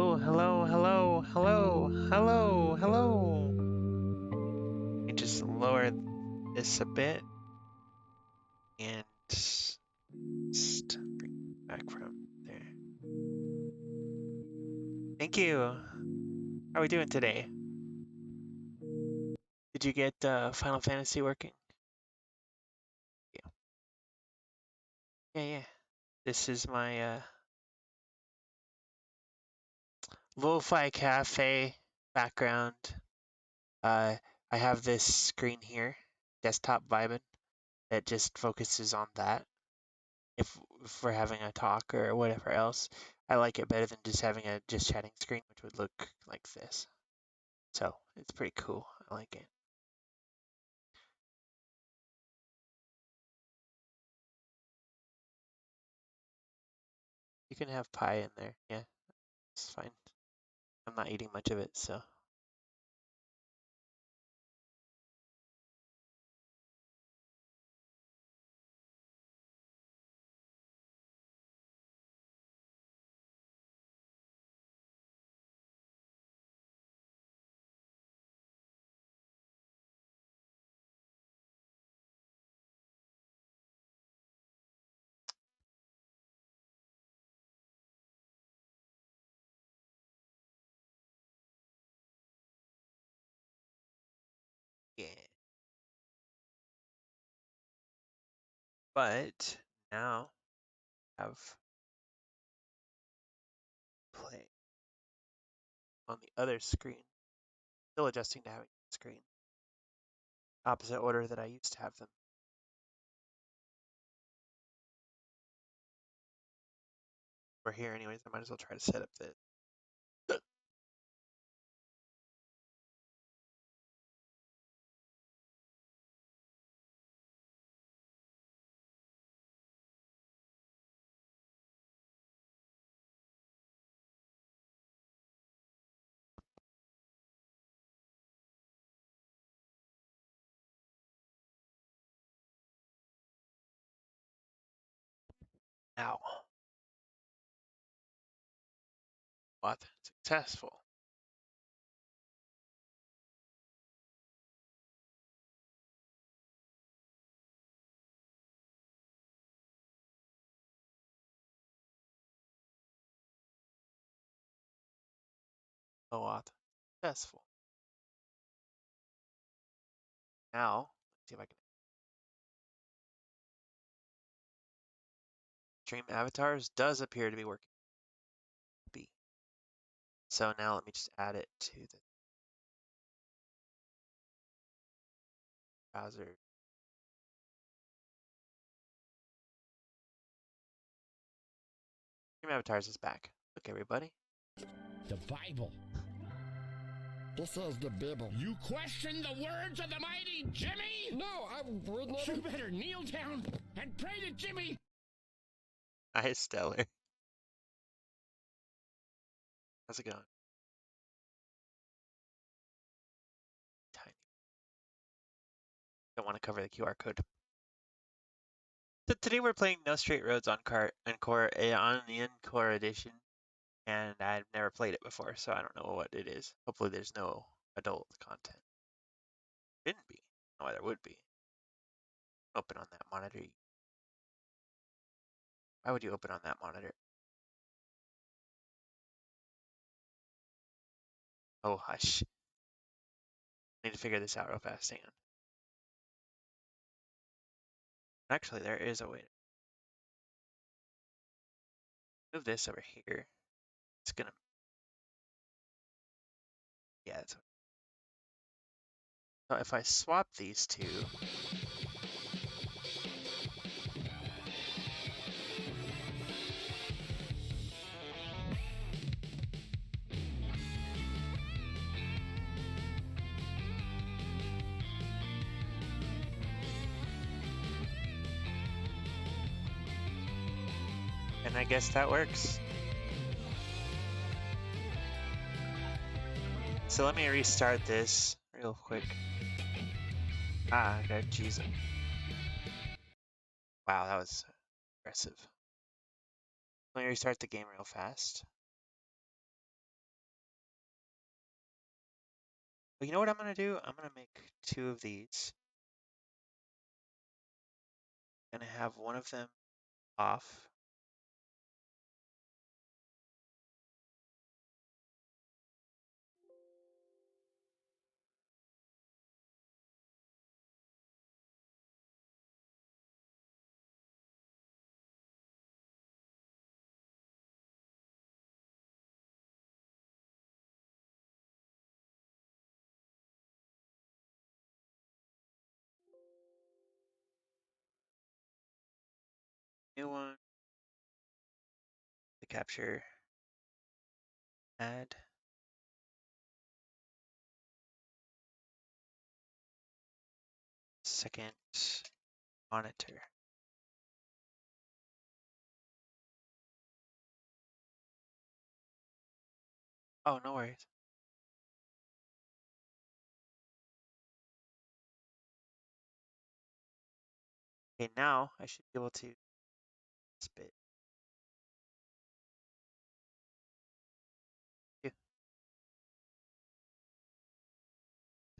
Oh, hello, hello, hello, hello, hello. Let me just lower this a bit and just bring it back from there. Thank you. How are we doing today? Did you get Final Fantasy working? Yeah. Yeah. This is my lo-fi cafe background. I have this screen here, desktop vibing, that just focuses on that. If we're having a talk or whatever else, I like it better than just having a just chatting screen, which would look like this. So it's pretty cool. I like it. You can have pie in there. Yeah, it's fine. I'm not eating much of it, so yeah. But now I have play on the other screen. Still adjusting to having the screen. Opposite order that I used to have them. We're here anyways. I might as well try to set up the. Now, what? Successful. Oh, what? Successful. Now, let's see if I can stream avatars. Does appear to be working. B. So now let me just add it to the browser. Stream avatars is back. Look, everybody. The Bible. This is the Bible. You question the words of the mighty Jimmy? No, I'm reading it. You better kneel down and pray to Jimmy. Hi, Stellar. How's it going? Tiny. Don't want to cover the QR code. So today we're playing No Straight Roads on Encore on the Encore edition, and I've never played it before, so I don't know what it is. Hopefully, there's no adult content. Shouldn't be. Oh, there would be. Open on that monitor. Why would you open on that monitor? Oh, hush. I need to figure this out real fast. Hang on. Actually, there is a way to move this over here. It's gonna. Yeah, that's. So if I swap these two. And I guess that works. So let me restart this real quick. Ah, okay, jeez. Wow, that was aggressive. Let me restart the game real fast. But you know what I'm gonna do? I'm gonna make 2 of these. Gonna have one of them off. New one. The capture. Add. Second monitor. Oh, no worries. Okay, now I should be able to spit.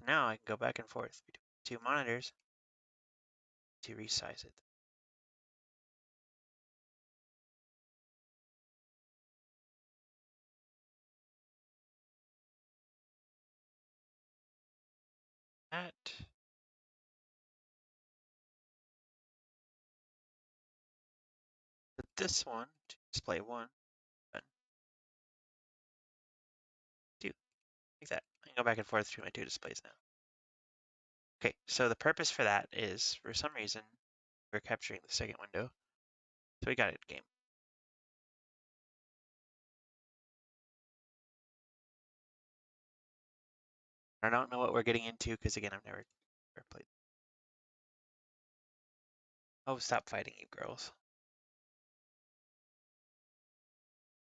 Now I can go back and forth between 2 monitors to resize it. That. Put this one to display 1. Done. 2. Like that. I can go back and forth between my 2 displays now. Okay, so the purpose for that is, for some reason, we're capturing the second window. So we got it, game. I don't know what we're getting into because, again, I've never played. Oh, stop fighting, you girls.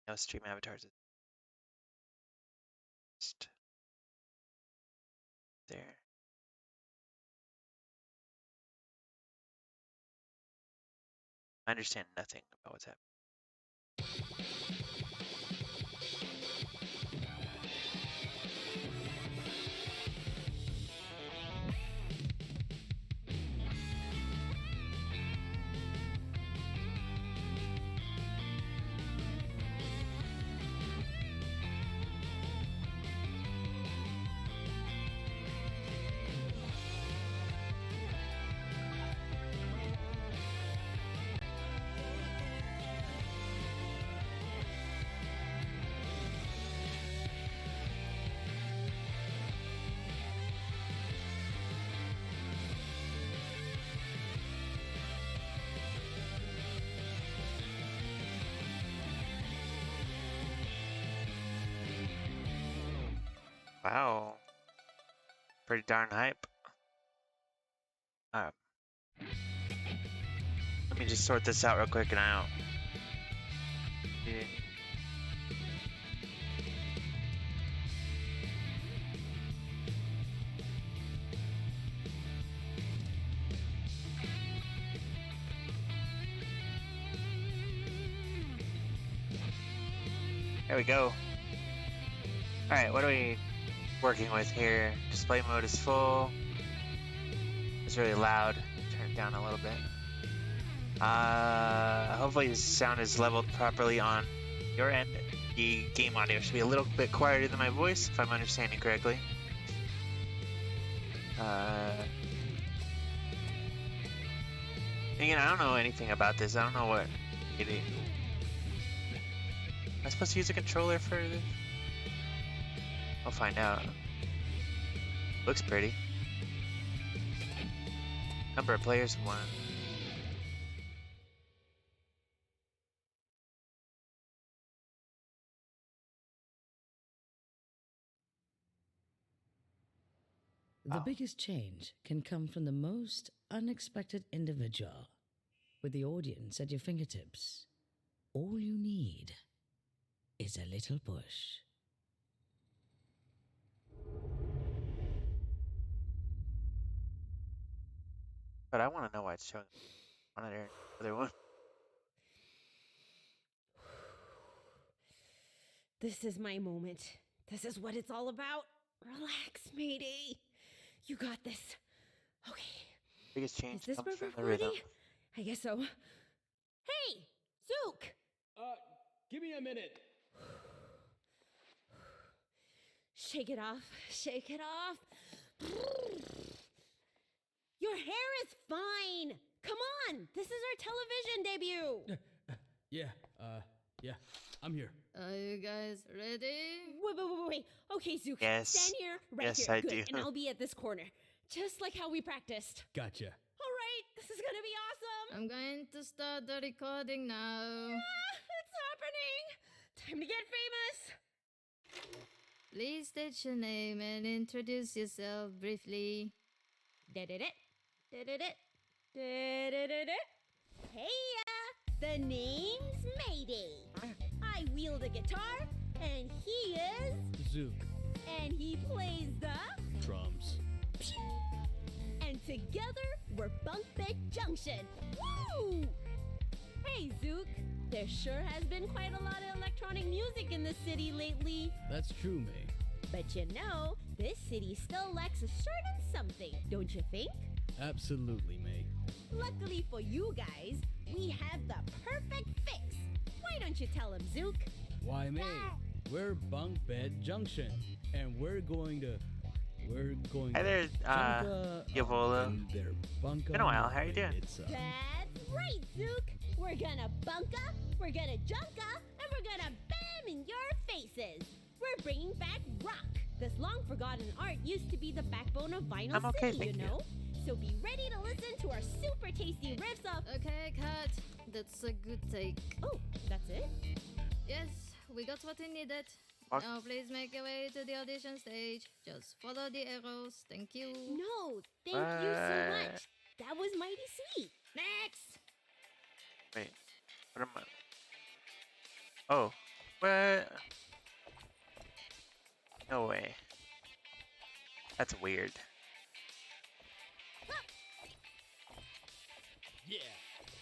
No stream avatars. Just there. I understand nothing about what's happening. Wow. Pretty darn hype. Let me just sort this out real quick and I'll. Yeah. There we go. Alright, what are we working with here? Display mode is full. It's really loud. Turn it down a little bit. Hopefully the sound is leveled properly on your end. The game audio should be a little bit quieter than my voice, if I'm understanding correctly. Again, I don't know anything about this. I don't know what it is. Am I supposed to use a controller for this? I'll find out. Looks pretty. Number of players, 1. The Wow. biggest change can come from the most unexpected individual. With the audience at your fingertips, all you need is a little push. But I want to know why it's showing monitor other one. This is my moment. This is what it's all about. Relax, matey. You got this. Okay. Biggest Is change this comes where from we're the rhythm. recording? I guess so. Hey, Zook! Give me a minute. Shake it off. Shake it off. Your hair is fine. Come on. This is our television debut. Yeah, I'm here. Are you guys ready? Wait. Okay, Zook. Yes. Stand here, right Yes, here. I Good. do. And I'll be at this corner. Just like how we practiced. Gotcha. All right. This is gonna be awesome. I'm going to start the recording now. It's happening. Time to get famous. Please state your name and introduce yourself briefly. Da-da-da. Hey, the name's Mayday. I wield a guitar, and he is, Zook. and he plays the, Drums. and together we're Bunk Bed Junction. Woo! Hey, Zook. There sure has been quite a lot of electronic music in the city lately. That's true, May. But you know, this city still lacks a certain something, don't you think? Absolutely, May. Luckily for you guys, we have the perfect fix. Why don't you tell him, Zook? Why, May? We're Bunk Bed Junction, and we're going to. Hi there, Yavola. Been a while, how you doing? That's right, Zook. We're gonna bunka, we're gonna junka, and we're gonna bam in your faces. We're bringing back rock. This long-forgotten art used to be the backbone of Vinyl I'm okay, City, thank you. know? So be ready to listen to our super tasty riffs of... Okay, cut. That's a good take. Oh, that's it? Yes, we got what we needed. Ok. Now please make your way to the audition stage. Just follow the arrows. Thank you. No, thank you so What? much. That was mighty sweet. Next! Wait, what am I? Oh, what? No way. That's weird. Yeah.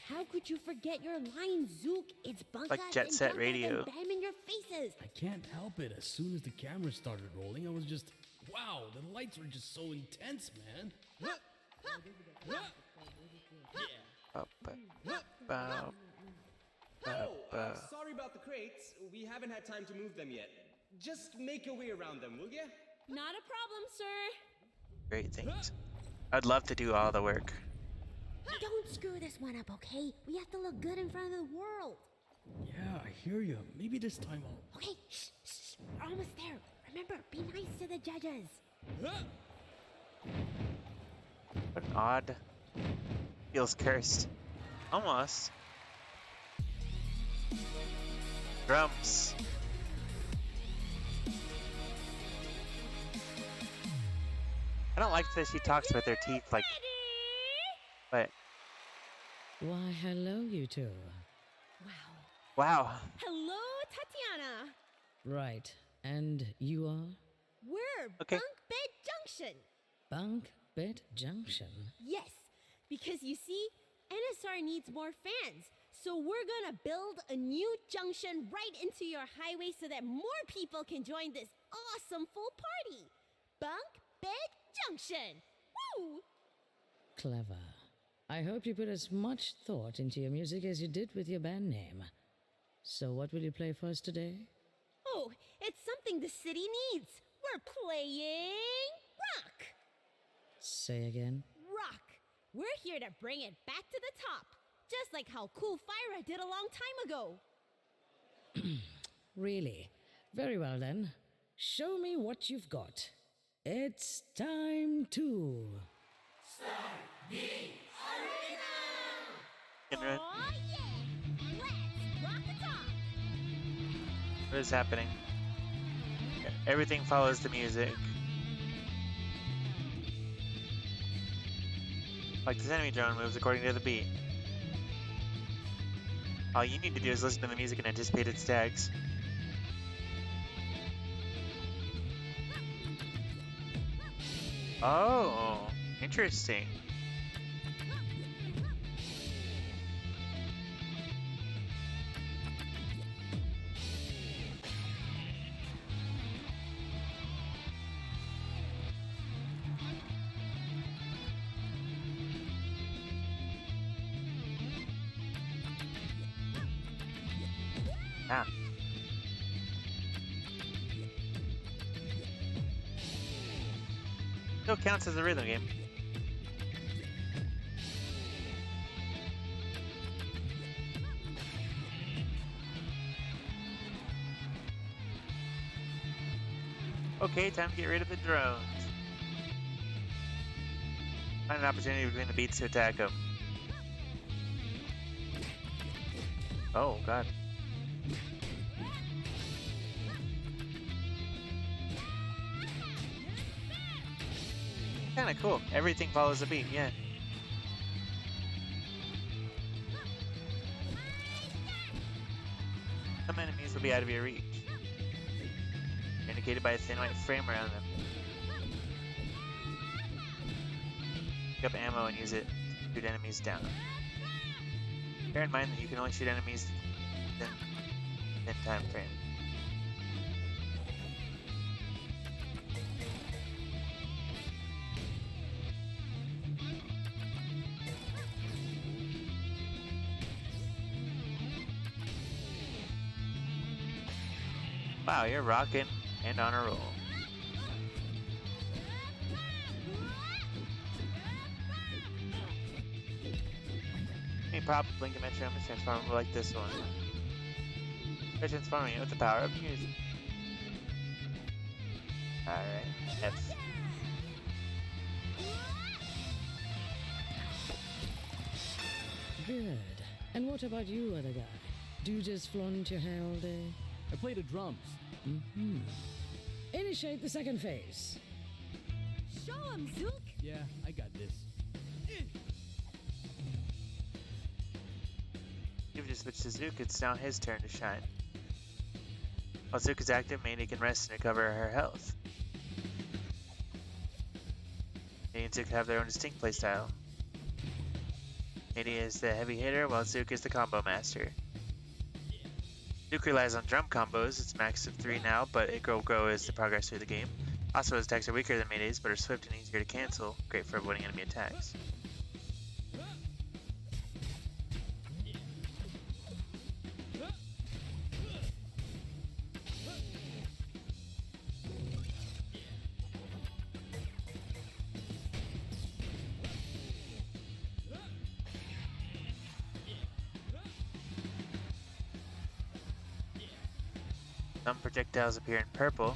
How could you forget your line, Zook? It's bunka Like Jet and Set junka Radio. and bam in your faces. I can't help it. As soon as the camera started rolling, I was just, wow, the lights were just so intense, man. Ba- ba- ba- Oh, ba- sorry about the crates. We haven't had time to move them yet. Just make your way around them, will ya? Not a problem, sir. Great things. I'd love to do all the work. Don't screw this one up, okay? We have to look good in front of the world. Yeah, I hear you. Maybe this time I'll. Okay, shh. We're almost there. Remember, be nice to the judges. What an odd. Feels cursed. Almost. Drums. I don't like that she talks with her teeth like. But Why, hello, you two. Wow. wow. Hello, Tatiana. Right, and you are? We're Okay. Bunk Bed Junction. Bunk Bed Junction. Yes, because you see, NSR needs more fans. So we're gonna build a new junction right into your highway so that more people can join this awesome full party. Bunk Bed Junction. Woo! Clever. I hope you put as much thought into your music as you did with your band name. So what will you play for us today? Oh, it's something the city needs. We're playing rock. Say again. Rock. We're here to bring it back to the top. Just like how Cool Fyra did a long time ago. Really? Very well then. Show me what you've got. It's time to... Kinred, Oh yeah! Let's rock the top! what is happening? Everything follows the music. Like this enemy drone moves according to the beat. All you need to do is listen to the music and anticipate its tags. Oh, interesting. Ah. Still counts as a rhythm game. Okay, time to get rid of the drones. Find an opportunity between the beats to attack them. Oh, God. Kinda cool. Everything follows a beat, yeah. Some enemies will be out of your reach, indicated by a thin white frame around them. Pick up ammo and use it to shoot enemies down. Bear in mind that you can only shoot enemies within time frame. Wow, you're rocking and on a roll. Any pop, blink, and metronome is transformable like this one. Try transforming it with the power of music. Alright, F. Good. And what about you, other guy? Do you just flaunt your hair all day? I play the drums. Mm-hmm. Initiate the second phase. Show him, Zook! Yeah, I got this. You've just switched to Zook, it's now his turn to shine. While Zook is active, Mandy can rest and recover her health. Mandy and Zook have their own distinct playstyle. Mandy is the heavy hitter, while Zook is the combo master. Zook relies on drum combos, it's maxed at 3 now, but it will grow as they progress through the game. Also, his attacks are weaker than Mandy's, but are swift and easier to cancel, great for avoiding enemy attacks. Some projectiles appear in purple.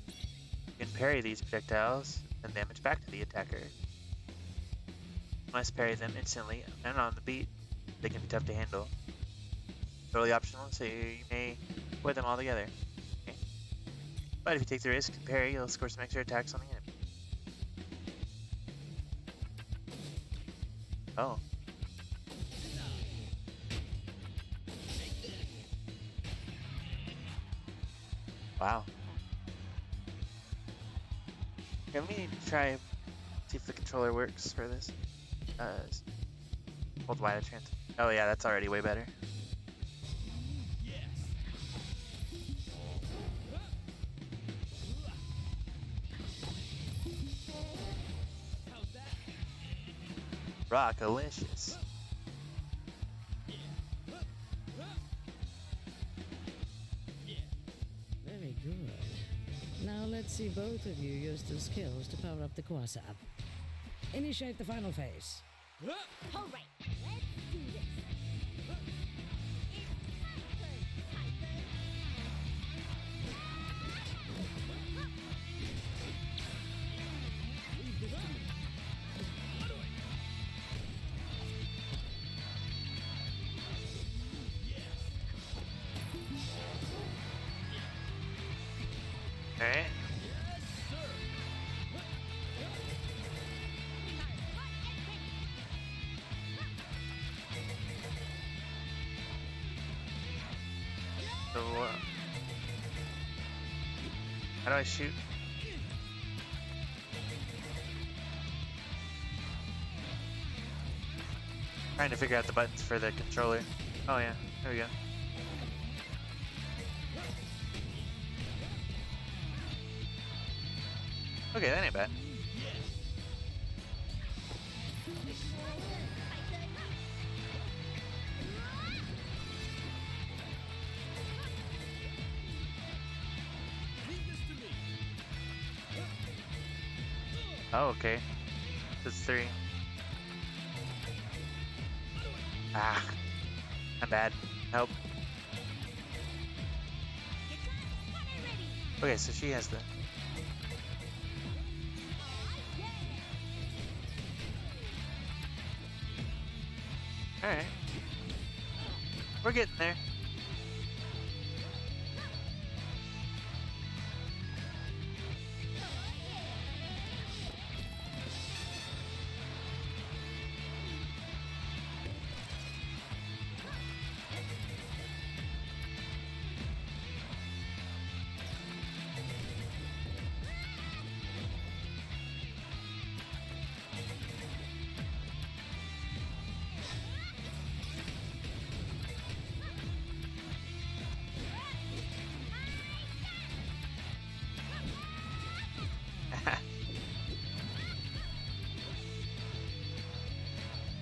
You can parry these projectiles and damage back to the attacker. You must parry them instantly and on the beat. They can be tough to handle. Totally optional, so you may avoid them altogether. Okay. But if you take the risk and parry, you'll score some extra attacks on the enemy. Oh. Wow. Okay, let me try see if the controller works for this. Hold Y to trans. Oh yeah, that's already way better. Rockalicious. Very good. Now let's see both of you use the skills to power up the Quasab. Initiate the final phase. All right, let's do this. Alright. So, how do I shoot? Trying to figure out the buttons for the controller. Oh yeah, there we go. Okay, that ain't bad. Oh, okay. That's 3. Ah, not bad. Help. Okay, so she has the. Alright. We're getting there.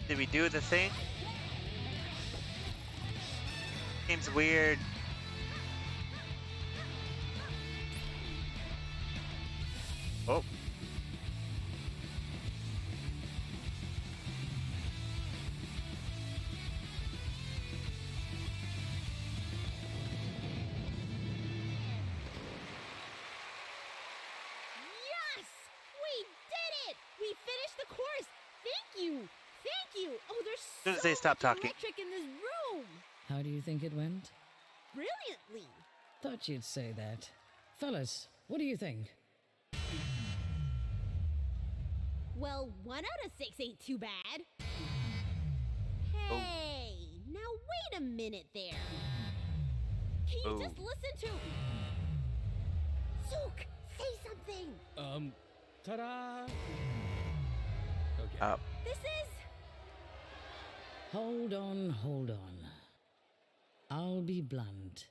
Did we do the thing? Seems weird. Oh. Yes! We did it! We finished the course! Thank you! Thank you! Oh, there's As soon so as they stop much talking. electric in this room! How do you think it went? Brilliantly! Thought you'd say that. Fellas, what do you think? Well, 1 out of 6 ain't too bad. Oh. Hey, now wait a minute there. Can you Oh. just listen to... Zook, say something! Ta-da! Okay. This is... Hold on, hold on. I'll be blunt.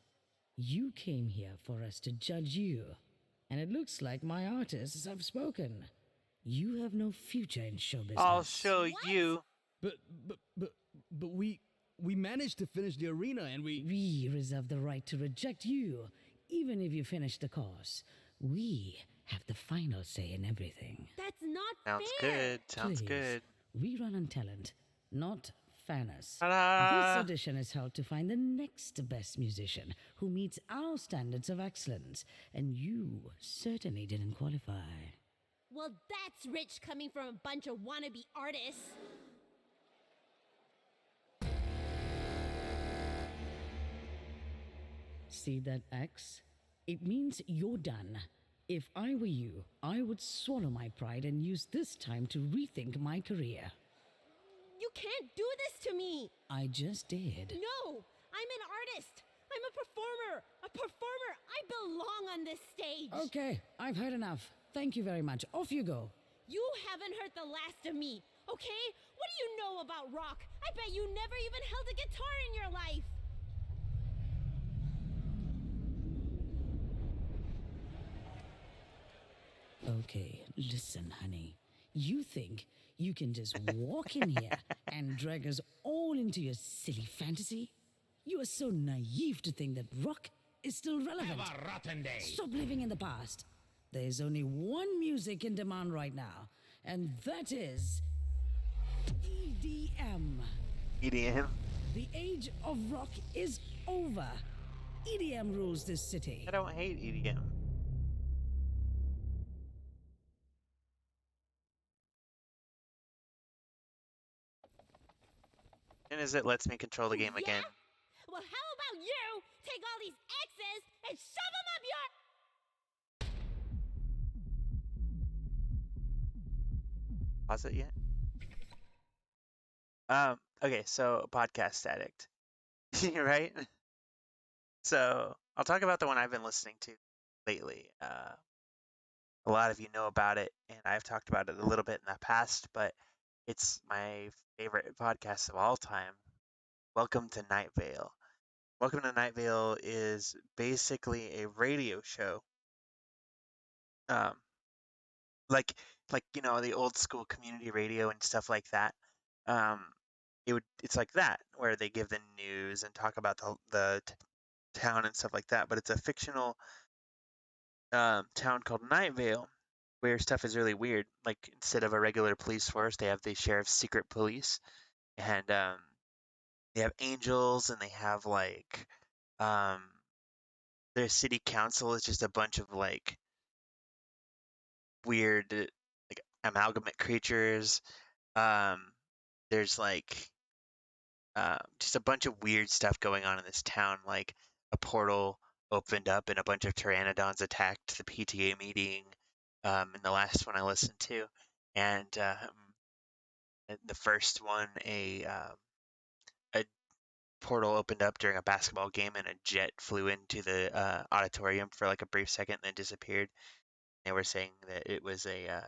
You came here for us to judge you, and it looks like my artists have spoken. You have no future in show business. I'll show What? you. But we managed to finish the arena and we. We reserve the right to reject you, even if you finish the course. We have the final say in everything. That's not Sounds fair! good. Sounds Please, good. we run on talent, not fairness. Ta-da! This audition is held to find the next best musician who meets our standards of excellence, and you certainly didn't qualify. Well, that's rich coming from a bunch of wannabe artists. See that X? It means you're done. If I were you, I would swallow my pride and use this time to rethink my career. You can't do this to me! I just did. No! I'm an artist! I'm a performer! A performer! I belong on this stage! Okay, I've heard enough. Thank you very much. Off you go. You haven't heard the last of me, okay? What do you know about rock? I bet you never even held a guitar in your life! Okay, listen, honey. You think you can just walk in here and drag us all into your silly fantasy? You are so naive to think that rock is still relevant. Have a rotten day. Stop living in the past. There's only one music in demand right now, and that is EDM. EDM. The age of rock is over. EDM rules this city. I don't hate EDM. And as it lets me control the game again. Well, how about you take all these X's and shove them up your... Pause it yet? Okay, so podcast addict. Right? So I'll talk about the one I've been listening to lately. A lot of you know about it, and I've talked about it a little bit in the past, but it's my favorite podcast of all time. Welcome to Night Vale. Welcome to Night Vale is basically a radio show. Um, like the old school community radio and stuff like that. Um, it's like that where they give the news and talk about the town and stuff like that. But it's a fictional town called Night Vale, where stuff is really weird. Like instead of a regular police force, they have the sheriff's secret police, and they have angels, and they have like um, their city council is just a bunch of like weird like amalgamate creatures. Um, there's like just a bunch of weird stuff going on in this town. Like a portal opened up and a bunch of pteranodons attacked the PTA meeting in the last one I listened to, and in the first one a portal opened up during a basketball game and a jet flew into the auditorium for like a brief second and then disappeared. They were saying that it was a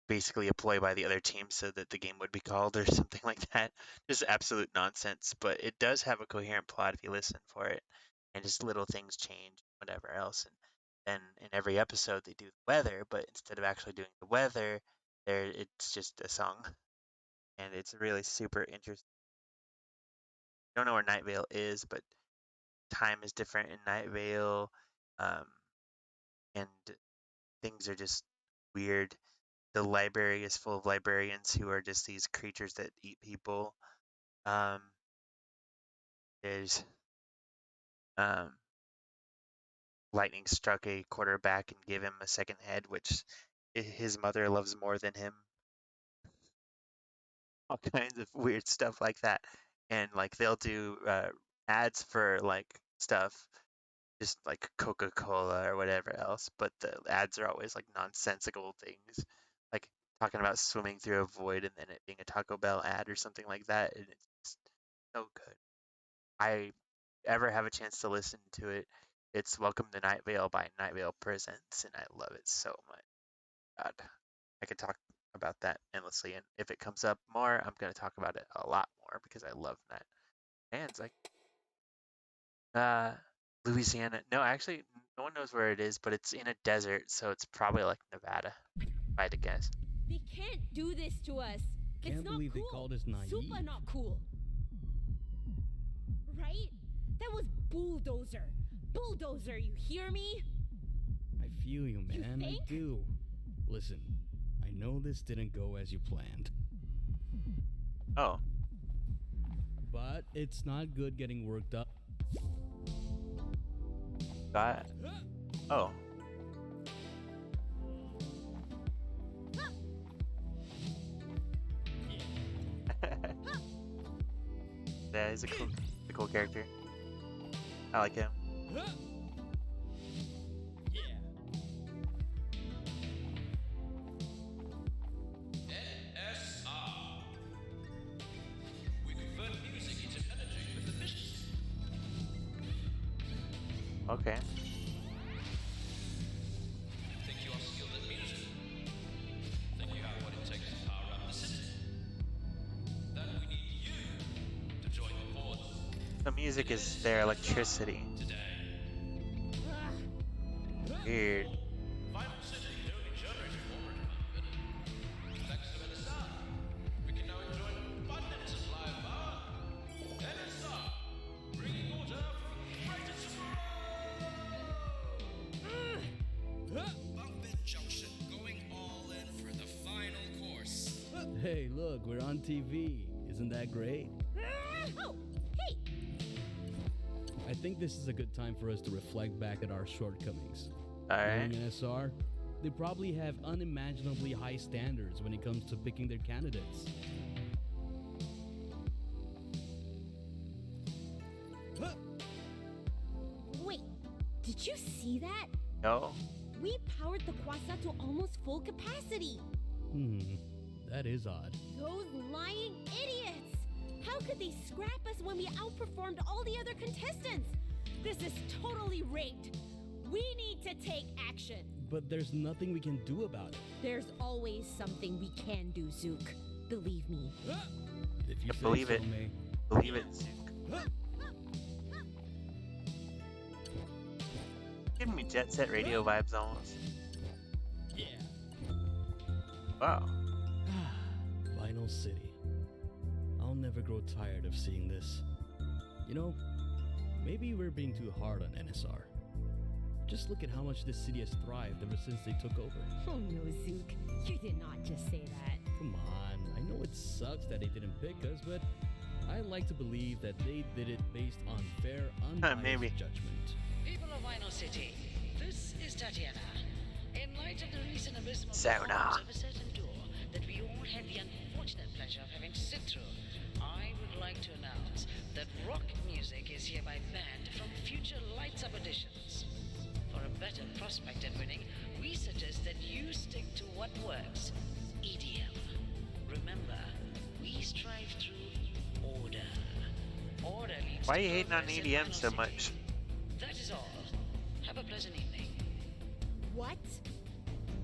basically a ploy by the other team so that the game would be called or something like that. Just absolute nonsense, but it does have a coherent plot if you listen for it, and just little things change, whatever else. And then in every episode they do the weather, but instead of actually doing the weather, there it's just a song, and it's really super interesting. I don't know where Night Vale is, but time is different in Night Vale, um, and things are just weird. The library is full of librarians who are just these creatures that eat people. Um, there's um, lightning struck a quarterback and gave him a second head, which his mother loves more than him. All kinds of weird stuff like that, and like they'll do ads for like stuff, just like Coca-Cola or whatever else, but the ads are always like nonsensical things, like talking about swimming through a void and then it being a Taco Bell ad or something like that, and it's so good. I ever have a chance to listen to it, it's Welcome to Night Vale by Night Vale Presents, and I love it so much. God, I could talk about that endlessly, and if it comes up more, I'm gonna talk about it a lot more because I love that. And it's like, uh, Louisiana. No, actually, no one knows where it is, but it's in a desert, so it's probably like Nevada, if I had to guess. They can't do this to us. Can't It's not believe cool. they called us naive. Super not cool. Right? That was bulldozer. Bulldozer, you hear me? I feel you, You man. I think? do. Listen, I know this didn't go as you planned, Oh, but it's not good getting worked up. got. Oh, yeah, he's a cool character. I like him. Okay. Think you are skilled at music? Think you have what it takes to power up the city? Then we need you to join the force The music is their electricity. today. Weird. Final city only generated already. Thanks to NSR, we can now enjoy 5 minutes of live power. NSR, bringing order from greatest Bumpin' Junction, going all in for the final course. Hey, look, we're on TV. Isn't that great? Oh, hey! I think this is a good time for us to reflect back at our shortcomings. All right. Knowing NSR, they probably have unimaginably high standards when it comes to picking their candidates. Wait, did you see that? No. We powered the Kwasa to almost full capacity. That is odd. Those lying idiots! How could they scrap us when we outperformed all the other contestants? This is totally rigged. We need to take action. But there's nothing we can do about it. There's always something we can do, Zook. Believe me. If you say Believe so, it. May. Believe it, Zook. Giving me Jet Set Radio vibes almost. Yeah. Wow. Final City. I'll never grow tired of seeing this. You know, maybe we're being too hard on NSR. Just look at how much this city has thrived ever since they took over. Oh no, Zook. You did not just say that. Come on, I know it sucks that they didn't pick us, but I like to believe that they did it based on fair, unbiased Maybe. judgment. People of Vinyl City, this is Tatiana. In light of the recent abysmal Sauna. performance of a certain tour that we all had the unfortunate pleasure of having to sit through, I would like to announce that rock music is hereby banned from future Lights Up editions. For a better prospect at winning, we suggest that you stick to what works, EDM. Remember, we strive through order. Order leads Why are to you hating on progress in EDM Vinyl so City. much? That is all. Have a pleasant evening. What?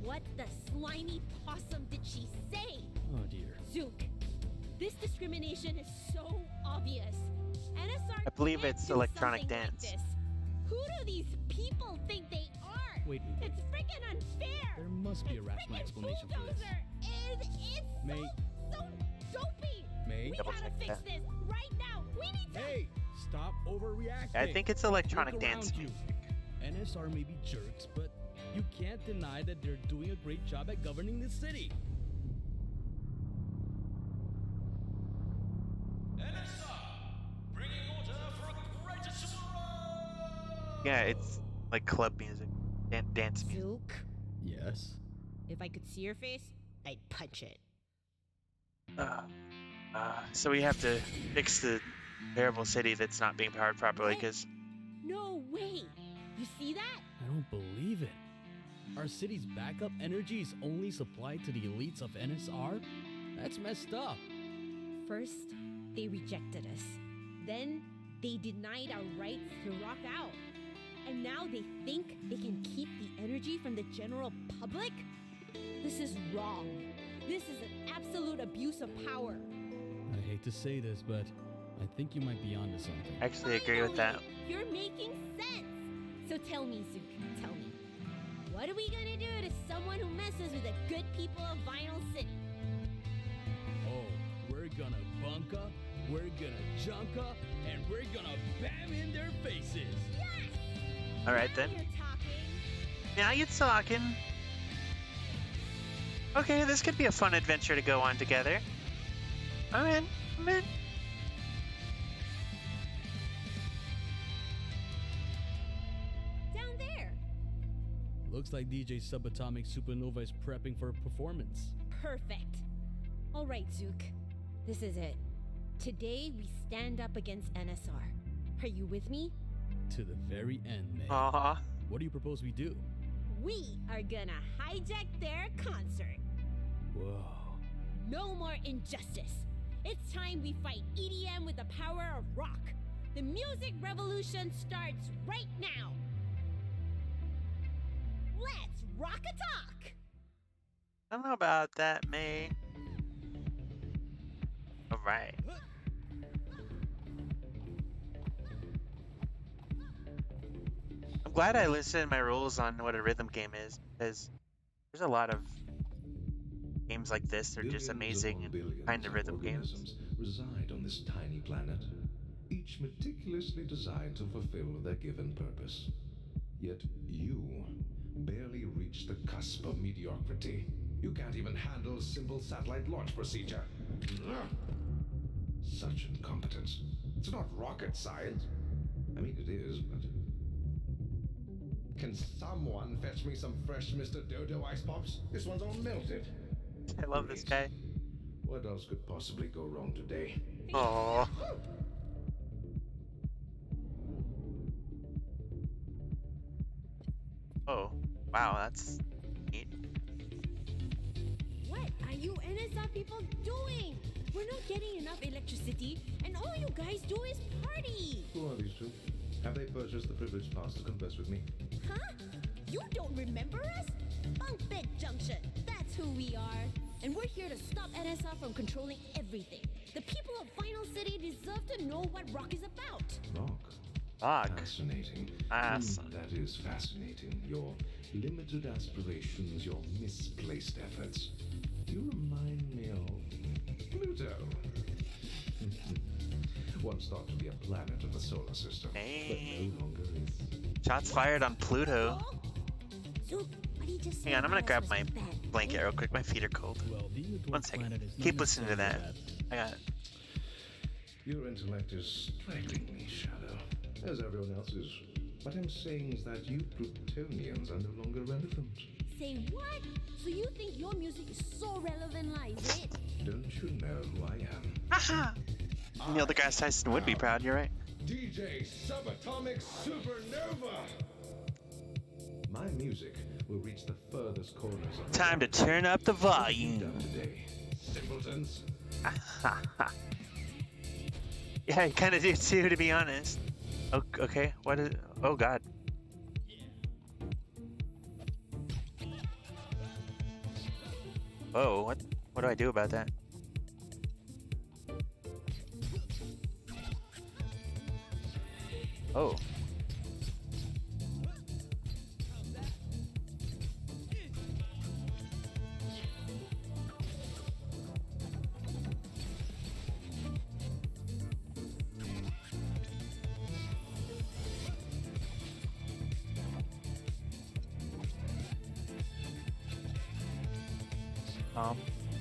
What the slimy possum did she say? Oh dear. Zook, this discrimination is so obvious. NSR I believe can't it's do electronic something dance. Like this. Who do these people think they are? Wait. It's freaking unfair. There must be a This rational frickin' explanation for this. bulldozer it's May- so dopey. May? We Double gotta check fix that. this right now. We need to. Hey, stop overreacting. I think it's electronic Look dance around you. NSR may be jerks, but you can't deny that they're doing a great job at governing this city. NSR, bringing order for a greater tomorrow! Yeah, it's like club music, dance music. Zook, Yes. if I could see your face, I'd punch it. So we have to fix the terrible city that's not being powered properly What? because No way. You see that? I don't believe it. Our city's backup energy is only supplied to the elites of NSR? That's messed up. First, they rejected us. Then, they denied our rights to rock out. And now they think they can keep the energy from the general public? This is wrong. This is an absolute abuse of power. I hate to say this, but I think you might be onto something. I actually agree with that. Finally, you're making sense. So tell me, Zook, tell me. What are we gonna do to someone who messes with the good people of Vinyl City? Oh, we're gonna bunka, we're gonna junka, and we're gonna bam in their faces. Yes! All right then. Now you're talking. Now you're talking. Okay, this could be a fun adventure to go on together. I'm in. I'm in. Down there. Looks like DJ Subatomic Supernova is prepping for a performance. Perfect. All right, Zook. This is it. Today we stand up against NSR. Are you with me? To the very end, May. Aw. What do you propose we do? We are gonna hijack their concert. Whoa. No more injustice. It's time we fight EDM with the power of rock. The music revolution starts right now. Let's rock a talk. I don't know about that, May. All right. I'm glad I listed my rules on what a rhythm game is because there's a lot of games like this. They're just amazing and kind of rhythm games. Organisms reside on this tiny planet, each meticulously designed to fulfill their given purpose. Yet you barely reach the cusp of mediocrity. You can't even handle a simple satellite launch procedure. Ugh. Such incompetence. It's not rocket science. I mean, it is, but... Can someone fetch me some fresh Mr. Dodo ice pops? This one's all melted. I love this guy. What else could possibly go wrong today? Aww. Oh, wow, that's neat. What are you NSR people doing? We're not getting enough electricity, and all you guys do is party. Who are these two? Have they purchased the privileged pass to converse with me? Huh? You don't remember us? Bunk Bed Junction. That's who we are. And we're here to stop NSR from controlling everything. The people of Final City deserve to know what rock is about. Rock. Fuck. Fascinating. Ass. That is fascinating. Your limited aspirations, your misplaced efforts. You remind me of Pluto. Once thought to be a planet of the solar system, but no longer is. Shots fired on Pluto. Zoop, what he just Hang said on, I'm gonna about us grab was my bad, blanket right? real quick. My feet are cold. Well, being a One dwarf second. planet is not Keep listening to that. necessarily I got it. Your intellect is strikingly shallow, as everyone else's. What I'm saying is that you Plutonians are no longer relevant. Say what? So you think your music is so relevant, like, is it? Don't you know who I am? Haha! Neil deGrasse Tyson would be proud, you're right. DJ Subatomic Supernova! My music will reach the furthest corners of the Time to galaxy. turn up the What have you volume. done today, simpletons? Yeah, I kind of do too, to be honest. Okay, what is... Oh, God. Whoa, what do I do about that? Oh.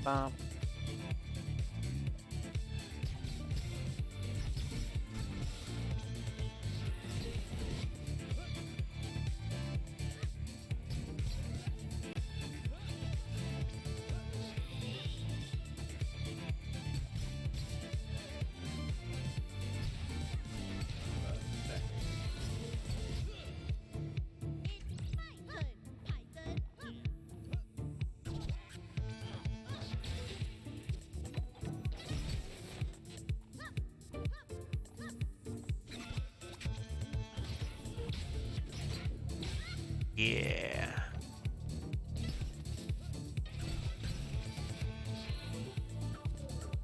Bum. Yeah.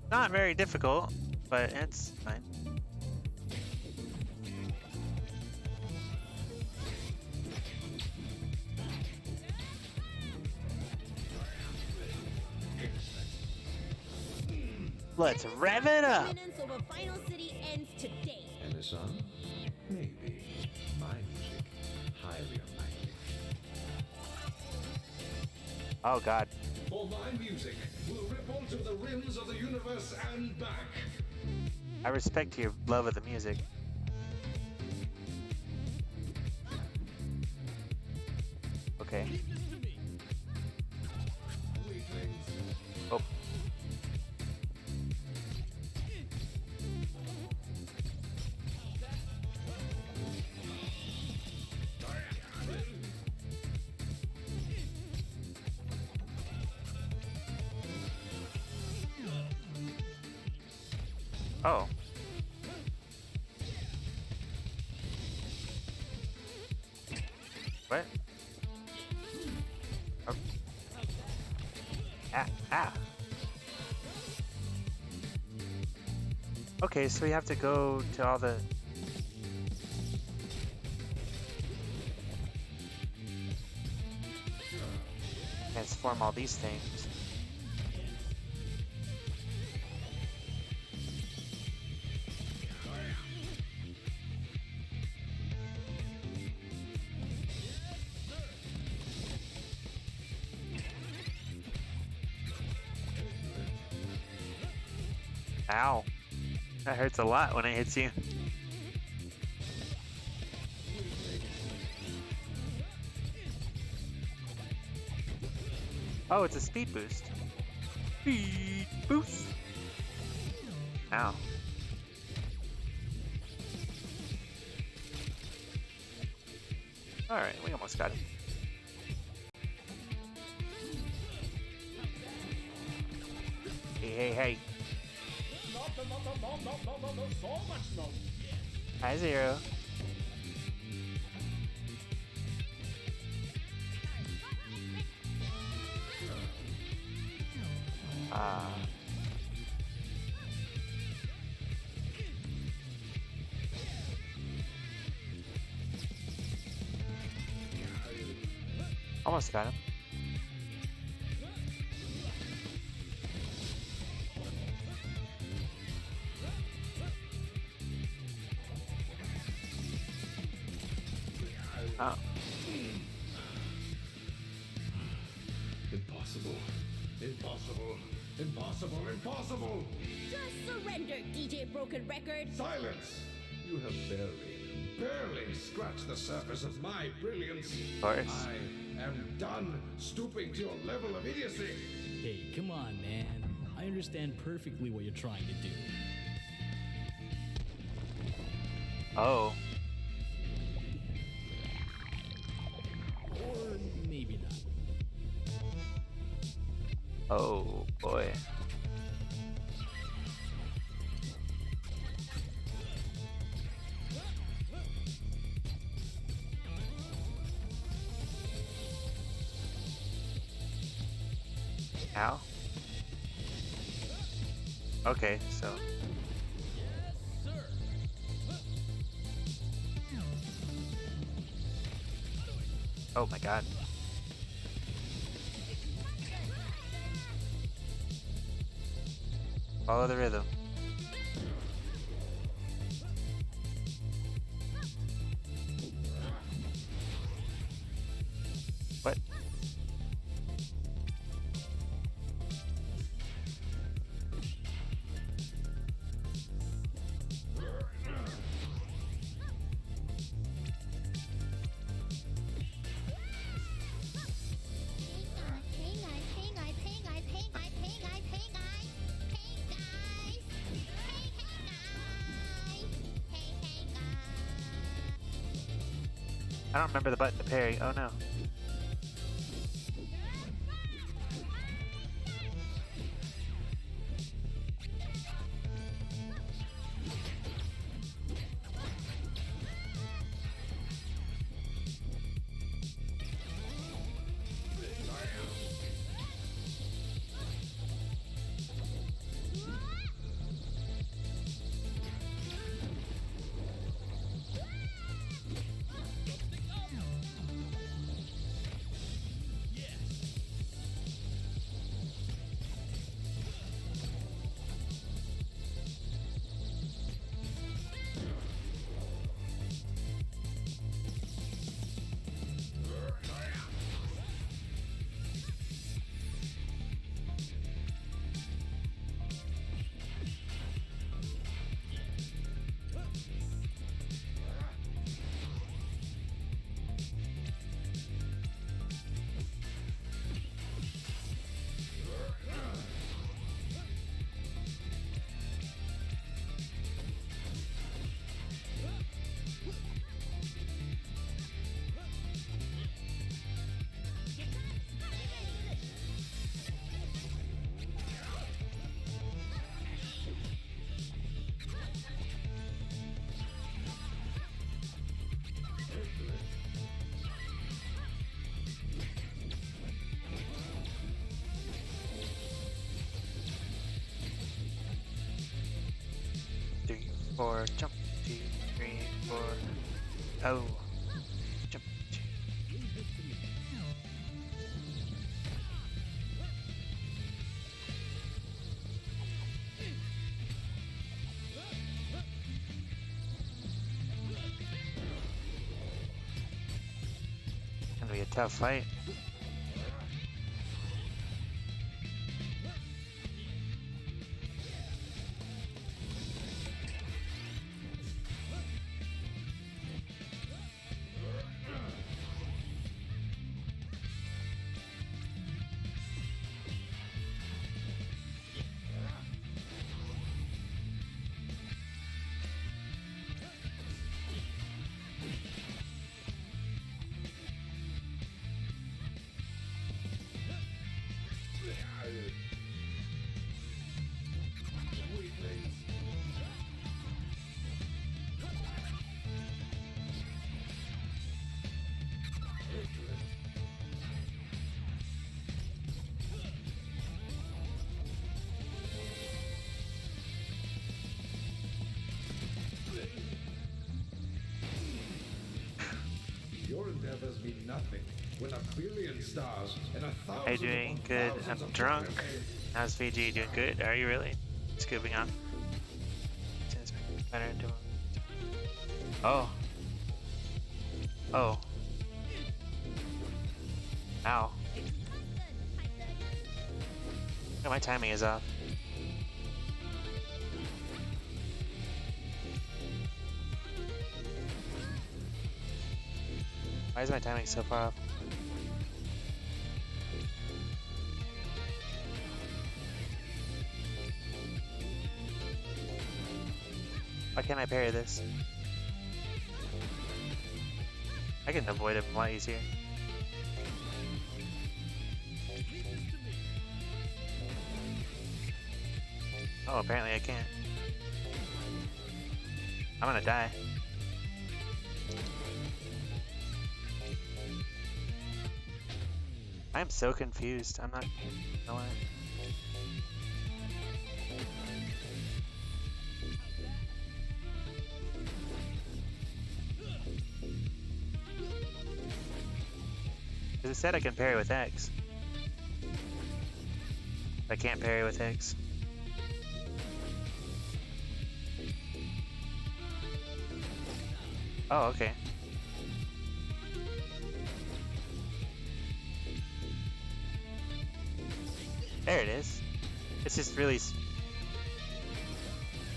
Not very difficult, but it's fine. Let's rev it up. Dominance over Final City ends today. NSR? Maybe. My music? Highly unlikely. Oh, God. For my music will ripple to the rims of the universe and back. I respect your love of the music. Okay. Oh. Oh. What? Oh. Ah. Okay, so we have to go to all the... transform all these things. Ow. That hurts a lot when it hits you. Oh, it's a speed boost. Speed boost. Ow. Alright, we almost got it. Hey. No, so much no. Hi, Zero. Ah. Almost got him. Oh. Impossible. Impossible. Impossible. Impossible. Just surrender, DJ Broken Record. Silence! You have barely scratched the surface of my brilliance. Of course. I am done stooping to your level of idiocy. Hey, come on, man. I understand perfectly what you're trying to do. Oh. Or maybe not. Oh boy. Ow. Okay, so. Oh my god. Follow the rhythm. What? I don't remember the button to parry. Oh no. Three, four, jump. 2, 3, 4. Oh. Jump. Gonna be a tough fight. Your endeavors mean nothing when a billion stars and a thousand. Are you doing good? I'm drunk. How's VG doing good? Are you really? Scooping on. Better into. Oh. Oh. Ow. Oh, my timing is off. Why is my timing so far off? Why can't I parry this? I can avoid him a lot easier. Oh, apparently I can't. I'm gonna die. I'm so confused. I'm not gonna lie. Because it said I can parry with X. I can't parry with X. Oh, okay. There it is. It's just really...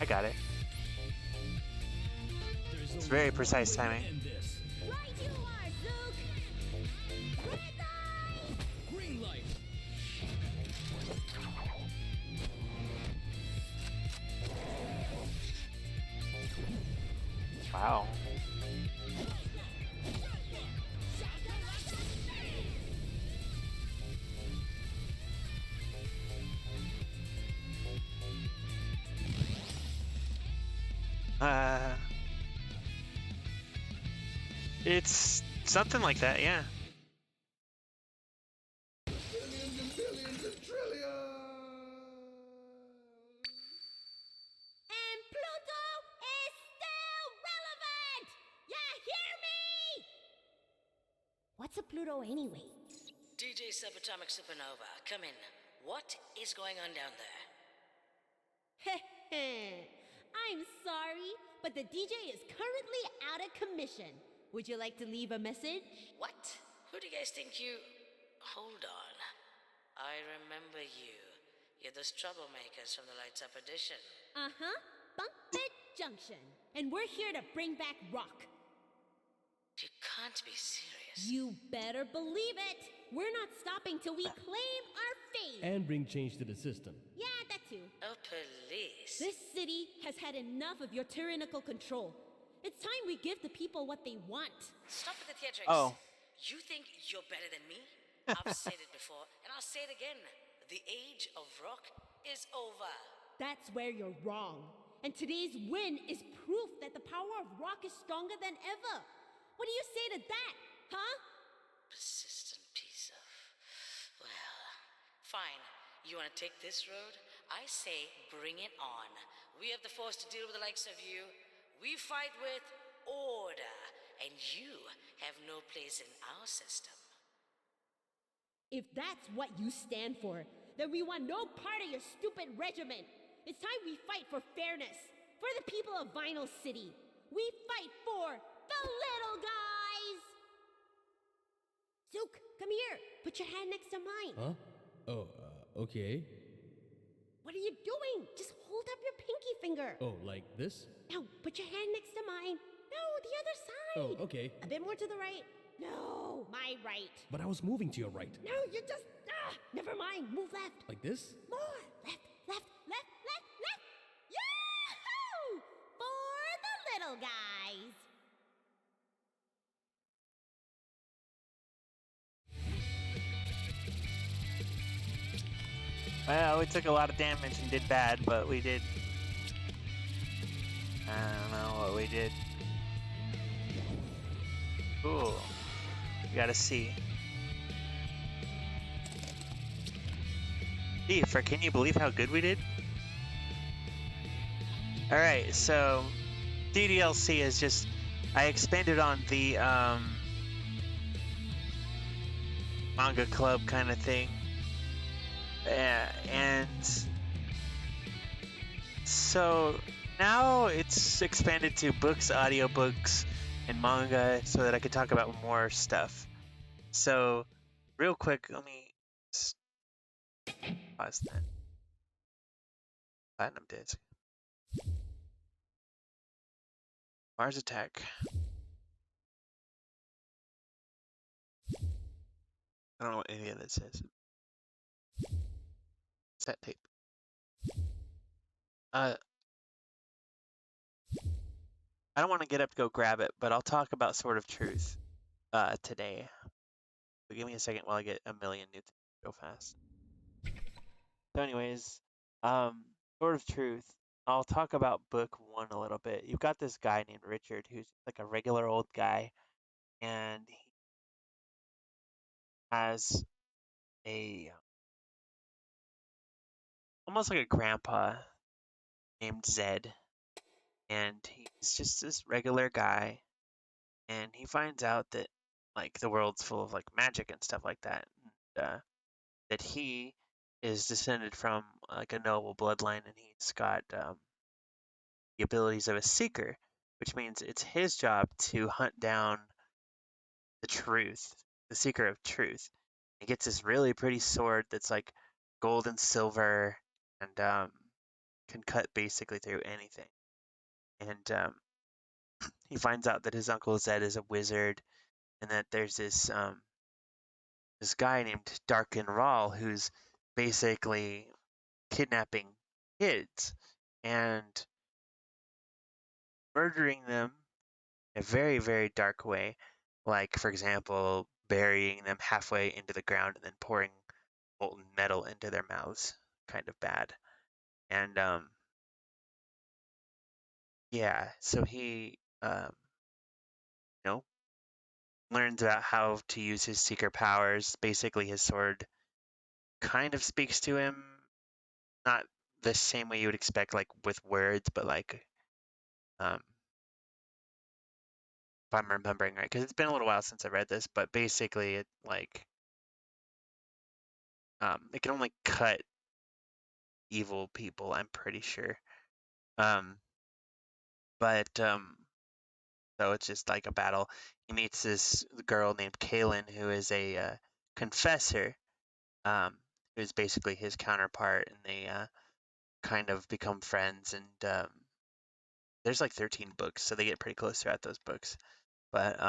I got it. It's very precise timing. Right you are, Zook! Red light! Green light. Wow. It's something like that, yeah. Billions and billions and trillions! And Pluto is still relevant! Yeah, hear me? What's a Pluto anyway? DJ Subatomic Supernova, come in. What is going on down there? I'm sorry, but the DJ is currently out of commission. Would you like to leave a message? What? Who do you guys think you... Hold on. I remember you. You're those troublemakers from the Lights Up edition. Uh-huh. Bunkbed Junction. And we're here to bring back rock. You can't be serious. You better believe it. We're not stopping till we claim our fame. And bring change to the system. Yeah, that too. Oh, police. This city has had enough of your tyrannical control. It's time we give the people what they want. Stop with the theatrics. Oh. You think you're better than me? I've said it before, and I'll say it again. The age of rock is over. That's where you're wrong. And today's win is proof that the power of rock is stronger than ever. What do you say to that, huh? Persistent piece of... Well, fine. You want to take this road? I say bring it on. We have the force to deal with the likes of you. We fight with order, and you have no place in our system. If that's what you stand for, then we want no part of your stupid regiment. It's time we fight for fairness, for the people of Vinyl City. We fight for the little guys! Zook, come here. Put your hand next to mine. Huh? Oh, okay. What are you doing? Just hold up your pinky finger. Oh, like this? Now, put your hand next to mine. No, the other side. Oh, okay. A bit more to the right. No, my right. But I was moving to your right. No, you just... never mind. Move left. Like this? More. Left, left, left, left, left. Yahoo! For the little guys. Well, we took a lot of damage and did bad, but we did... I don't know what we did. Cool. We got a C. Thief, can you believe how good we did? Alright, so... DDLC is just... I expanded on the, manga club kind of thing. And so now it's expanded to books, audiobooks, and manga so that I could talk about more stuff. So real quick, let me pause that. Platinum disc. Mars Attack. I don't know what any of this is. Set tape. I don't want to get up to go grab it, but I'll talk about Sword of Truth today. So give me a second while I get a million new things to go fast. So anyways, Sword of Truth. I'll talk about book 1 a little bit. You've got this guy named Richard who's like a regular old guy, and he has a almost like a grandpa named Zed, and he's just this regular guy, and he finds out that like the world's full of like magic and stuff like that, and, that he is descended from like a noble bloodline, and he's got the abilities of a seeker, which means it's his job to hunt down the truth, the seeker of truth. He gets this really pretty sword that's like gold and silver, and can cut basically through anything. And he finds out that his uncle Zed is a wizard, and that there's this guy named Darken Rahl who's basically kidnapping kids and murdering them in a very, very dark way. Like, for example, burying them halfway into the ground and then pouring molten metal into their mouths. Kind of bad. And yeah, so he you know, learns about how to use his seeker powers. Basically, his sword kind of speaks to him, not the same way you would expect, like with words, but like if I'm remembering right, because it's been a little while since I read this, but basically it like it can only cut evil people, I'm pretty sure. But so it's just like a battle. He meets this girl named Kaylin, who is a confessor, who's basically his counterpart, and they kind of become friends. And there's like 13 books, so they get pretty close throughout those books. But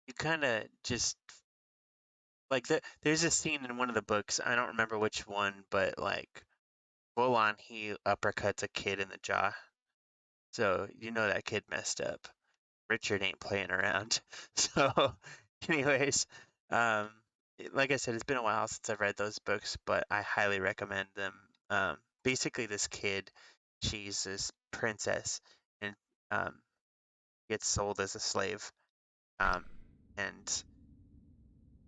you kind of just like there's a scene in one of the books. I don't remember which one, but like full on, he uppercuts a kid in the jaw. So you know that kid messed up. Richard ain't playing around. So, anyways, um, like I said, it's been a while since I've read those books, but I highly recommend them. Basically, this kid, she's this princess, and gets sold as a slave. And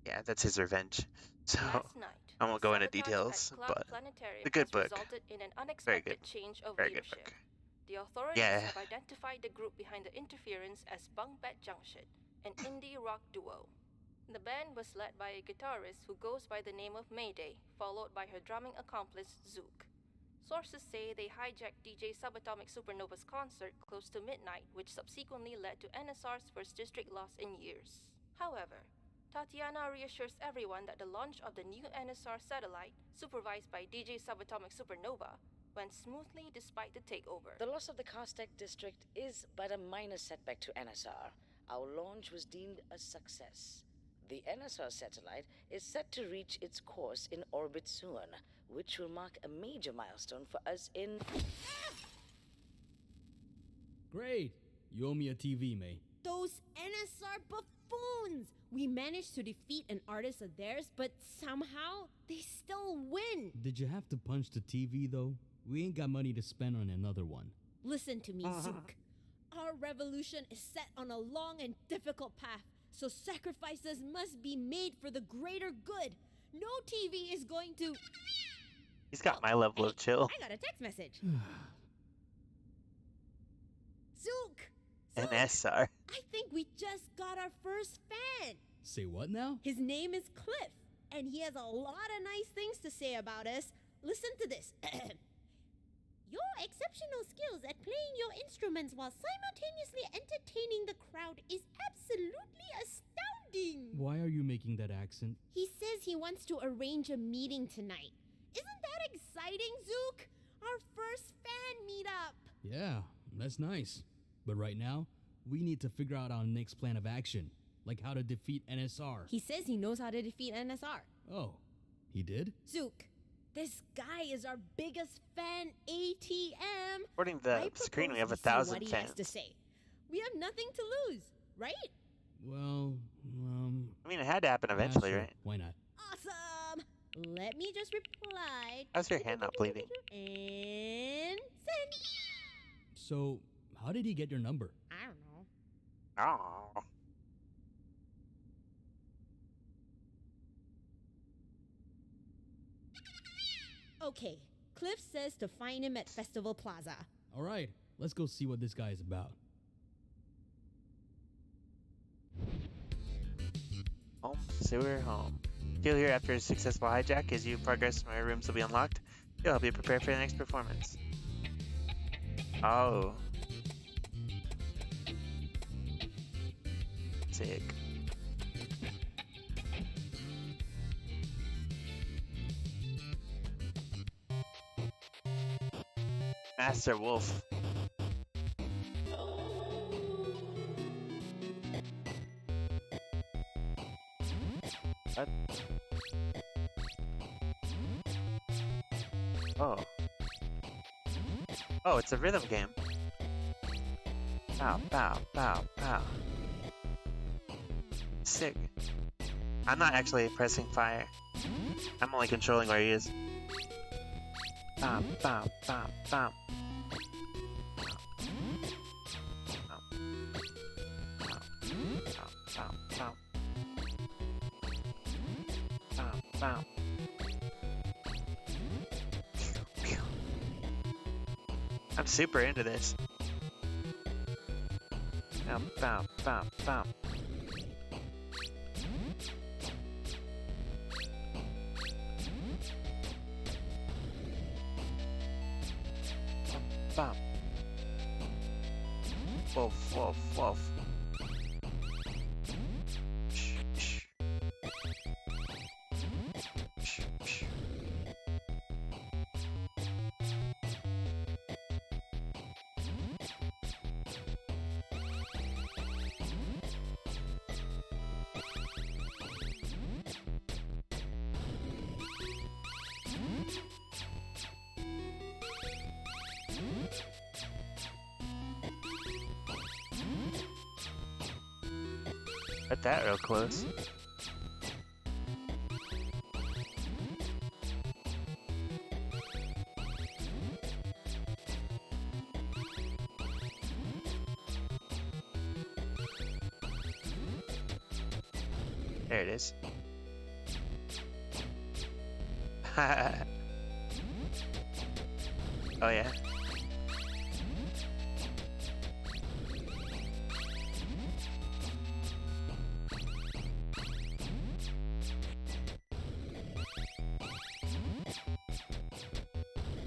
yeah, that's his revenge. So Last night, I won't go into sabotage details, at Club but Planetarium it's a good has book. resulted in an Very good, unexpected change of very good leadership. book. The authorities Yeah, have identified the group behind the interference as Bungbat Junction, an indie rock duo. The band was led by a guitarist who goes by the name of Mayday, followed by her drumming accomplice Zook. Sources say they hijacked DJ Subatomic Supernova's concert close to midnight, which subsequently led to NSR's first district loss in years. However, Tatiana reassures everyone that the launch of the new NSR satellite, supervised by DJ Subatomic Supernova, went smoothly despite the takeover. The loss of the Castec district is but a minor setback to NSR. Our launch was deemed a success. The NSR satellite is set to reach its course in orbit soon, which will mark a major milestone for us in... Great! You owe me a TV, May. Those NSR buffoons! We managed to defeat an artist of theirs, but somehow they still win. Did you have to punch the TV, though? We ain't got money to spend on another one. Listen to me, Zook. Our revolution is set on a long and difficult path, so sacrifices must be made for the greater good. No TV is going to... he's got my level of chill. I got a text message. Zook! And Zook! SR. I think we just got our first fan. Say what now? His name is Cliff, and he has a lot of nice things to say about us. Listen to this. Your exceptional skills at playing your instruments while simultaneously entertaining the crowd is absolutely astounding. exciting! Why are you making that accent? He says he wants to arrange a meeting tonight. Isn't that exciting, Zook? Our first fan meetup! Yeah, that's nice. But right now, we need to figure out our next plan of action, like how to defeat NSR. He says he knows how to defeat NSR. Oh, he did? Zook, this guy is our biggest fan ATM. According to I the screen, we propose have see 1,000 what he fans. has to say. We have nothing to lose, right? Well, I mean, it had to happen yeah, eventually, sure. right? Why not? Awesome! Let me just reply. How's your hand not bleeding? And send. So, how did he get your number? I don't know. Oh. Okay, Cliff says to find him at Festival Plaza. All right, let's go see what this guy is about. Home, sewer, home. You'll hear after a successful hijack. As you progress, more rooms will be unlocked. It'll help you prepare for the next performance. Oh. Sick. Master Wolf. What? Oh. Oh, it's a rhythm game. Pow, pow, pow, pow. Sick. I'm not actually pressing fire. I'm only controlling where he is. Pow, pow, pow, pow. Wow. I'm super into this. Bow, bow, bow, bow. Bow. Woof, woof, woof. Got that real close. There it is. Oh yeah.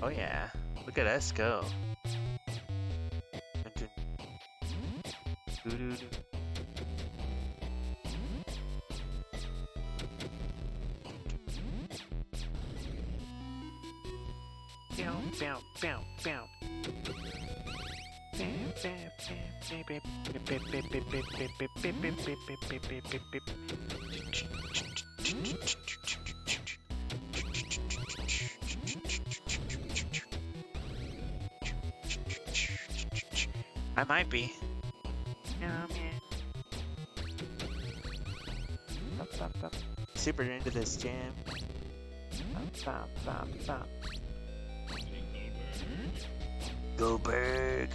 Oh yeah, look at us go. Doo-doo-doo. Bow, bow, bow, bow. I might be. Super into this jam. Goldberg.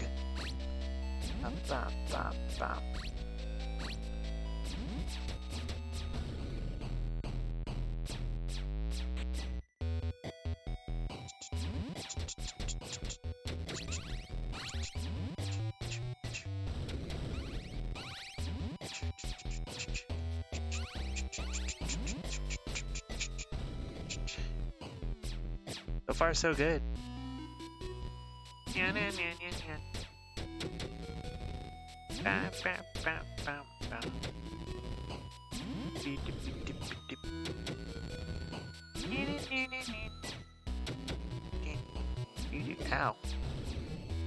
So far, so good. Ow.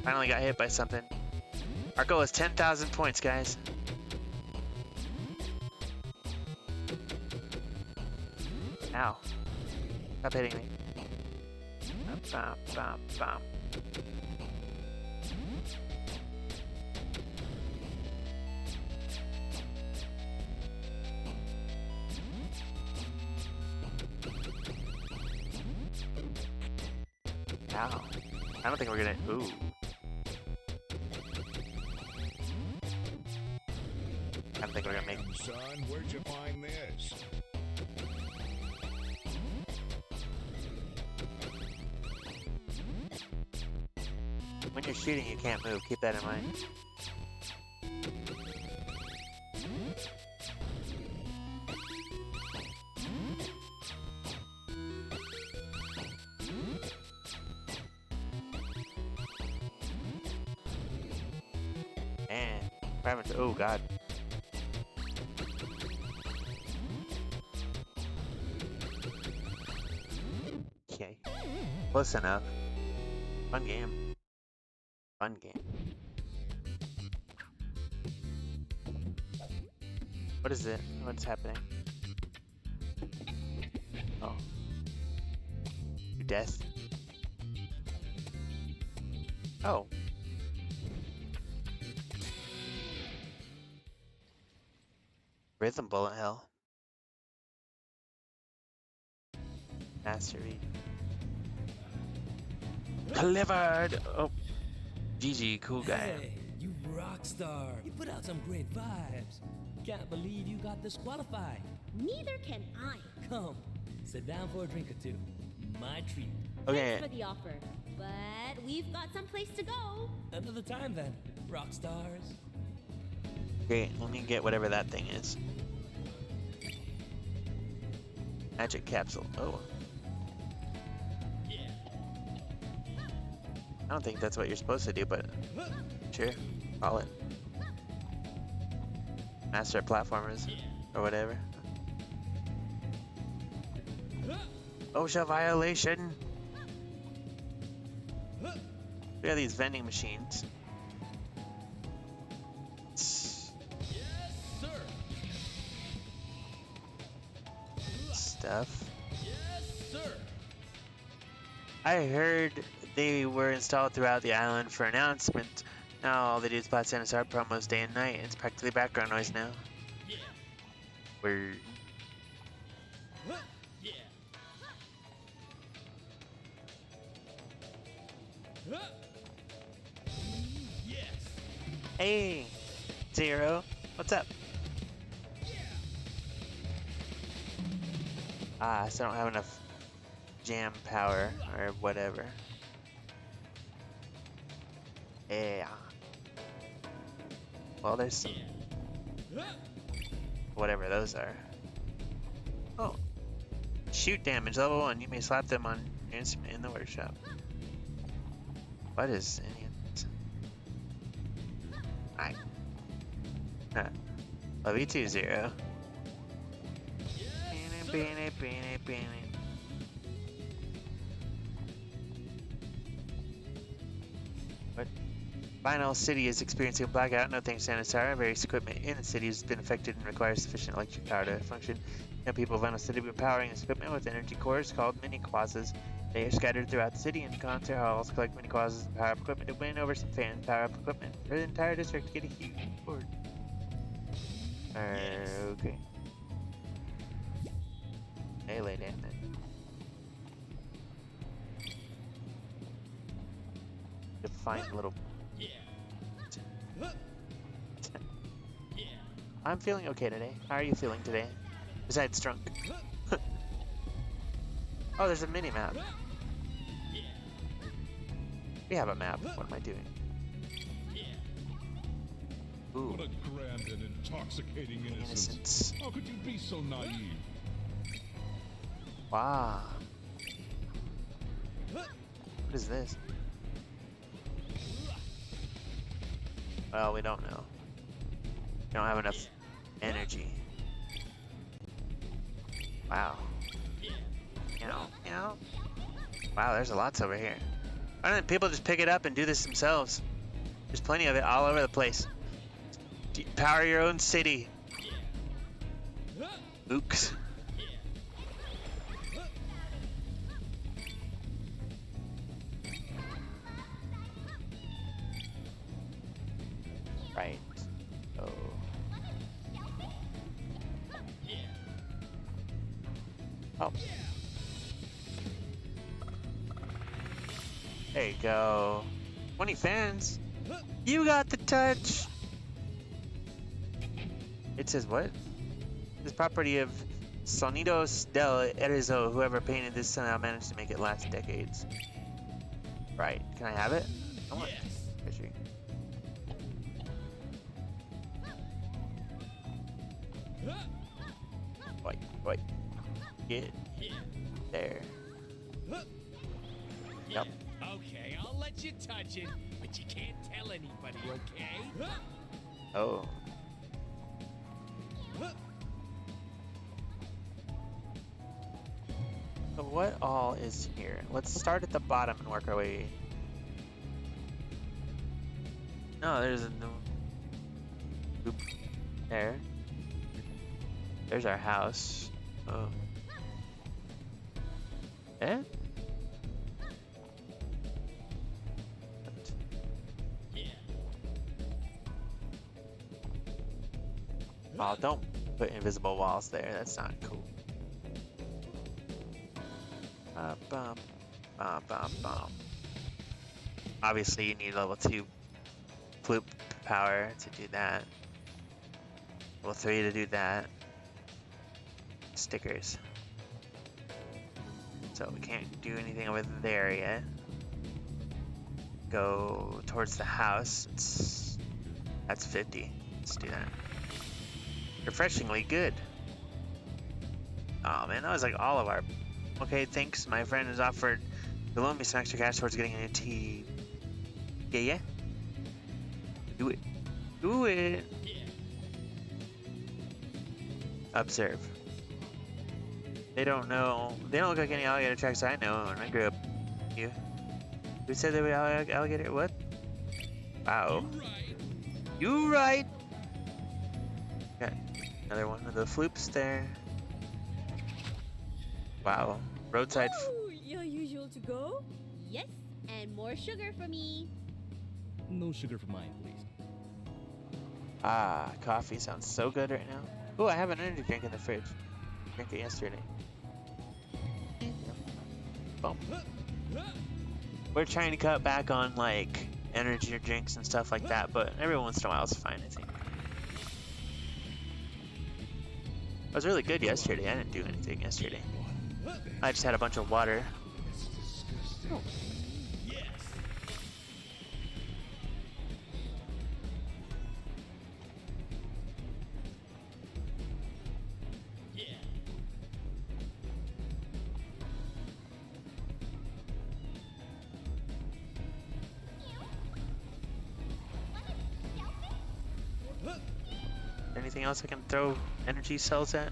Finally got hit by something. Our goal is 10,000 points, guys. Ow. Stop hitting me. Bum, bum, bum. Ow. I don't think we're gonna. Ooh. I don't think we're gonna make. Son, where'd you find this? When you're shooting, you can't move. Keep that in mind. Man, what happened to? Oh God. Okay, close enough. Fun game. Fun game. What is it? What's happening? Oh. Death. Oh. Rhythm bullet hell. Mastery. Delivered! Oh. GG, cool guy. Hey, you rock star. You put out some great vibes. Can't believe you got disqualified. Neither can I. Come, sit down for a drink or two. My treat. Okay. Thanks for the offer, but we've got someplace to go. Another time then, rock stars. Great, let me get whatever that thing is. Magic capsule. Oh. I don't think that's what you're supposed to do, but sure, call it. Master platformers, or whatever. OSHA violation! Look at these vending machines. Stuff. Yes, sir. I heard they were installed throughout the island for announcements. Now all they do is blast NSR promos day and night. It's practically background noise now. Yeah. We're... Yeah. Yes. Hey, Zero, what's up? Ah, so I don't have enough jam power or whatever. Yeah. Well, there's some... whatever those are. Oh. Shoot damage, level 1. You may slap them on your instrument in the workshop. What is any of this? I... Huh. Love you too, Zero. What? Final City is experiencing a blackout. No thanks to NSR. Various equipment in the city has been affected and requires sufficient electric power to function. Young people of Final City have been powering this equipment with energy cores called mini quazzes. They are scattered throughout the city and concert halls. Collect mini quazzes and power up equipment to win over some fans. Power up equipment for the entire district to get a huge reward. Okay. Melee damage. Define little. Yeah. Yeah. I'm feeling okay today. How are you feeling today? Besides drunk. Oh, there's a mini map. We have a map. What am I doing? Ooh. What a grand and intoxicating innocence. Innocence. How could you be so naive? Wow. What is this? Well, we don't know. We don't have enough energy. Wow. Wow, there's a lot over here. Why don't people just pick it up and do this themselves? There's plenty of it all over the place. Power your own city. Oops. Right. Oh. Oh. There you go. 20 fans. You got the touch. It says what? This property of Sonidos del Erizo. Whoever painted this somehow managed to make it last decades. Right. Can I have it? I want picture. Wait. Get there. Yep. Okay, I'll let you touch it, but you can't tell anybody, okay? Oh. So what all is here? Let's start at the bottom and work our way. No, there's a no. Oop. There. There's our house. Oh. Eh? Oh, don't put invisible walls there. That's not cool. Bum, bum. Obviously, you need level 2 flute power to do that. Level 3 to do that. Stickers. So we can't do anything over there yet. Go towards the house. That's 50. Let's do that. Refreshingly good. Oh man, that was like all of our... Okay, thanks. My friend has offered to loan me some extra cash towards getting a new TV. Yeah? Do it. Do it. Observe. They don't know. They don't look like any alligator tracks I know when I grew up. You. Who said they were alligator? What? Wow. You right. Okay. Another one of the floops there. Wow. Roadside. Oh, your usual to go? Yes, and more sugar for me. No sugar for mine, please. Ah, coffee sounds so good right now. Oh, I have an energy drink in the fridge. Drank it yesterday. Boom. We're trying to cut back on like energy drinks and stuff like that, but every once in a while it's fine, I think. I was really good yesterday. I didn't do anything yesterday. I just had a bunch of water. Oh. Anything else I can throw energy cells at?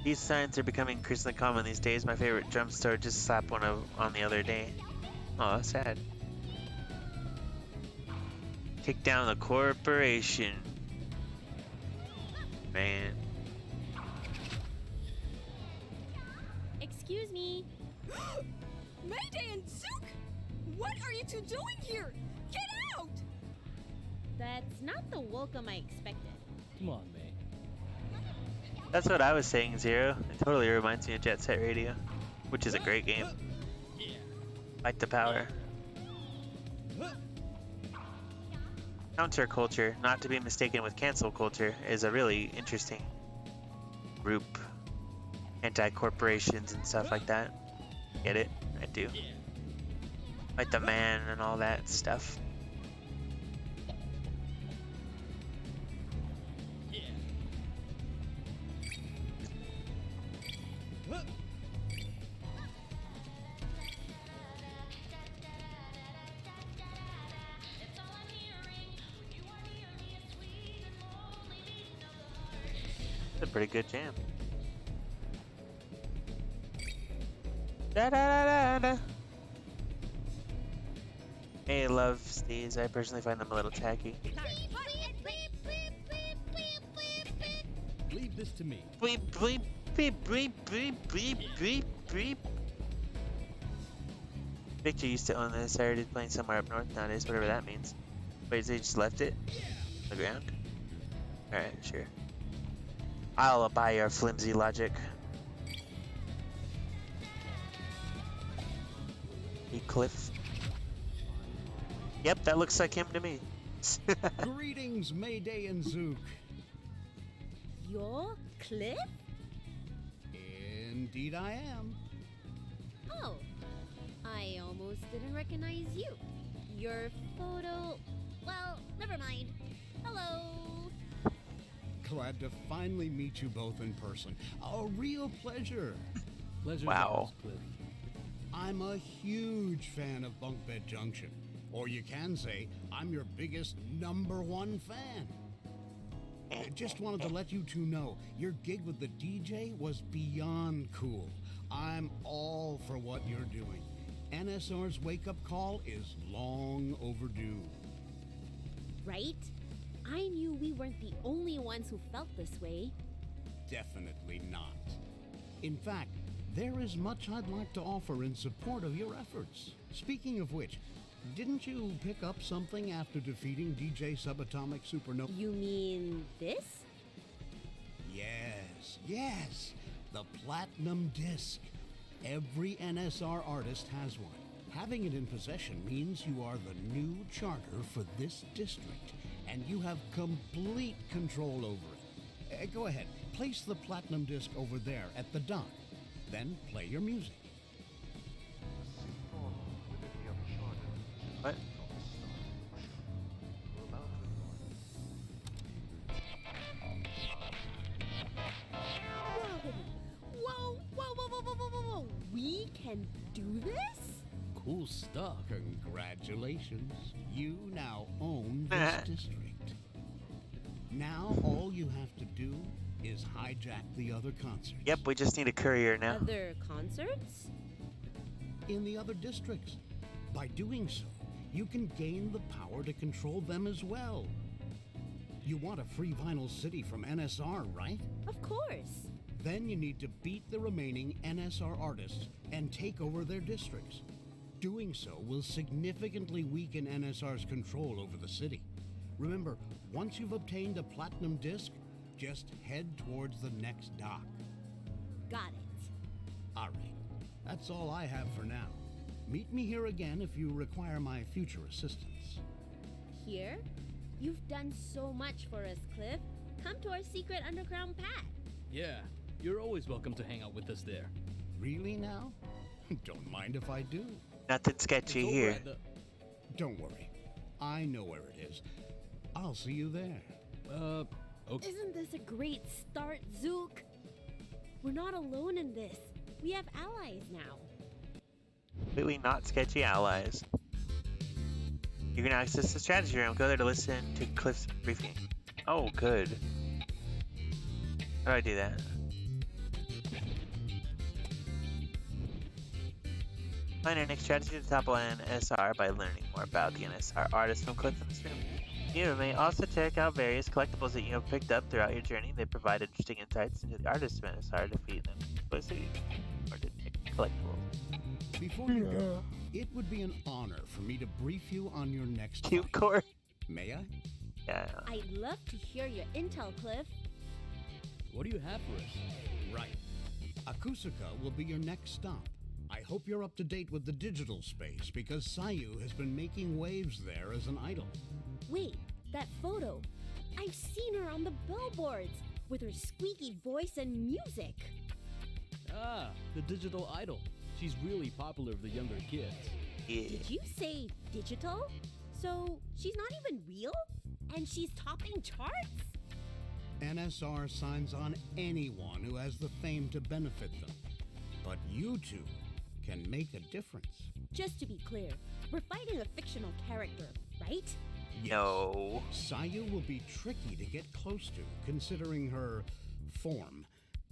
These signs are becoming increasingly common these days. My favorite drum store just slapped one on the other day. Oh, sad. Take down the corporation. Man. Excuse me. Mayday and Zook! What are you two doing here? Get out! That's not the welcome I expected. Come on, May. That's what I was saying, Zero. It totally reminds me of Jet Set Radio, which is a great game. Like the power. Counterculture, not to be mistaken with cancel culture, is a really interesting group. Anti-corporations and stuff like that. Get it? I do. Like the man and all that stuff. pretty good jam. Da da da da da. Hey, love these. I personally find them a little tacky. Leave this to me. Bleep, bleep, bleep, bleep, bleep, bleep, bleep, bleep. Victor used to own this. I heard he's playing somewhere up north nowadays, whatever that means. Wait, so he just left it on the ground? Alright, sure. I'll buy your flimsy logic. Hey, Cliff. Yep, that looks like him to me. Greetings, Mayday and Zook. You're Cliff? Indeed I am. Oh, I almost didn't recognize you. Your photo... Well, never mind. Hello. Glad to finally meet you both in person. A real pleasure. Pleasure's Wow. ours, Cliff. I'm a huge fan of Bunk Bed Junction. Or you can say, I'm your biggest #1 fan. I just wanted to let you two know, your gig with the DJ was beyond cool. I'm all for what you're doing. NSR's wake-up call is long overdue. Right? I knew we weren't the only ones who felt this way. Definitely not. In fact, there is much I'd like to offer in support of your efforts. Speaking of which, didn't you pick up something after defeating DJ Subatomic Supernova? You mean this? Yes, the Platinum Disc. Every NSR artist has one. Having it in possession means you are the new charter for this district, and you have complete control over it. Go ahead, place the Platinum Disc over there at the dock, then play your music. What? Whoa. We can do this? Cool stuff. Congratulations. You now own this district. Now all you have to do is hijack the other concerts. Yep, we just need a courier now. Other concerts? In the other districts. By doing so, you can gain the power to control them as well. You want a free vinyl city from NSR, right? Of course. Then you need to beat the remaining NSR artists and take over their districts. Doing so will significantly weaken NSR's control over the city. Remember, once you've obtained a platinum disc, just head towards the next dock. Got it. All right, that's all I have for now. Meet me here again if you require my future assistance. Here? You've done so much for us, Cliff. Come to our secret underground pad. Yeah, you're always welcome to hang out with us there. Really now? Don't mind if I do. Nothing sketchy It's over here. at the- Don't worry. I know where it is. I'll see you there. Okay. Isn't this a great start, Zook? We're not alone in this. We have allies now. Completely not sketchy allies. You can access the strategy room. Go there to listen to Cliff's briefing. Oh, good. How do I do that? Find our next strategy to topple NSR by learning more about the NSR artists from Cliff in this room. You may also check out various collectibles that you have picked up throughout your journey. They provide interesting insights into the artists of NSR. Defeat them explicitly or detect collectibles. Before you go, it would be an honor for me to brief you on your next Cute fight. core. May I? Yeah. I'd love to hear your intel, Cliff. What do you have for us? Right. Akusuka will be your next stop. I hope you're up to date with the digital space because Sayu has been making waves there as an idol. Wait, that photo. I've seen her on the billboards with her squeaky voice and music. Ah, the digital idol. She's really popular with the younger kids. Yeah. Did you say digital? So she's not even real? And she's topping charts? NSR signs on anyone who has the fame to benefit them. But you two can make a difference. Just to be clear, we're fighting a fictional character, right? No. Sayu will be tricky to get close to, considering her form,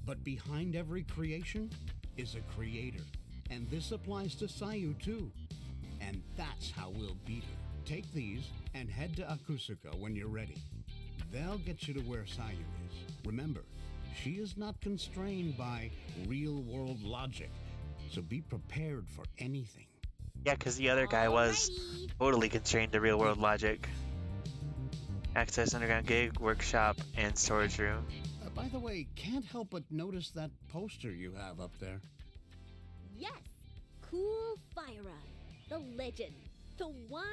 but behind every creation is a creator. And this applies to Sayu too. And that's how we'll beat her. Take these and head to Akusuka when you're ready. They'll get you to where Sayu is. Remember, she is not constrained by real-world logic, so be prepared for anything. Yeah, because the other guy was totally constrained to real-world logic. Access underground gig, workshop, and storage room. By the way, can't help but notice that poster you have up there. Yes, Cool Fyra, the legend, the one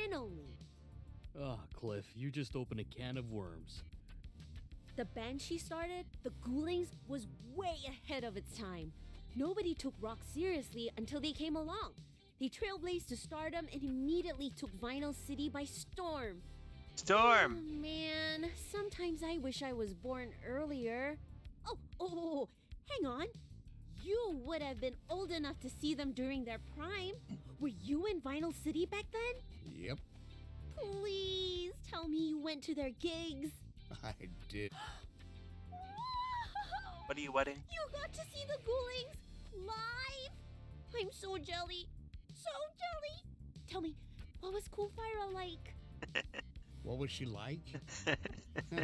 and only. Ah, Cliff, you just opened a can of worms. The band she started, the Ghoulings, was way ahead of its time. Nobody took rock seriously until they came along. They trailblazed to stardom and immediately took Vinyl City by storm. Storm! Oh, man, sometimes I wish I was born earlier. Oh, hang on. You would have been old enough to see them during their prime. Were you in Vinyl City back then? Yep, Please tell me you went to their gigs. I did. What are you wedding? You got to see the Ghoulings live. I'm so jelly. So jelly. Tell me, what was Cool Fyra like? What was she like?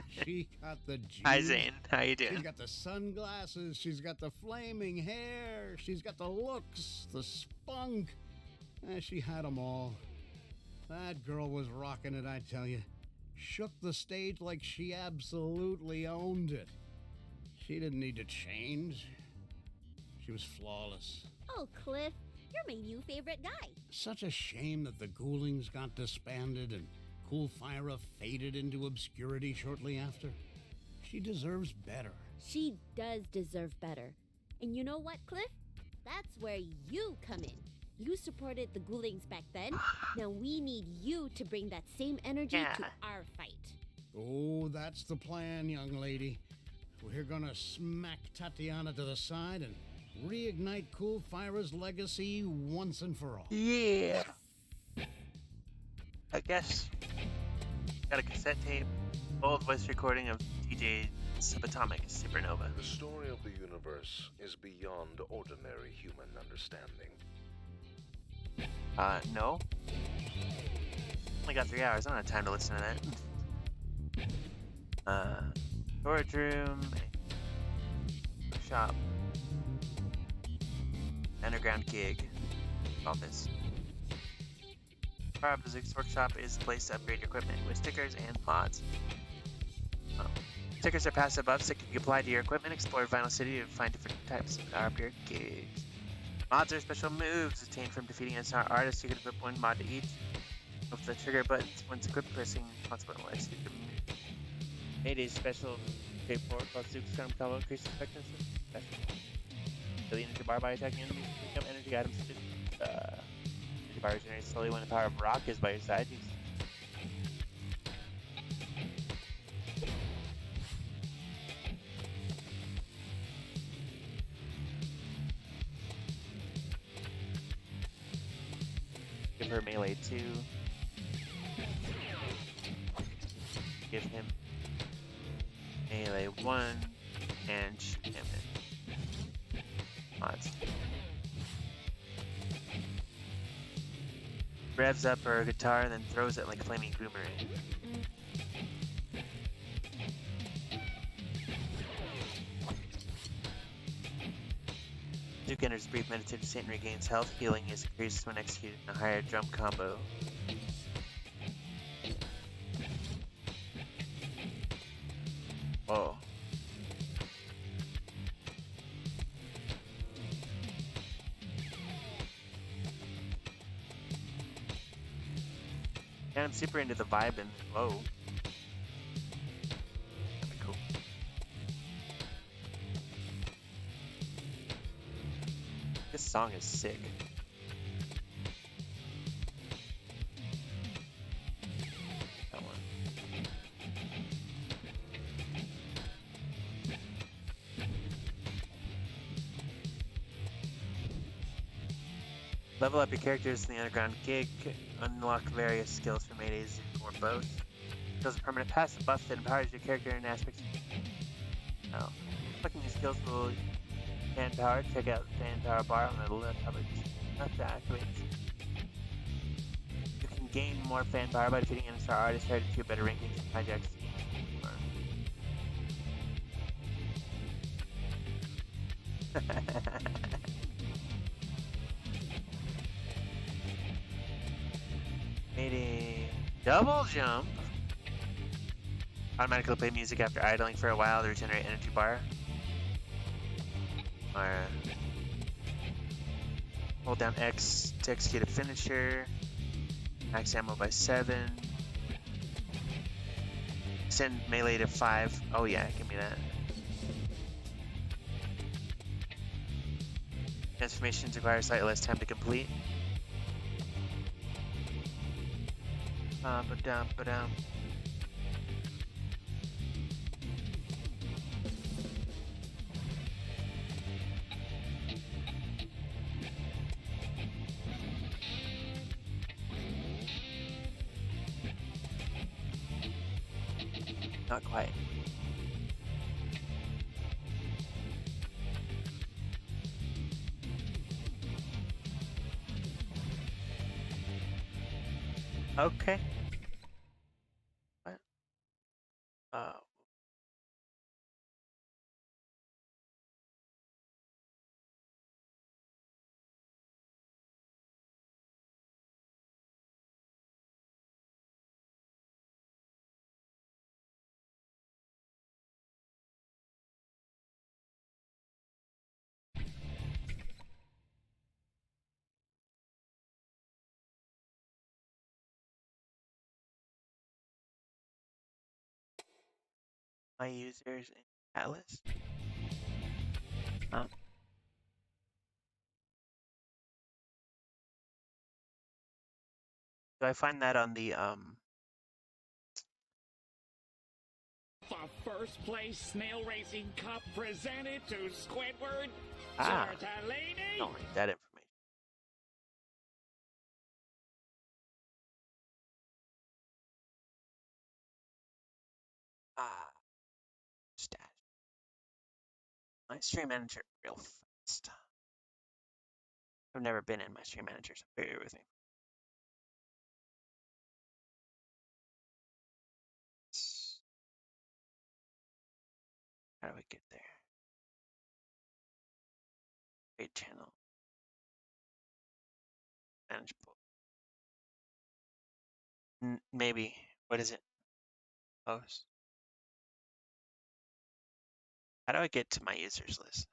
She got the juice. Hi, Zane. How you doing? She's got the sunglasses. She's got the flaming hair. She's got the looks, the spunk. She had them all. That girl was rocking it, I tell you. Shook the stage like she absolutely owned it. She didn't need to change. She was flawless. Oh, Cliff, you're my new favorite guy. Such a shame that the Ghoulings got disbanded and Cool Fyra faded into obscurity shortly after. She deserves better. She does deserve better. And you know what, Cliff? That's where you come in. You supported the Ghoulings back then. Now we need you to bring that same energy to our fight. Oh, that's the plan, young lady. We're gonna smack Tatiana to the side and reignite Cool Fyra's legacy once and for all. Yeah. I guess. Got a cassette tape, old voice recording of DJ Subatomic Supernova. The story of the universe is beyond ordinary human understanding. No. Only got 3 hours. I don't have time to listen to that. Storage room, shop, underground gig, office. Power Up Physics Workshop is the place to upgrade your equipment with stickers and mods. Stickers are passive buffs that can be applied to your equipment. Explore Vinyl City to find different types of power up your gigs. Mods are special moves obtained from defeating an artist. You can equip one mod to each of the trigger buttons once equipped, pressing consequently. Mayday's special straightforward plus Zuke's Scrum combo increases effectiveness. Kill the energy bar by attacking enemies. Pick up energy items. Energy bar regenerates slowly when the power of rock is by your side. Give her melee 2. Give him melee 1 and shoot him in mods. Revs up her guitar and then throws it like a flaming boomerang. Duke enters brief meditative state and regains health. Healing is increased when executing a higher drum combo. Whoa. Yeah, I'm super into the vibe and whoa. That'd be cool. This song is sick. That one. Level up your characters in the underground gig. Unlock various skills for Maydays or both. Skills a permanent passive buff that empowers your character in aspects Oh. Clicking these skills will fan power. Check out the fan power bar on the left to activate. You can gain more fan power by defeating NSR artists to achieve better rankings and hijacks. Made a double jump. Automatically play music after idling for a while to regenerate energy bar. Or hold down X to execute a finisher. Max ammo by 7. Extend melee to 5. Oh yeah, give me that. Transformations require slightly less time to complete. Ba-dum. Not quite. Okay. What? My users in Atlas. Do I find that on the The first place snail racing cup presented to Squidward. Tortellini. Don't read that information. Stash. My stream manager real fast. I've never been in my stream manager, so bear with me. How do we get there? Create channel. Manageable. Maybe. What is it? Host. How do I get to my users list?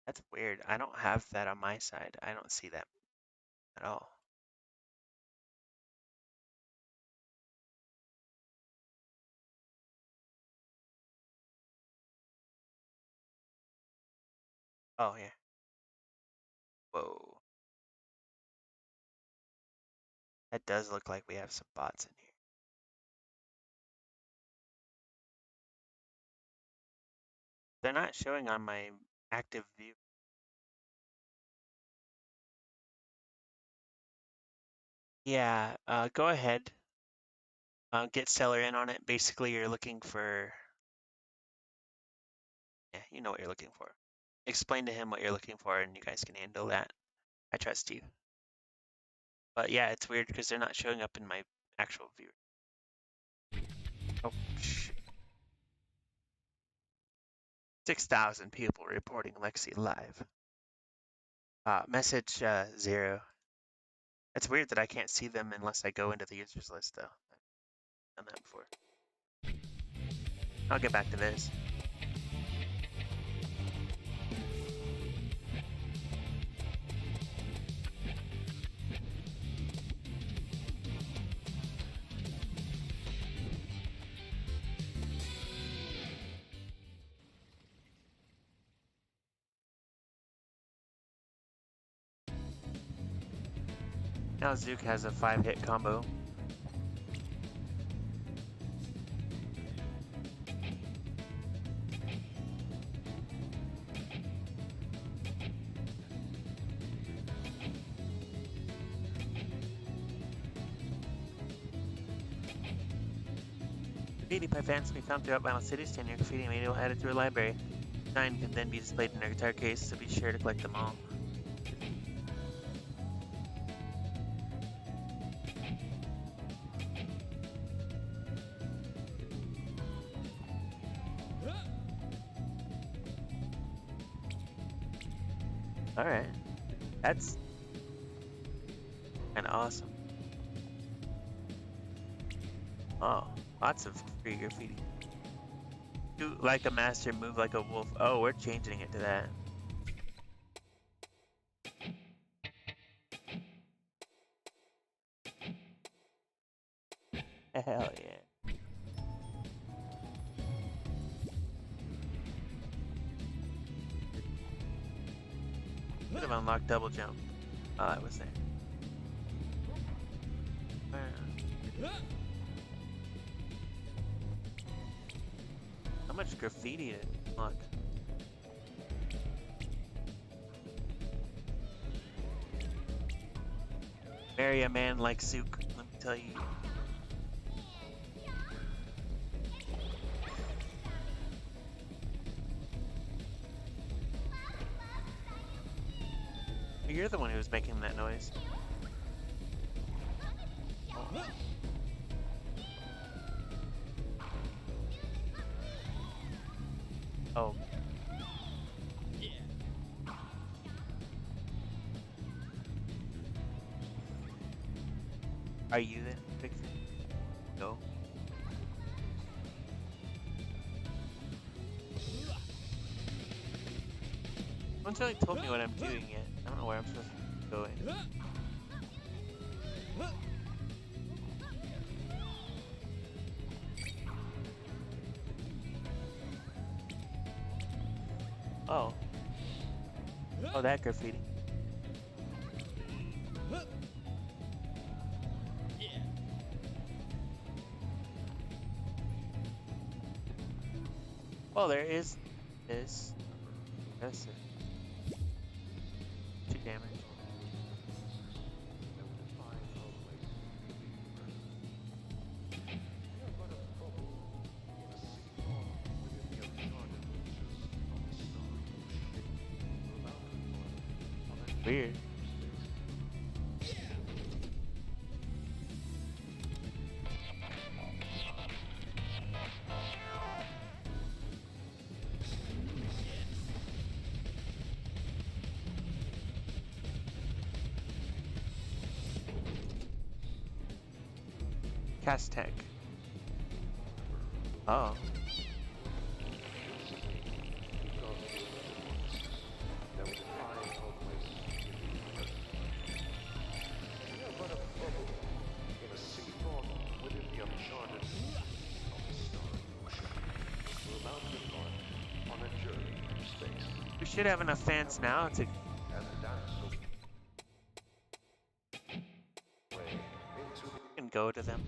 That's weird. I don't have that on my side. I don't see that at all. Oh, yeah. Whoa. That does look like we have some bots in here. They're not showing on my active view. Yeah, go ahead. Get seller in on it. Basically, you're looking for... Yeah, you know what you're looking for. Explain to him what you're looking for, and you guys can handle that. I trust you. But yeah, it's weird because they're not showing up in my actual view. Oh, shit. 6,000 people reporting Lexi live. Message 0. It's weird that I can't see them unless I go into the users list, though. I've done that before. I'll get back to this. Now Zook has a 5-hit combo. Graffiti by fans can be found throughout Vinyl City. Stand your graffiti media will add it to a library. 9 can then be displayed in a guitar case, so be sure to collect them all. Alright. That's kinda awesome. Oh, lots of free graffiti. Do like a master, move like a wolf. Oh, we're changing it to that. Hell yeah. Could have unlocked double jump while I was there. How much graffiti to unlock? Marry a man like Sook, let me tell you. You're the one who was making that noise. Oh. Are you the big fan? No. No one's really told me what I'm doing yet. I don't know where I'm supposed to be going. Oh. Oh, that graffiti. Well, there is this. That's it. 2 damage. Weird. Cast tech. Oh. We should have enough fans now to and go to them.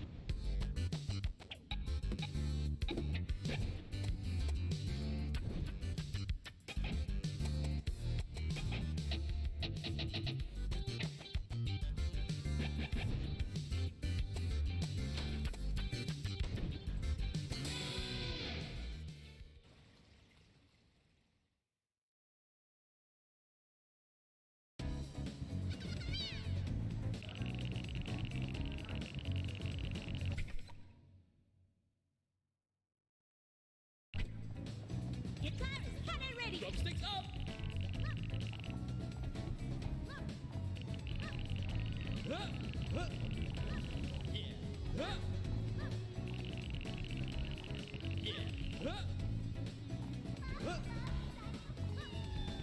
Drumsticks up!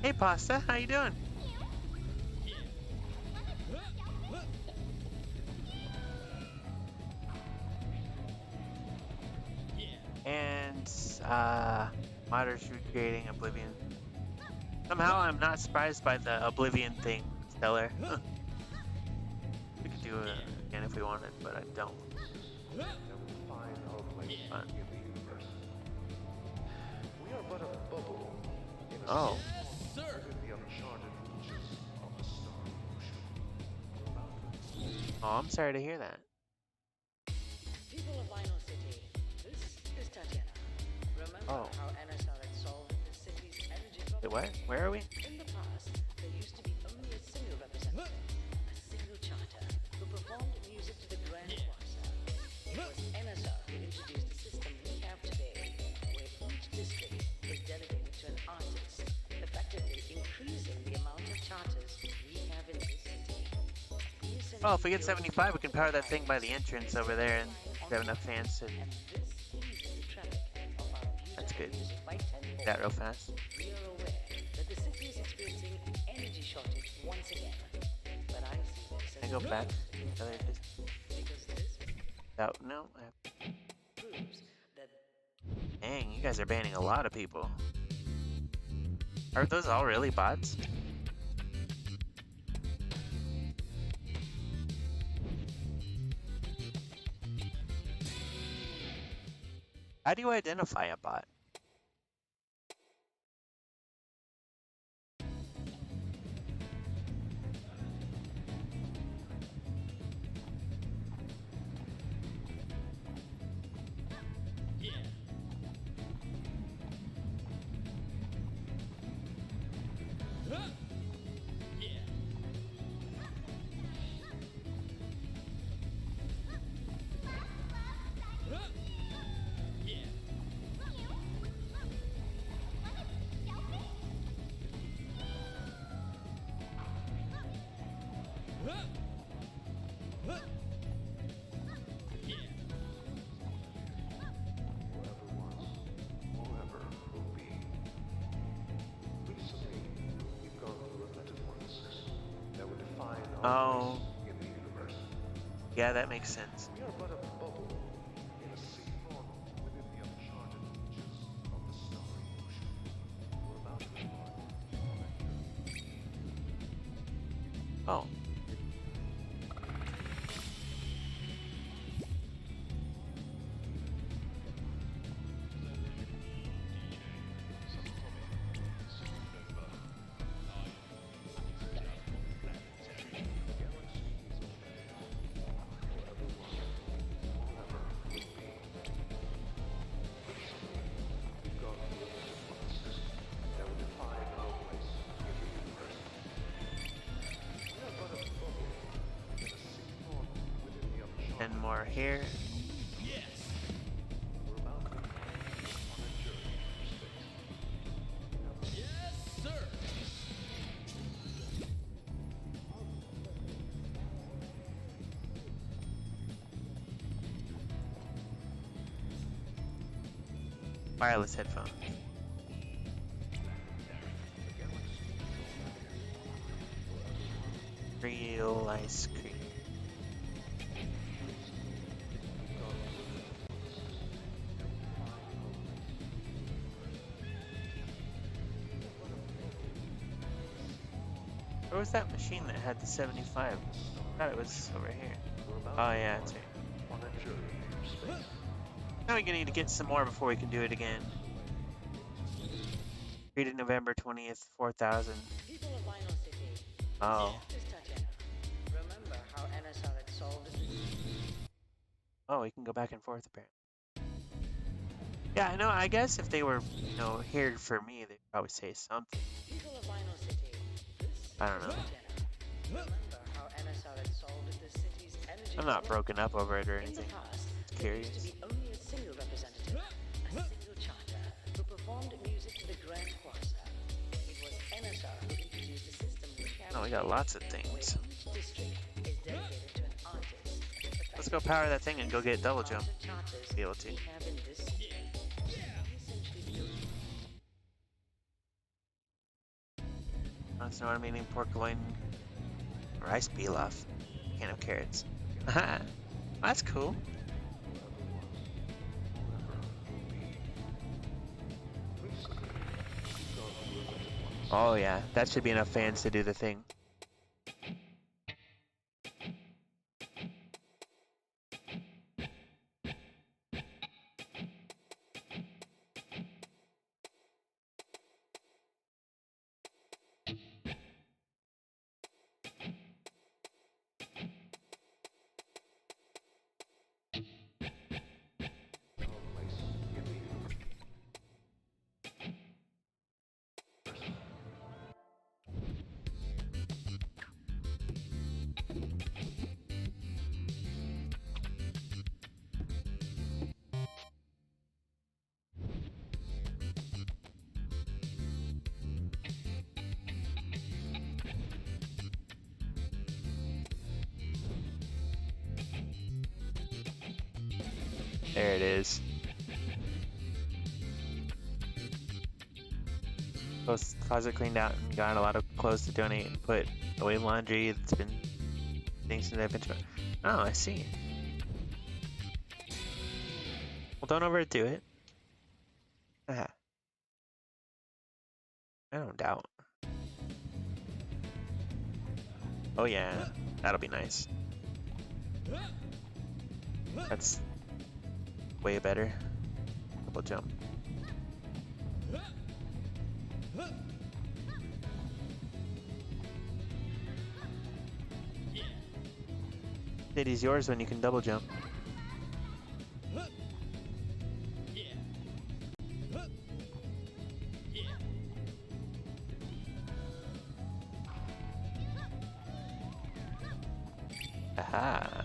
Hey Pasta, how you doing? And modders recreating Oblivion. Somehow I'm not surprised by the Oblivion thing, Stellar. We could do it again if we wanted, but I don't. Fun. Oh. Oh, I'm sorry to hear that. People of Vinyl City, this Tatiana. Remember Oh. how NSR had solved the city's energy Wait, problem? what? Where are we? In the past, there used to be only a single representative, a single charter, who performed music to the Grand Quasar. It was NSR who introduced the system we have today, where each district is delegated to an artist, effectively increasing the amount of charters we have in this city. Well, if we get 75, we can power that thing by the entrance over there and have enough fans to... That's good. Do that real fast. We are aware that the city is experiencing energy shortage once again. But I see this Can I go back? because this Oh, no. proves that Dang, you guys are banning a lot of people. Are those all really bots? How do you identify a bot? Oh. Yeah, that makes sense. Oh. And more here. Wireless headphones. Real ice cream. Where was that machine that had the 75? I thought it was over here. Oh yeah, it's here. Now we're gonna need to get some more before we can do it again. Created November 20th, 4,000. people of Vinyl City. Oh. This Tatiana. Remember how NSR had solved it? Oh, we can go back and forth apparently. Yeah, no, I guess if they were, you know, here for me, they'd probably say something. People of Vinyl City. I don't know. Remember how NSR had solved the city's energy I'm not problem? broken up over it or In the anything. past, Just there used curious. to be only a single representative, a single charter, who performed music to the Grand Quasar. It was NSR who introduced the system we have Oh, we got today, lots of where things. each district is dedicated to an artist. Let's go power that thing and go get double jump. Charters Be able to. we have in this city. We essentially built That's not what I'm eating pork loin. Rice pilaf. Can of carrots. That's cool. Oh yeah, that should be enough fans to do the thing. There it is. Closet cleaned out and got a lot of clothes to donate and put away laundry that's been things that I've been. Oh, I see. Well, don't overdo it. I don't doubt. Oh yeah, that'll be nice. That's way better. Double jump. City's yours when you can double jump. Aha.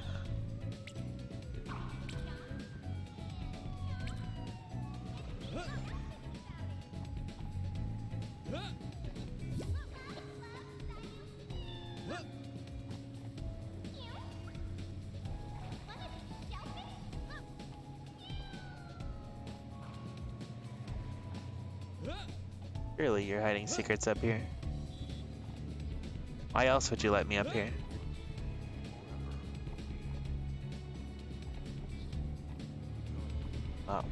Surely you're hiding secrets up here. Why else would you let me up here? Oh.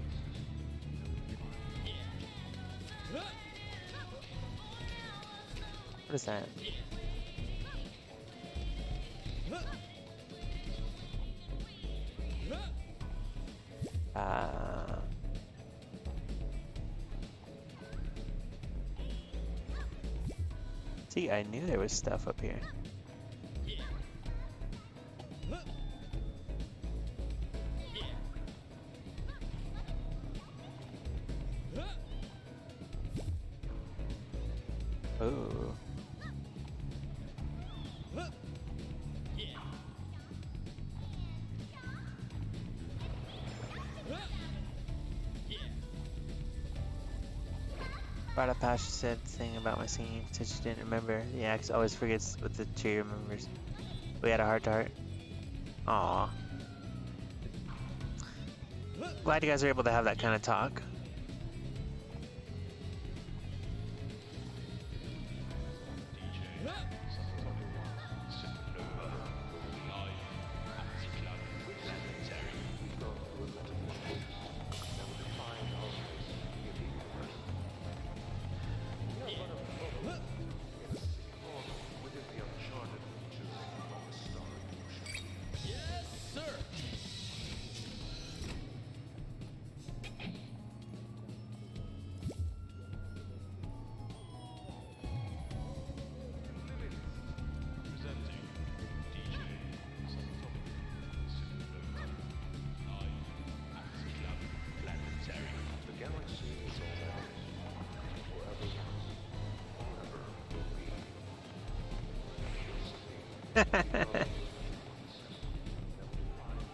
What is that? See, I knew there was stuff up here. Oh. Brought up how she said the thing about my singing since she didn't remember. The axe always forgets what the tree remembers. We had a heart-to-heart. Aww. Glad you guys are able to have that kind of talk.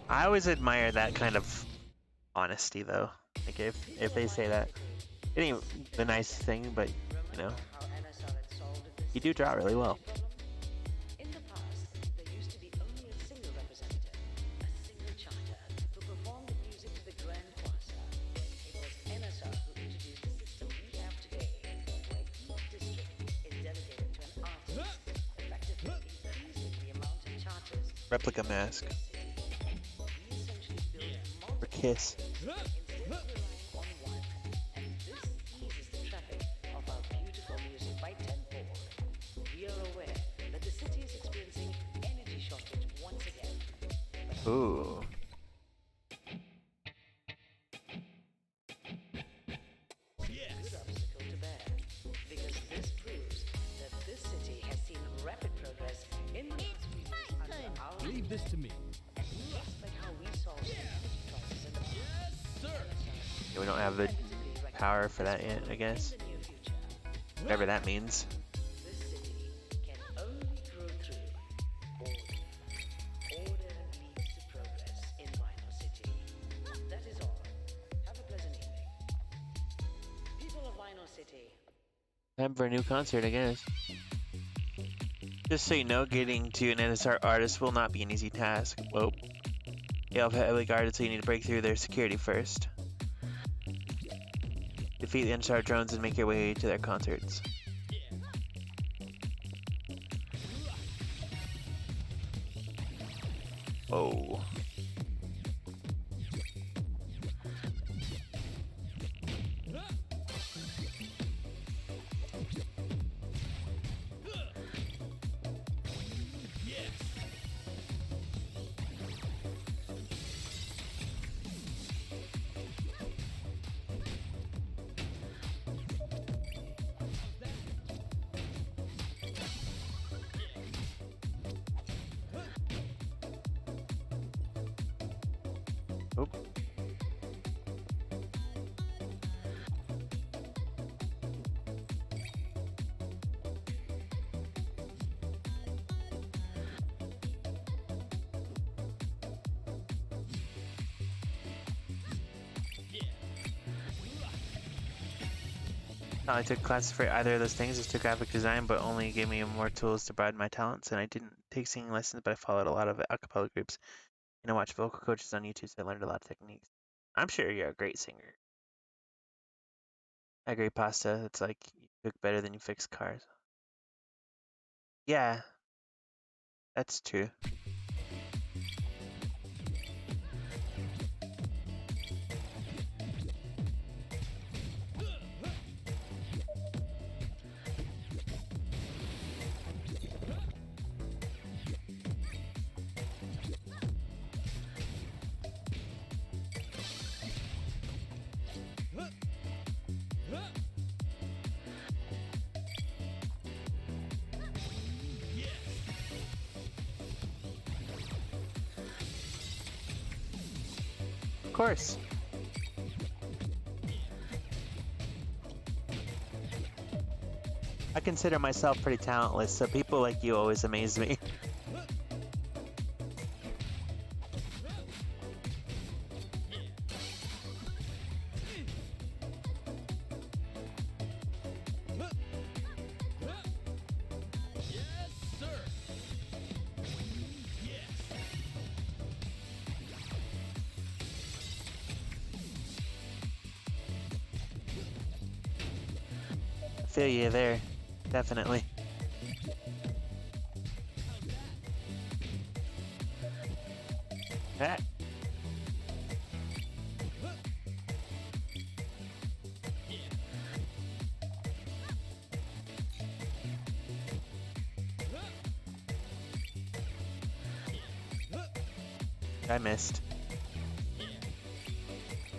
I always admire that kind of honesty, though. Like if they say that, it ain't the nicest thing, but you know, you do draw really well. In the past, there used to be only a single representative, a single charter, who performed the music to the Grand Choir. It was NSR who introduced the system we have today, where each district is delegated to an artist, effectively increasing the amount of charters. Replica mask. Or kiss. Ooh. Good obstacle to bear, because this proves that this city has seen rapid progress in the last few years under our Leave this to me. just like how we solved crisis in the past. Yes, sir. Yeah, we don't have the power for that yet, I guess. Whatever that means. This city can only grow through order. Order leads to progress in Rhino City. That is all. Have a pleasant evening. People of Rhino City. Time for a new concert, I guess. Just so you know, getting to an NSR artist will not be an easy task. Whoa. They all heavily guarded, so you need to break through their security first. Defeat the unsharp drones and make your way to their concerts. Oh. Oop. I took classes for either of those things. Just took graphic design, but only gave me more tools to broaden my talents. And I didn't take singing lessons, but I followed a lot of a cappella groups. And I watched vocal coaches on YouTube, so I learned a lot of techniques. I'm sure you're a great singer. I agree, Pasta. It's like you cook better than you fix cars. Yeah, that's true. Of course. I consider myself pretty talentless, so people like you always amaze me. I feel you there, definitely. Ah. I missed.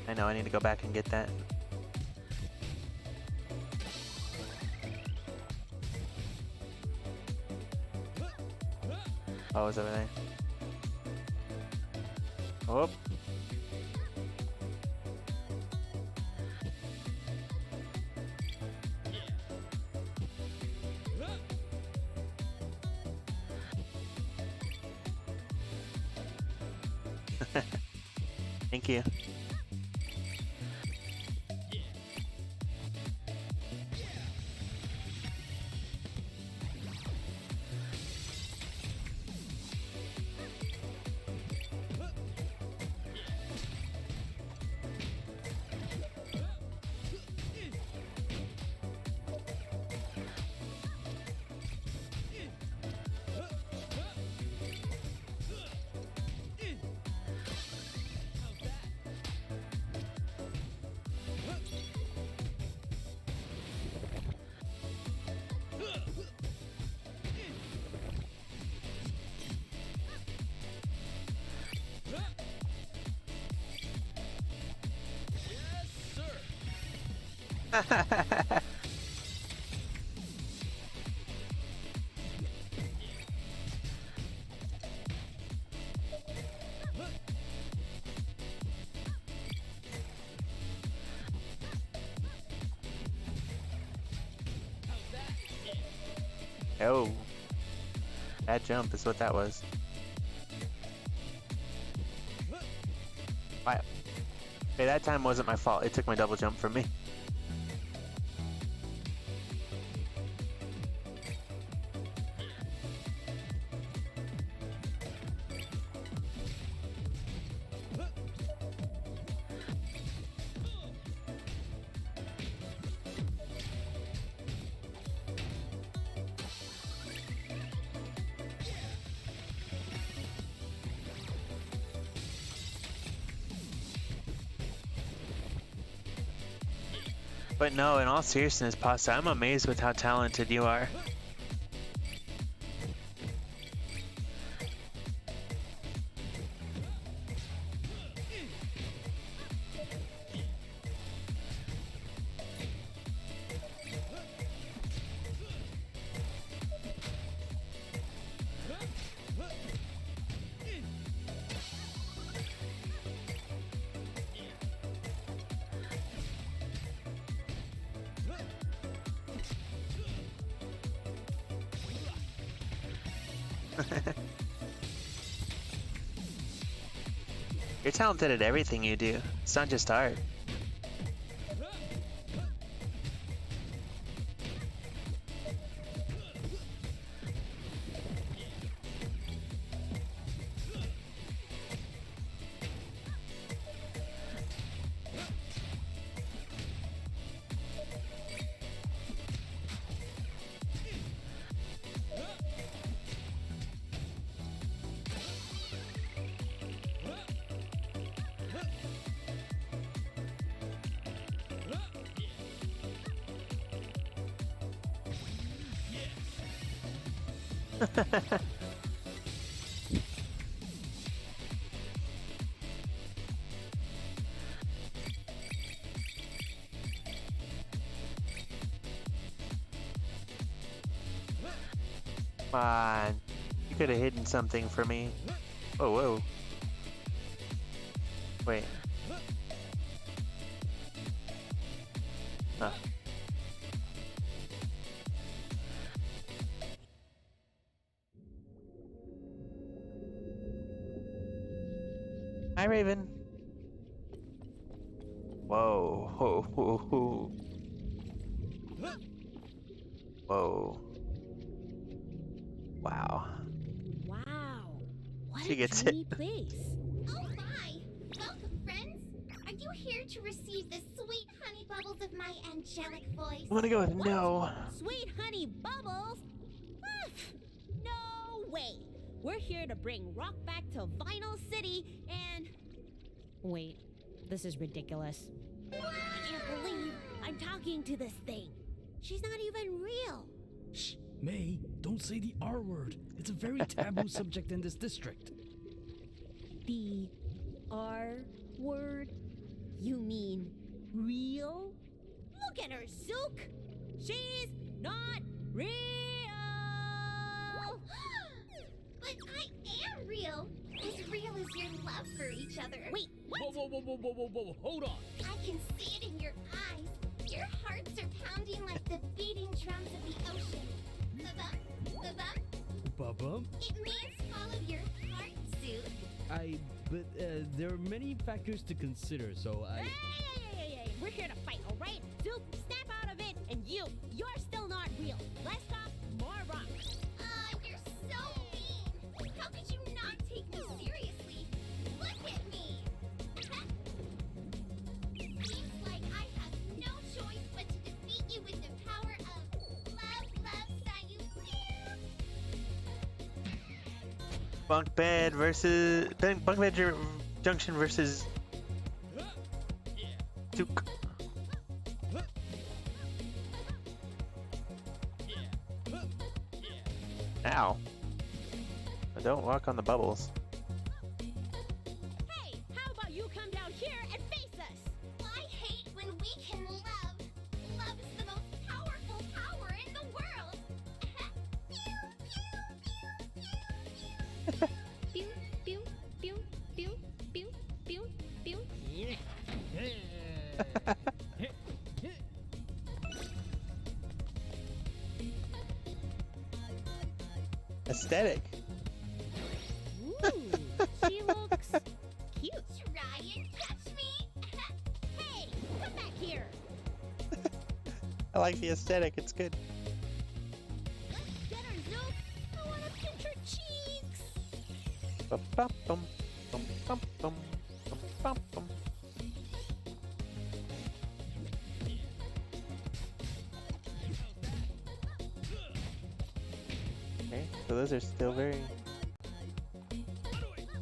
I know, I need to go back and get that. Oh, it's over there. Oh. Thank you. Oh, that jump is what that was. Wow. Hey, that time wasn't my fault. It took my double jump from me. But no, in all seriousness, Pasta, I'm amazed with how talented you are. You're talented at everything you do. It's not just art. Come on. You could have hidden something for me. Oh, whoa. Wait. Huh. Hi, Raven. Whoa. Whoa. Whoa. Whoa. Whoa. Wow. Wow. What She a gets dreamy it. place. Oh my! Welcome, friends! Are you here to receive the sweet honey bubbles of my angelic voice? I'm gonna go with no. Sweet honey bubbles? No way. We're here to bring rock back to Vinyl City and... Wait, this is ridiculous. I can't believe I'm talking to this thing. She's not even real. Shh, May, don't say the R word. It's a very taboo subject in this district. The R word? You mean real? Look at her, Zook! She's not real! But I am real! As real as your love for each other. Wait, what? Whoa, hold on. I can see it in your eyes. Your hearts are pounding like the beating drums of the ocean. Ba-bum, ba-bum. Bubba? It means follow your heart, Zook. But there are many factors to consider, so I... Hey, we're here to fight, alright? Zook, snap out of it, and you're still not real. Let's talk more rock. You're so mean. How could you not take me seriously? Look at me. Seems like I have no choice but to defeat you with the power of love, Sayu. Bunk bed versus... Bunk bed junction versus... Duke. Ow. Don't walk on the bubbles. Hey, how about you come down here and face us? I hate when we can love. Love is the most powerful power in the world. Pew, pew, pew, pew, pew, pew, pew. Aesthetic. Ooh, she looks cute. Try and catch me. Hey, come back here. I like the aesthetic. It's good. Let's get her, Zook. I want to pinch her cheeks. Bum, bum, bum, bum, bum, bum, bum, bum. Okay, so those are still very...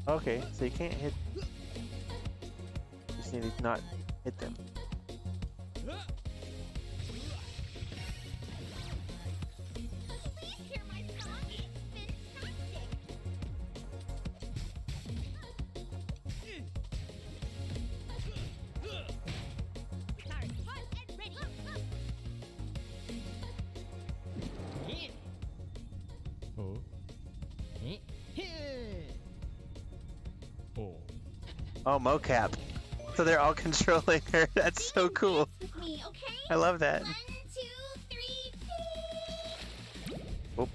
Okay, so you can't hit... You just need to not hit them. Oh, mocap. So they're all controlling her. That's so cool. With me, okay? I love that. 1, 2, 3, Oh.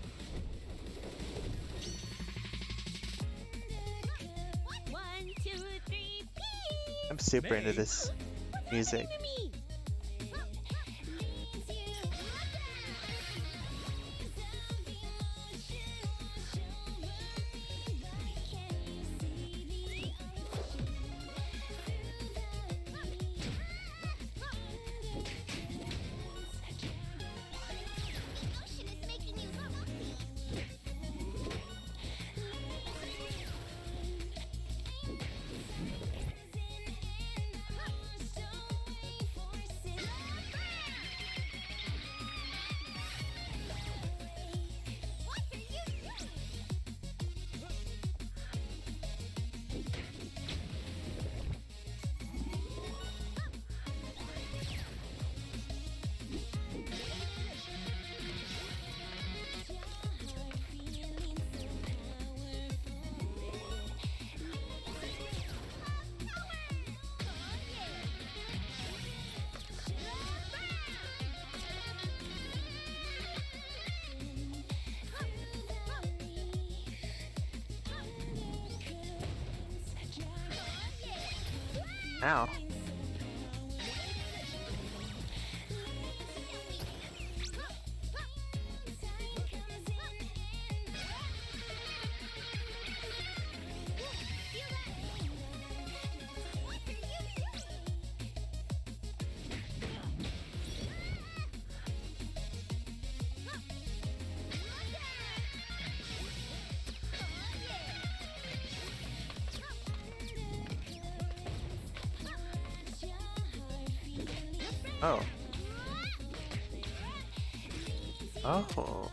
1, 2, 3, I'm super into this music. Ow. Oh. Oh.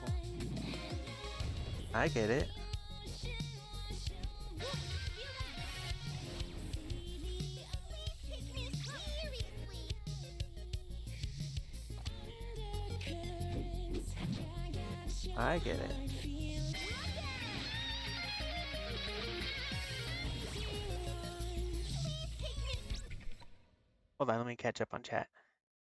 I get it. I get it. Hold on, let me catch up on chat.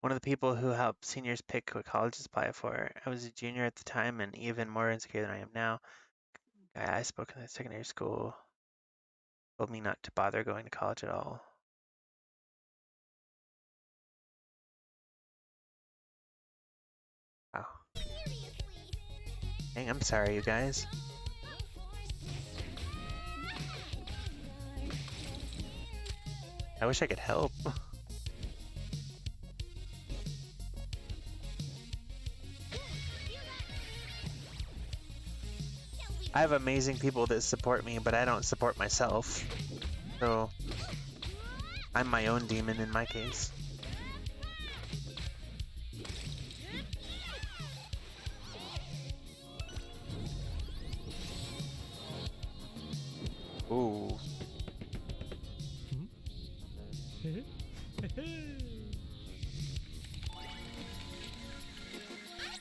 One of the people who helped seniors pick what colleges to apply for. I was a junior at the time and even more insecure than I am now. I spoke in the secondary school. Told me not to bother going to college at all. Wow. Dang, I'm sorry, you guys. I wish I could help. I have amazing people that support me, but I don't support myself. So, I'm my own demon in my case. Ooh. I'm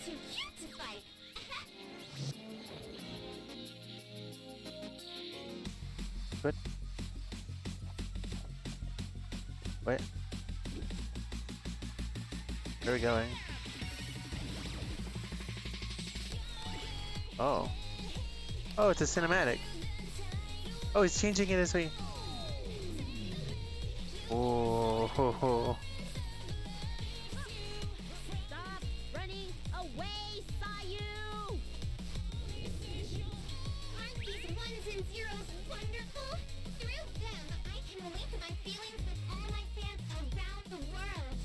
too cute to fight. What? What? Where are we going? Oh. Oh, it's a cinematic. Oh, he's changing it as we... Oh, ho, ho. Stop running away, Sayu! Aren't these ones and zeros wonderful? Through them, I can link my feelings with all my fans around the world.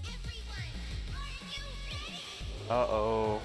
Everyone, are you ready? Uh-oh.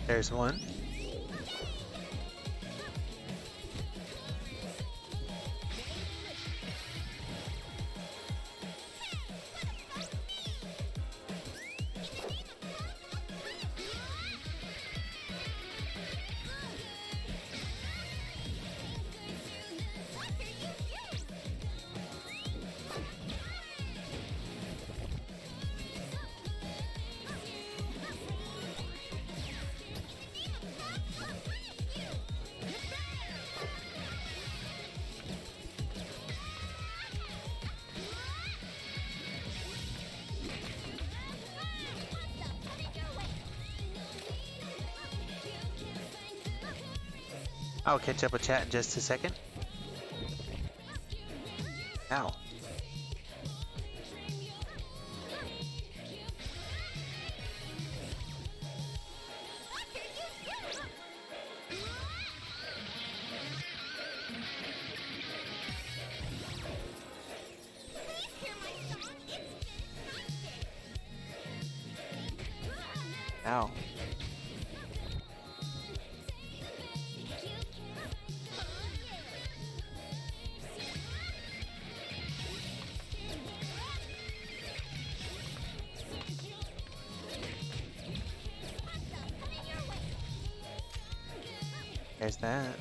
There's one. I'll catch up with chat in just a second. Ow. Ow. There's that.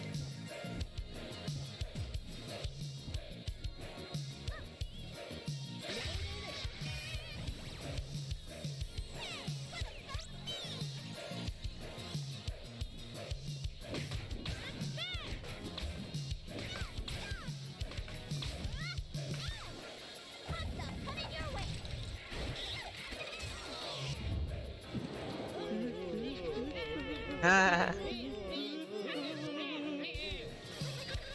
Ah.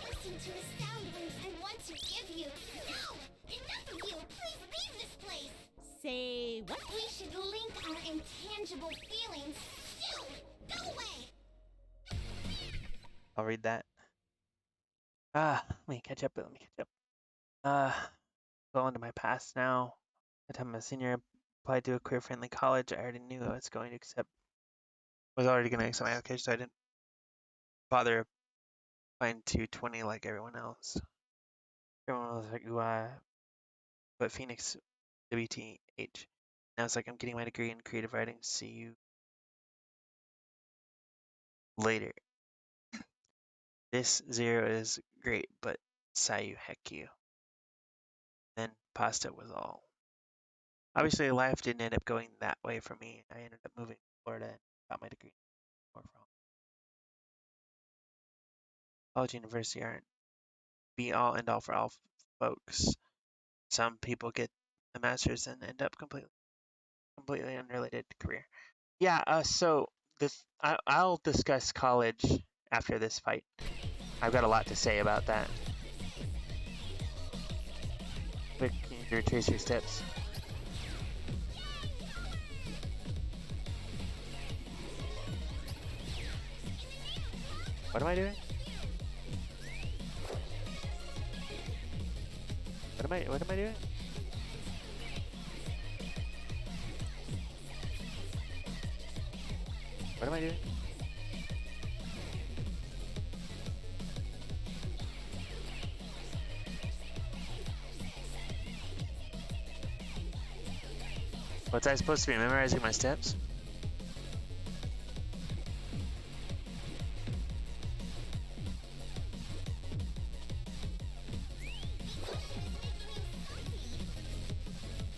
Listen to the sound waves I want to give you. No! Enough of you! Please leave this place! Say what? We should link our intangible feelings soon! Go away! I'll read that. Let me catch up. Go into my past now. By the time I'm a senior, I applied to a career-friendly college. I already knew I was already going to accept my application, so I didn't bother applying to 20 like everyone else. Everyone was like, ooh, but Phoenix, WTH. Now it's like I'm getting my degree in creative writing. See you later. This zero is great, but Sayu, heck you. Then pasta was all. Obviously, life didn't end up going that way for me. I ended up moving to Florida and got my degree. College and university aren't be all end all for all folks. Some people get a master's and end up completely unrelated career. Yeah. So I'll discuss college after this fight. I've got a lot to say about that. Quick, can you retrace your steps? What am I doing? What am I doing? What am I doing? Was I supposed to be memorizing my steps?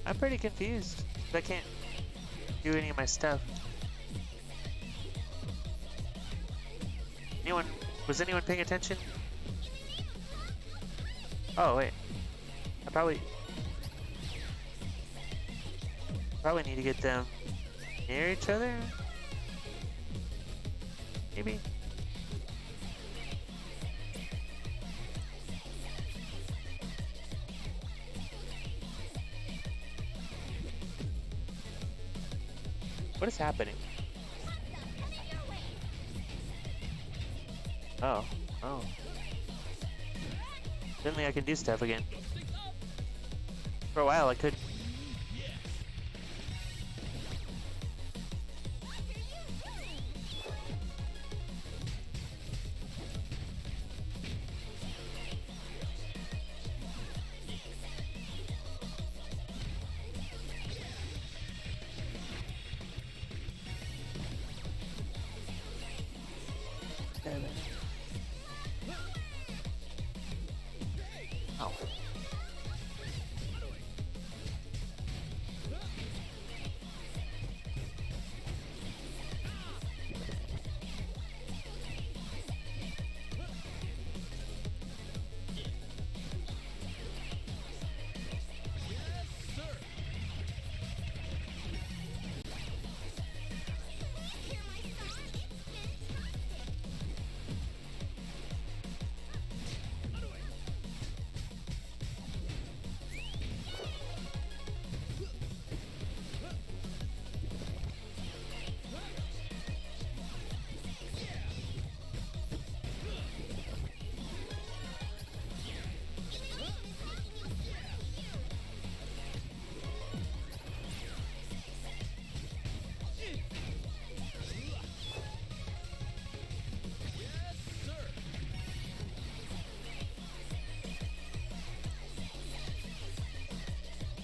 I'm pretty confused. I can't do any of my stuff. Was anyone paying attention? Oh wait. I probably need to get them near each other. Maybe. What is happening? Oh. Suddenly I can do stuff again. For a while I couldn't.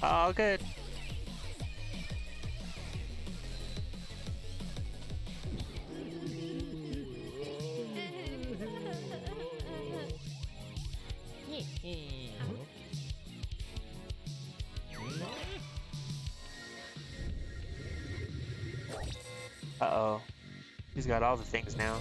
All good. Uh-oh. He's got all the things now.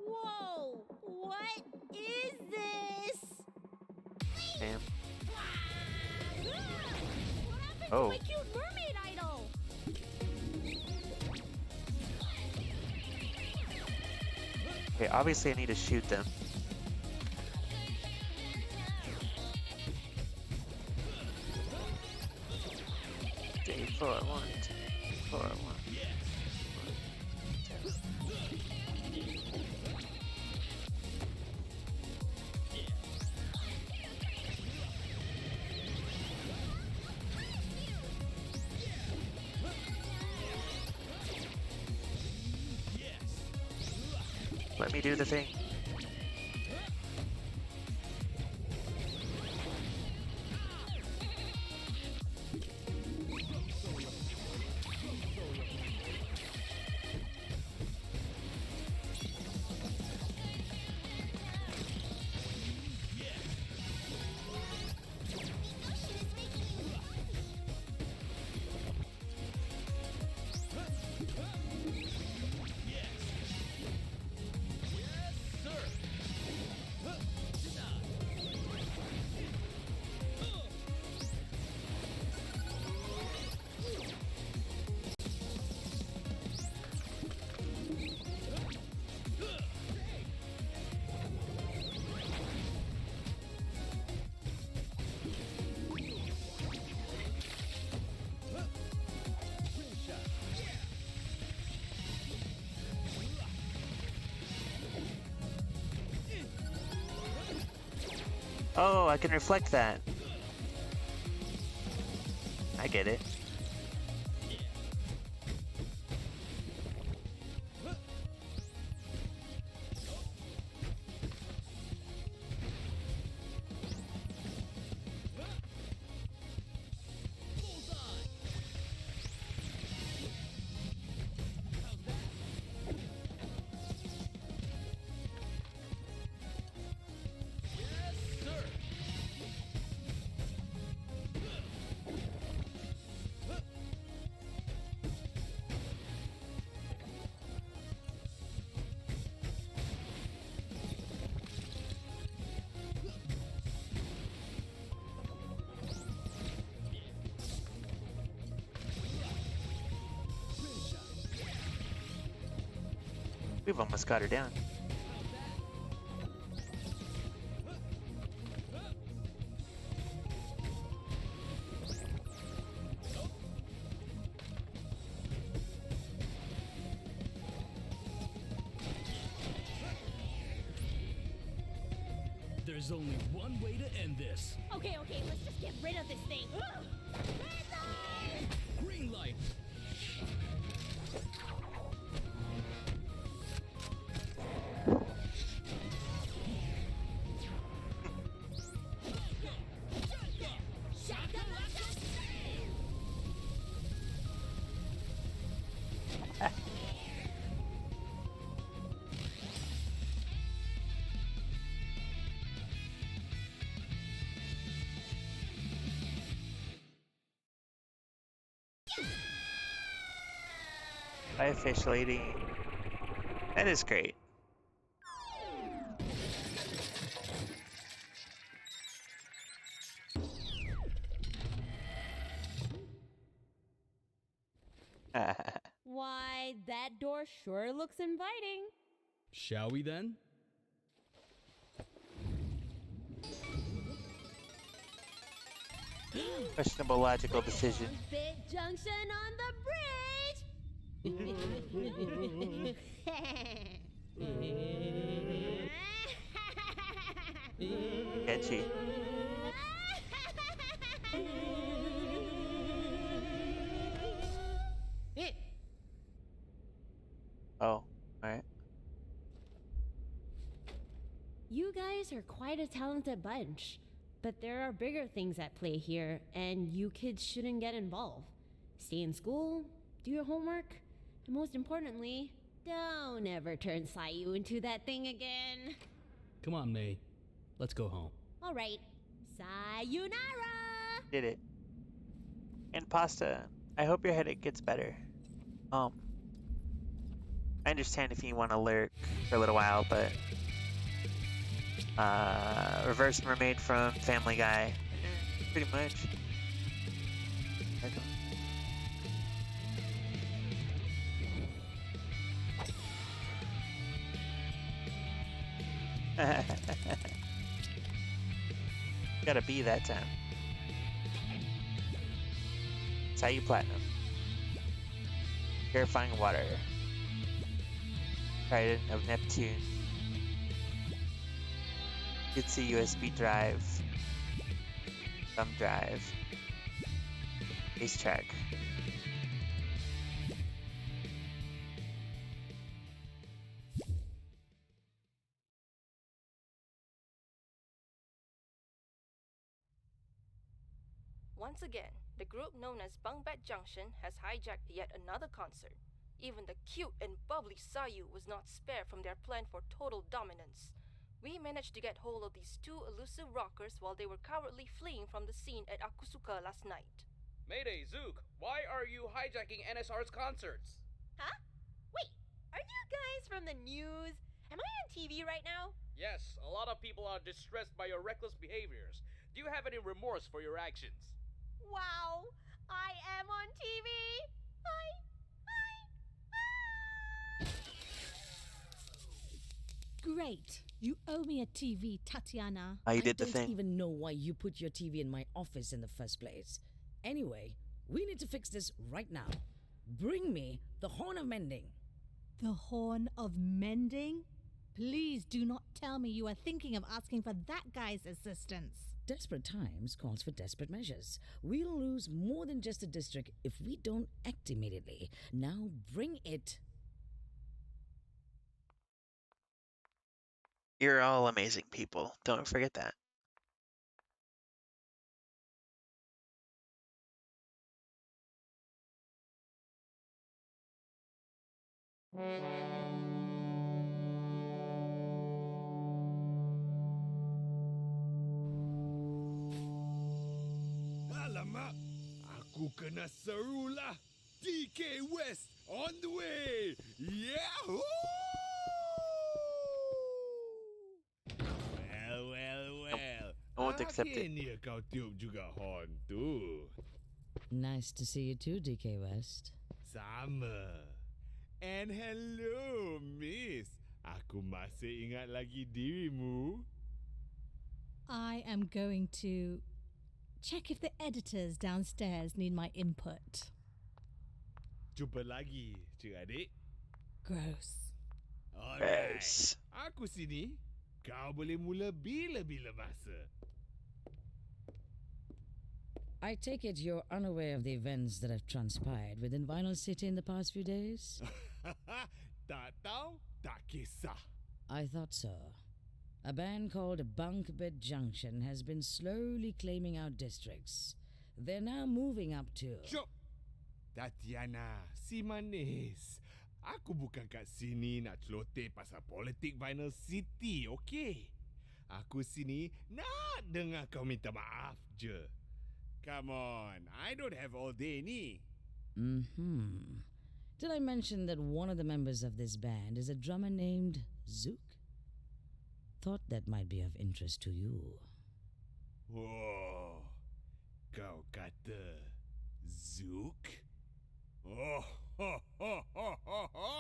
Whoa! What is this? Damn. What happened Oh. to my cute mermaid idol? Okay, obviously I need to shoot them. 3, 4, 1, 2, 4, 1. Let me do the thing. Oh, I can reflect that. I get it. We've almost got her down. There's only one way to end this. Okay, let's just get rid of this thing. Green light. Bye, fish lady. That is great. Why, that door sure looks inviting. Shall we then? Questionable logical decision. Bit junction on the bridge. Catchy. guys are quite a talented bunch. But there are bigger things at play here, and you kids shouldn't get involved. Stay in school, do your homework, and most importantly, don't ever turn Sayu into that thing again. Come on, May. Let's go home. Alright, sayonara! Did it. And Pasta, I hope your headache gets better. I understand if you want to lurk for a little while, but Reverse Mermaid from Family Guy, pretty much. Gotta be that time. Sayu Platinum. Purifying water. Trident of Neptune. Jitsi USB drive. Thumb drive. Ace track. Once again, the group known as Bungbat Junction has hijacked yet another concert. Even the cute and bubbly Sayu was not spared from their plan for total dominance. We managed to get hold of these two elusive rockers while they were cowardly fleeing from the scene at Akusuka last night. Mayday, Zook! Why are you hijacking NSR's concerts? Huh? Wait, are you guys from the news? Am I on TV right now? Yes, a lot of people are distressed by your reckless behaviors. Do you have any remorse for your actions? Wow, I am on TV! Great. You owe me a TV, Tatiana. You did the I thing. don't even know why you put your TV in my office in the first place. Anyway, we need to fix this right now. Bring me the Horn of Mending. The Horn of Mending? Please do not tell me you are thinking of asking for that guy's assistance. Desperate times calls for desperate measures. We'll lose more than just a district if we don't act immediately. Now bring it. You're all amazing people. Don't forget that. Alamak, aku kena seru lah. DK West on the way. Yahoo! Well. I won't accept it. Akhirnya kau tiup juga horn tu. Nice to see you too, DK West. Sama. And hello, Miss. Aku masih ingat lagi dirimu. I am going to check if the editors downstairs need my input. Jumpa lagi, cik adik. Gross. Alright. Aku sini. Kau boleh mula bila-bila masa. I take it you're unaware of the events that have transpired within Vinyl City in the past few days? Tak tahu, tak kisah. I thought so. A band called Bunkbed Junction has been slowly claiming out districts. They're now moving up to... Cuk! Tatiana, si manis. Aku bukan kat sini nak celoteh pasal politik Vinyl City, okey? Aku sini nak dengar kau minta maaf je. Come on, I don't have all day ni. Did I mention that one of the members of this band is a drummer named Zook? Thought that might be of interest to you. Oh, kau kata Zook? Oh, ho, ho, ho, ho, ho.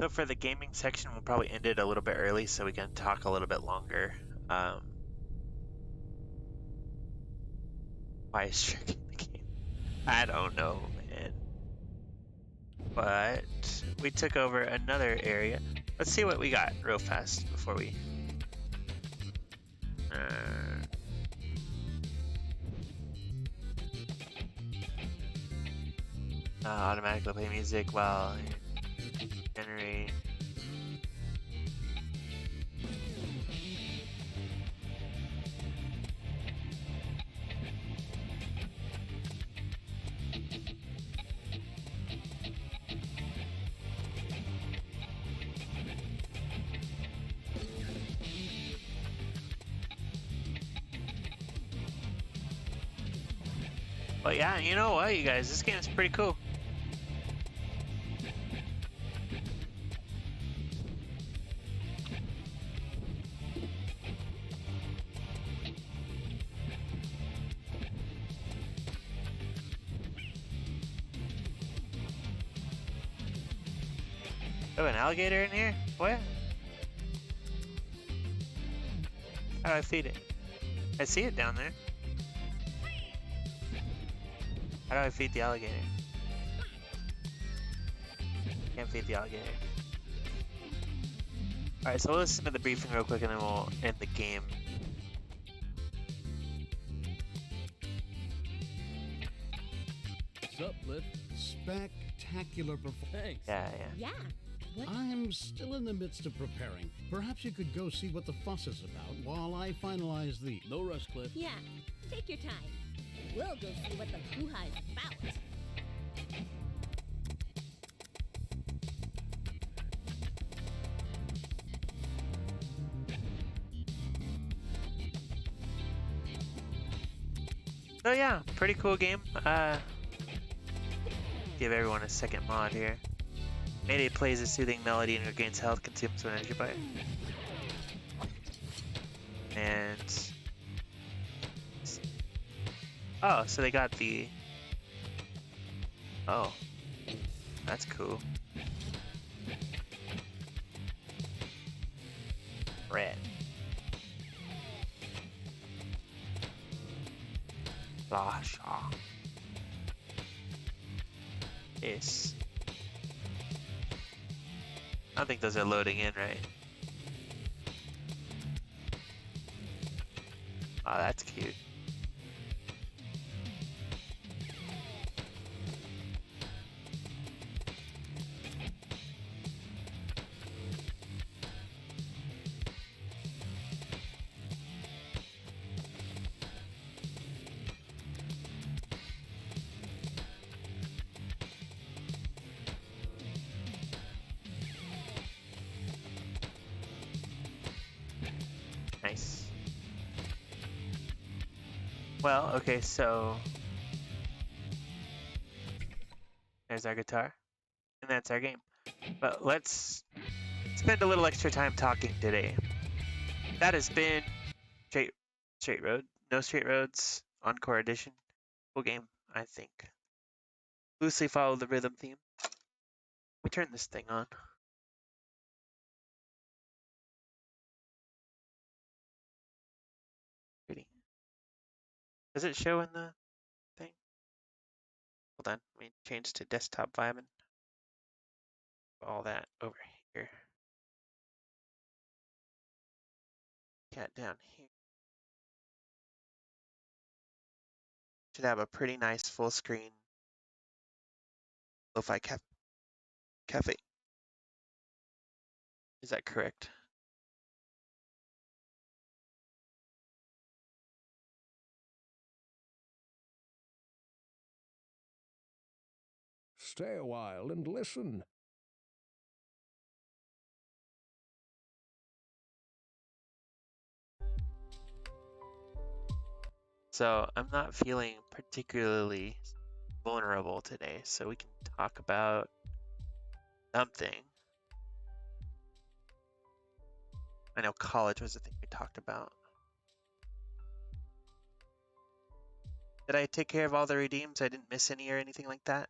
So for the gaming section, we'll probably end it a little bit early so we can talk a little bit longer. Why is tricking the game? I don't know, man. But we took over another area. Let's see what we got real fast before we... automatically play music while you generate. But yeah, you know what, you guys, this game is pretty cool. Oh, an alligator in here? What? How do I feed it? I see it down there. How do I feed the alligator? Can't feed the alligator. Alright, so we'll listen to the briefing real quick and then we'll end the game. What's up, Cliff? Spectacular performance. Thanks. Yeah. Yeah. What? I'm still in the midst of preparing. Perhaps you could go see what the fuss is about while I finalize the... No rush, Cliff. Yeah. Take your time. We'll go see what the hoo-ha is about. So yeah, pretty cool game. Give everyone a second mod here. Mayday plays a soothing melody and regains health, consumes one energy bar. And oh, so they got the oh, that's cool. Red. Flash. Yes. I don't think those are loading in, right? Oh, that's cute. Nice. Well, okay, so there's our guitar, and that's our game. But let's spend a little extra time talking today. That has been Straight Road, No Straight Roads, Encore Edition. Cool game, I think. Loosely follow the rhythm theme. Let me turn this thing on. Pretty. Does it show in the thing? Hold on, let me change to desktop vibing. All that over here. Cat down here. Should have a pretty nice full screen lo-fi cafe. Is that correct? Stay a while and listen. So I'm not feeling particularly vulnerable today, so we can talk about something. I know college was the thing we talked about. Did I take care of all the redeems? I didn't miss any or anything like that?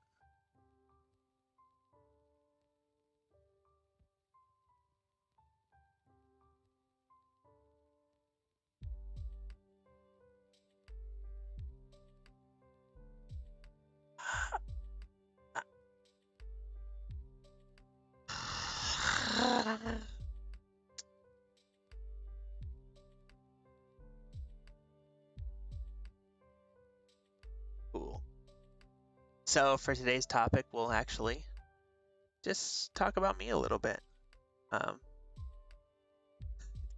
Cool. So for today's topic, we'll actually just talk about me a little bit.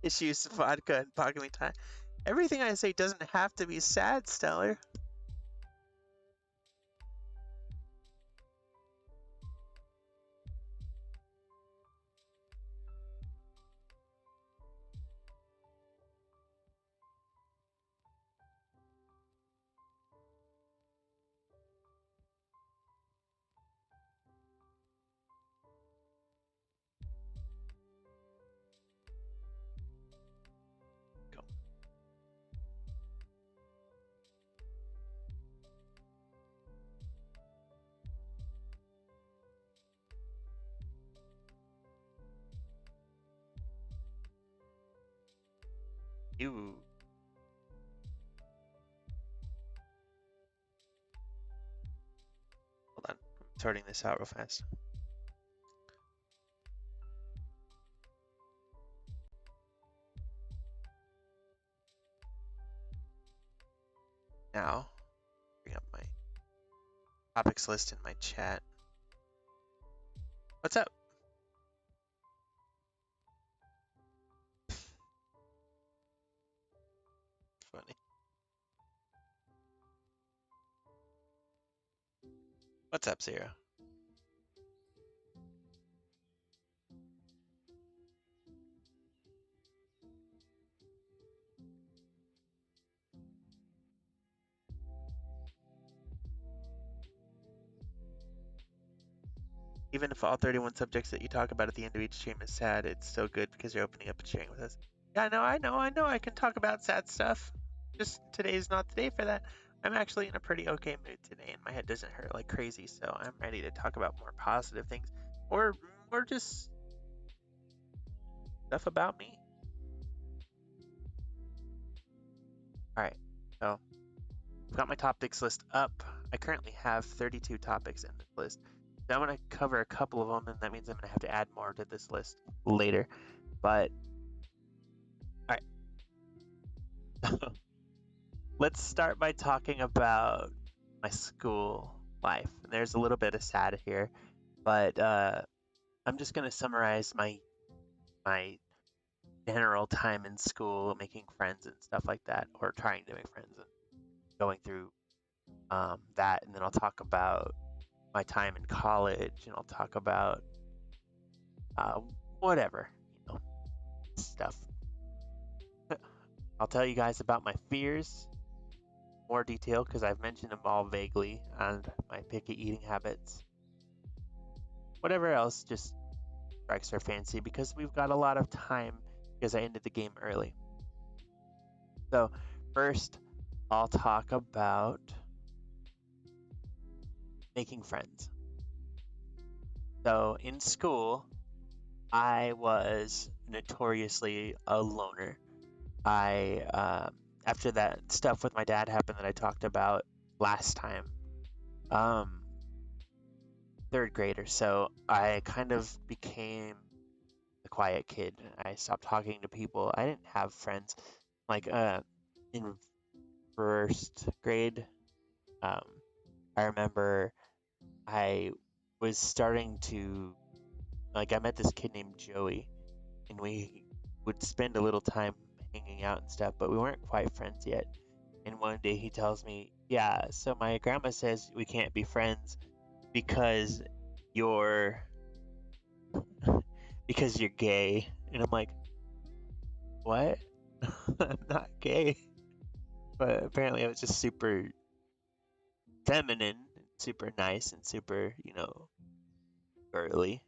Issues, vodka, and pocket time. Everything I say doesn't have to be sad, Stellar. You. Hold on. I'm sorting this out real fast. Now, bring up my topics list in my chat. What's up? Funny. What's up, Zero? Even if all 31 subjects that you talk about at the end of each stream is sad, it's still good because you're opening up and sharing with us. Yeah, I know. I can talk about sad stuff. Just today's not the day for that. I'm actually in a pretty okay mood today, and my head doesn't hurt like crazy, so I'm ready to talk about more positive things, or just stuff about me. All right, so I've got my topics list up. I currently have 32 topics in this list. So I'm going to cover a couple of them, and that means I'm going to have to add more to this list later. But, all right. Let's start by talking about my school life. And there's a little bit of sad here, but I'm just going to summarize my general time in school, making friends and stuff like that, or trying to make friends and going through that. And then I'll talk about my time in college, and I'll talk about whatever, stuff. I'll tell you guys about my fears, more detail, because I've mentioned them all vaguely, and my picky eating habits. Whatever else just strikes our fancy, because we've got a lot of time because I ended the game early. So first, I'll talk about making friends. So in school, I was notoriously a loner. After that stuff with my dad happened that I talked about last time, third grade or so, I kind of became the quiet kid. I stopped talking to people. I didn't have friends. Like in first grade, I remember I was starting to I met this kid named Joey, and we would spend a little time hanging out and stuff, but we weren't quite friends yet. And one day he tells me, "Yeah, so my grandma says we can't be friends because you're because you're gay." And I'm like, "What? I'm not gay." But apparently I was just super feminine, super nice, and super, girly.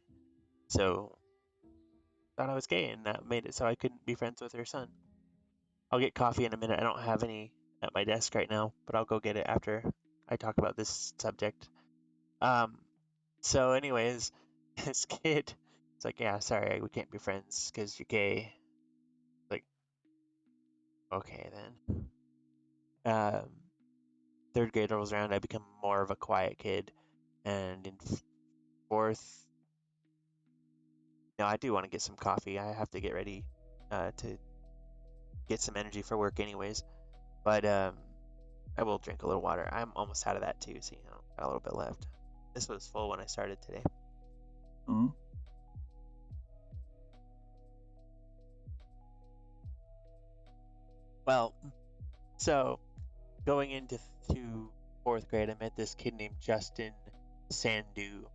So thought I was gay, and that made it so I couldn't be friends with her son. I'll get coffee in a minute. I don't have any at my desk right now, but I'll go get it after I talk about this subject. So anyways, this kid, it's like, "Yeah, sorry, we can't be friends because you're gay." Like, okay then. Third grade rolls around, I become more of a quiet kid, and in fourth, I do want to get some coffee. I have to get ready to get some energy for work anyways. But I will drink a little water. I'm almost out of that too, so got a little bit left. This was full when I started today. Well, so going into fourth grade, I met this kid named Justin Sandu,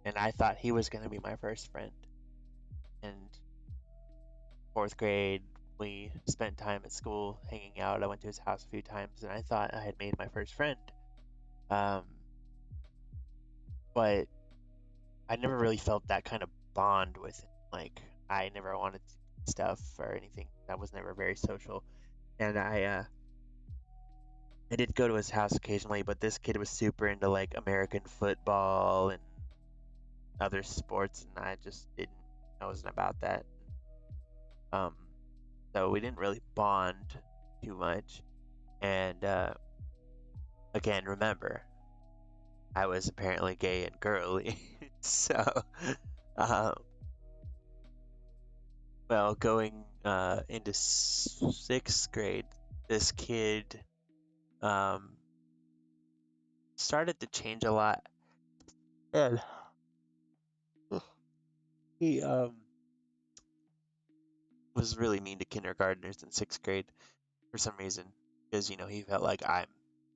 and I thought he was going to be my first friend. And fourth grade, we spent time at school hanging out. I went to his house a few times, and I thought I had made my first friend. But I never really felt that kind of bond with him. Like, I never wanted to do stuff or anything. I was never very social. And I did go to his house occasionally, but this kid was super into like American football and other sports, and I wasn't about that. So we didn't really bond too much. And again, remember, I was apparently gay and girly. So, well, going into sixth grade, this kid started to change a lot, and he was really mean to kindergartners in sixth grade for some reason, because he felt like I'm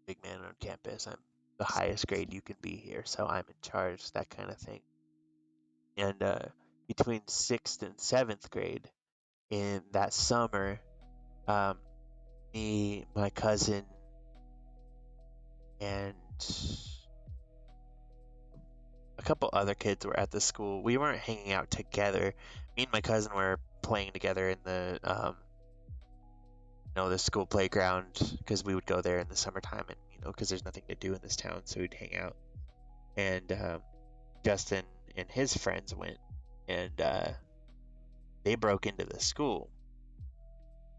big man on campus. I'm the highest grade you can be here, so I'm in charge, that kind of thing. And between sixth and seventh grade, in that summer, me, my cousin, and a couple other kids were at the school. We weren't hanging out together. Me and my cousin were playing together in the school playground, because we would go there in the summertime, and because there's nothing to do in this town, so we'd hang out. And Justin and his friends went, and they broke into the school,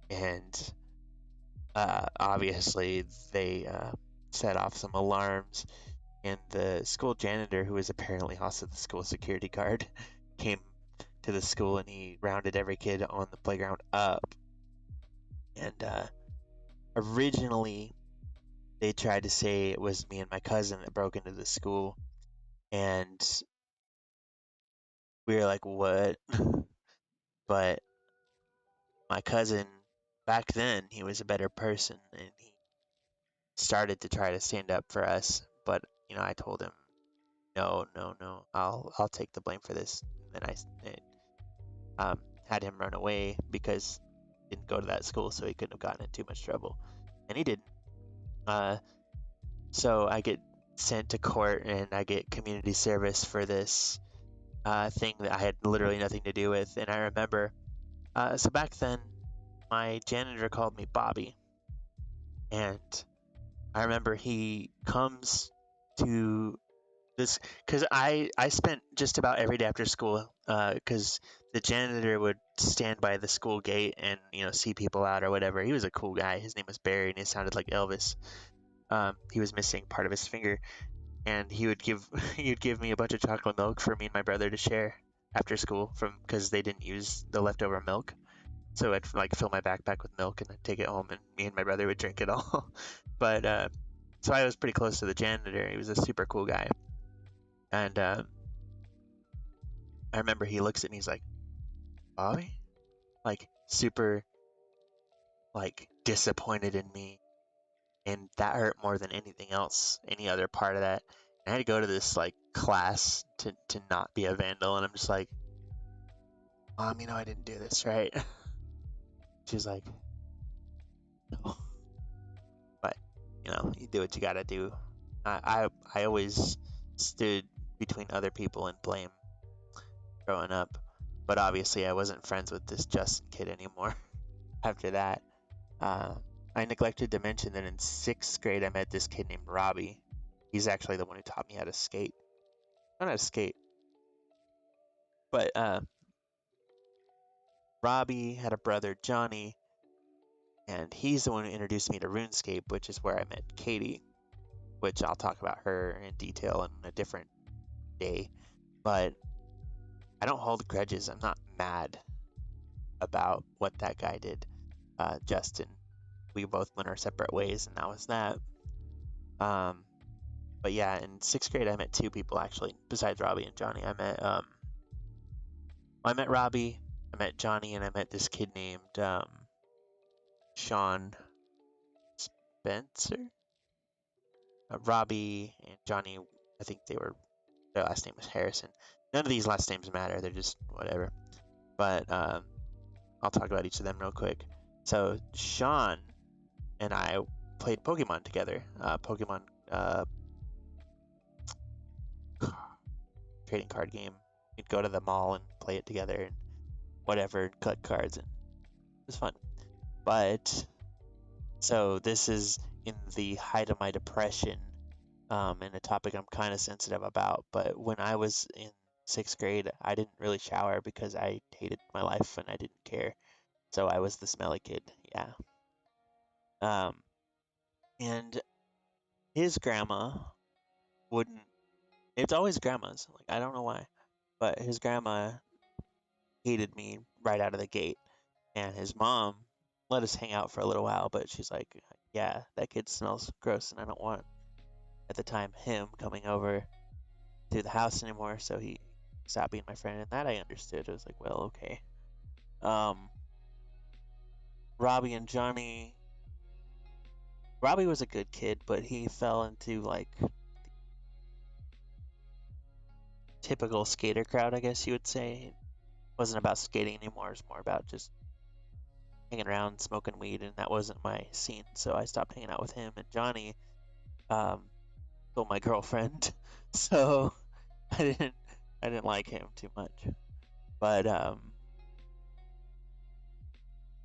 and obviously they set off some alarms, and the school janitor, who was apparently also the school security guard, came to the school, and he rounded every kid on the playground up. And originally they tried to say it was me and my cousin that broke into the school, and we were like, what? But my cousin, back then, he was a better person, and he started to try to stand up for us. But I told him, no, no, no, I'll take the blame for this. And then I had him run away, because he didn't go to that school, so he couldn't have gotten in too much trouble, and he didn't. So I get sent to court, and I get community service for this thing that I had literally nothing to do with. And I remember, so back then, my janitor called me Bobby, and I remember he comes to this, because I spent just about every day after school, because the janitor would stand by the school gate and see people out or whatever. He was a cool guy. His name was Barry, and he sounded like Elvis. He was missing part of his finger, and he would give me a bunch of chocolate milk for me and my brother to share after school, because they didn't use the leftover milk. So I'd like fill my backpack with milk and I'd take it home, and me and my brother would drink it all. But so I was pretty close to the janitor. He was a super cool guy, and I remember he looks at me. He's like, Bobby, like super like disappointed in me, and that hurt more than anything else, any other part of that. And I had to go to this like class to not be a vandal, and I'm just like, Mom, I didn't do this, right? She's like, no. But you do what you gotta do. I always stood between other people and blame growing up, but obviously I wasn't friends with this Justin kid anymore. After that, I neglected to mention that in sixth grade I met this kid named Robbie. He's actually the one who taught me how to skate. Not how to skate, but Robbie had a brother, Johnny, and he's the one who introduced me to RuneScape, which is where I met Katie, which I'll talk about her in detail in a different day. But I don't hold grudges. I'm not mad about what that guy did, Justin. we both went our separate ways, and that was that. But yeah, in 6th grade, I met 2 people actually, besides Robbie and Johnny. I met Robbie, I met Johnny, and I met this kid named Sean Spencer. Robbie and Johnny, I think their last name was Harrison. None of these last names matter; they're just whatever. But I'll talk about each of them real quick. So Sean and I played Pokemon together. Pokemon trading card game. We'd go to the mall and play it together and whatever, and cut cards, and it was fun. But so this is in the height of my depression, and a topic I'm kind of sensitive about. But when I was in 6th grade, I didn't really shower because I hated my life and I didn't care. So I was the smelly kid. Yeah. And his grandma wouldn't. It's always grandmas. Like, I don't know why, but his grandma hated me right out of the gate, and his mom let us hang out for a little while. But she's like, "Yeah, that kid smells gross, and I don't want at the time him coming over to the house anymore." So he stopped being my friend, and that I understood. I was like, "Well, okay." Um, Robbie and Johnny. Robbie was a good kid, but he fell into like typical skater crowd, I guess you would say. It wasn't about skating anymore. It was more about just hanging around, smoking weed, and that wasn't my scene. So I stopped hanging out with him. And Johnny, stole my girlfriend, so I didn't I didn't like him too much. But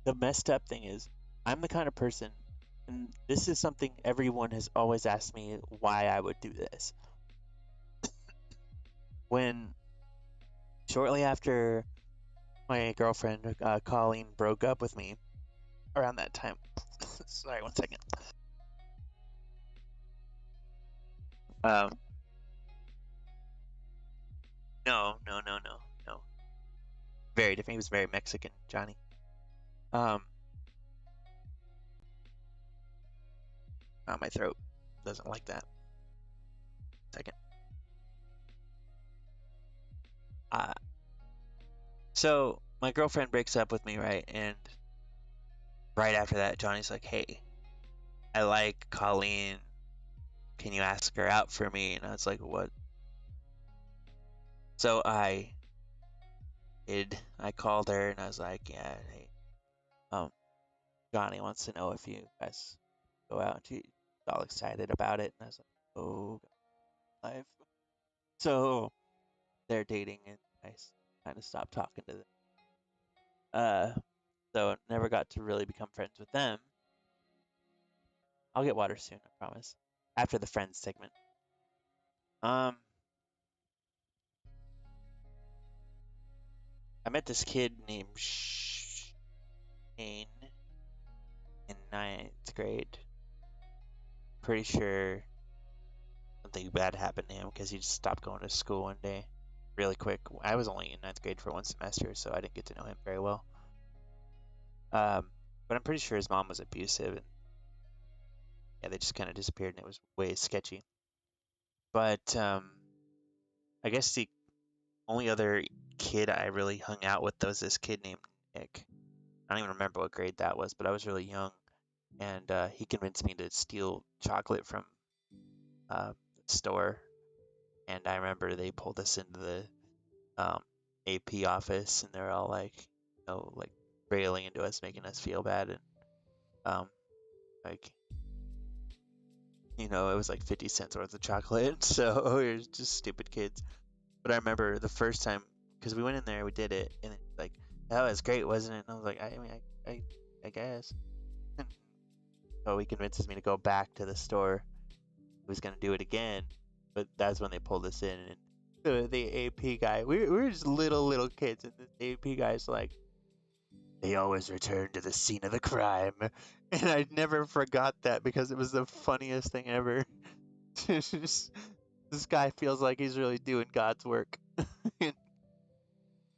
the messed up thing is, I'm the kind of person, and this is something everyone has always asked me why I would do this. When shortly after my girlfriend Colleen broke up with me, around that time. Sorry, 1 second. Um, no. Very different. He was very Mexican, Johnny. Um, my throat doesn't like that. Second. Uh, so my girlfriend breaks up with me, right? And right after that, Johnny's like, "Hey, I like Colleen. Can you ask her out for me?" And I was like, "What?" So I did. I called her and I was like, "Yeah, hey, um, Johnny wants to know if you guys go out." And she's all excited about it, and I was like, "Oh, life." So they're dating, and I kind of stopped talking to them. So never got to really become friends with them. I'll get water soon, I promise. After the friends segment. I met this kid named Shane in 9th grade. Pretty sure something bad happened to him because he just stopped going to school one day really quick. I was only in 9th grade for 1 semester, so I didn't get to know him very well. But I'm pretty sure his mom was abusive, and yeah, they just kind of disappeared, and it was way sketchy. But I guess the only other kid I really hung out with was this kid named Nick. I don't even remember what grade that was, but I was really young, and he convinced me to steal chocolate from the store. And I remember they pulled us into the AP office, and they're all like, like railing into us, making us feel bad, and like, it was like 50 cents worth of chocolate, so we were just stupid kids. But I remember the first time, because we went in there, we did it, and it's like, that was great, wasn't it? And I was like, I mean, I guess. So he convinces me to go back to the store. He was gonna do it again, but that's when they pulled us in, and the AP guy, we were just little kids, and this AP guy's like, "They always return to the scene of the crime," and I never forgot that because it was the funniest thing ever. This guy feels like he's really doing God's work. and,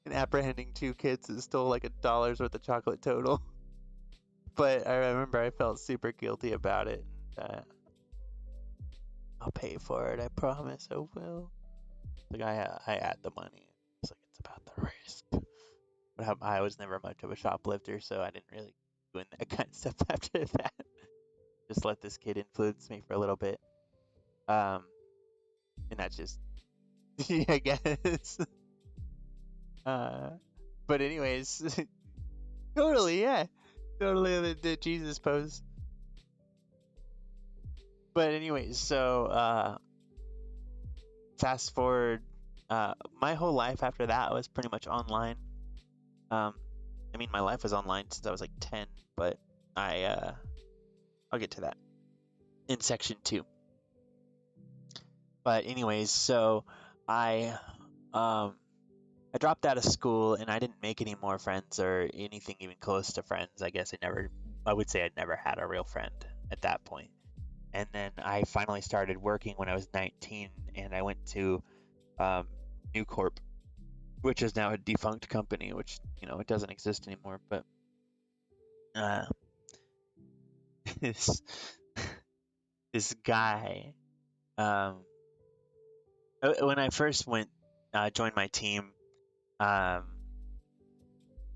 and apprehending 2 kids that stole like $1 worth of chocolate total. but I remember I felt super guilty about it. And, I'll pay for it. I promise I will. Like I had the money. It's like it's about the risk. But I was never much of a shoplifter, so I didn't really do that kind of stuff after that. Just let this kid influence me for a little bit. And that's just, I guess. But anyways, totally, yeah, totally the Jesus pose. But anyways, so fast forward, my whole life after that was pretty much online. I mean, my life was online since I was like 10, but I'll get to that in section 2. But anyways, so I I dropped out of school and I didn't make any more friends or anything even close to friends. I guess I would say I never had a real friend at that point. And then I finally started working when I was 19, and I went to New Corp, which is now a defunct company, which it doesn't exist anymore. But this this guy, when I first joined my team,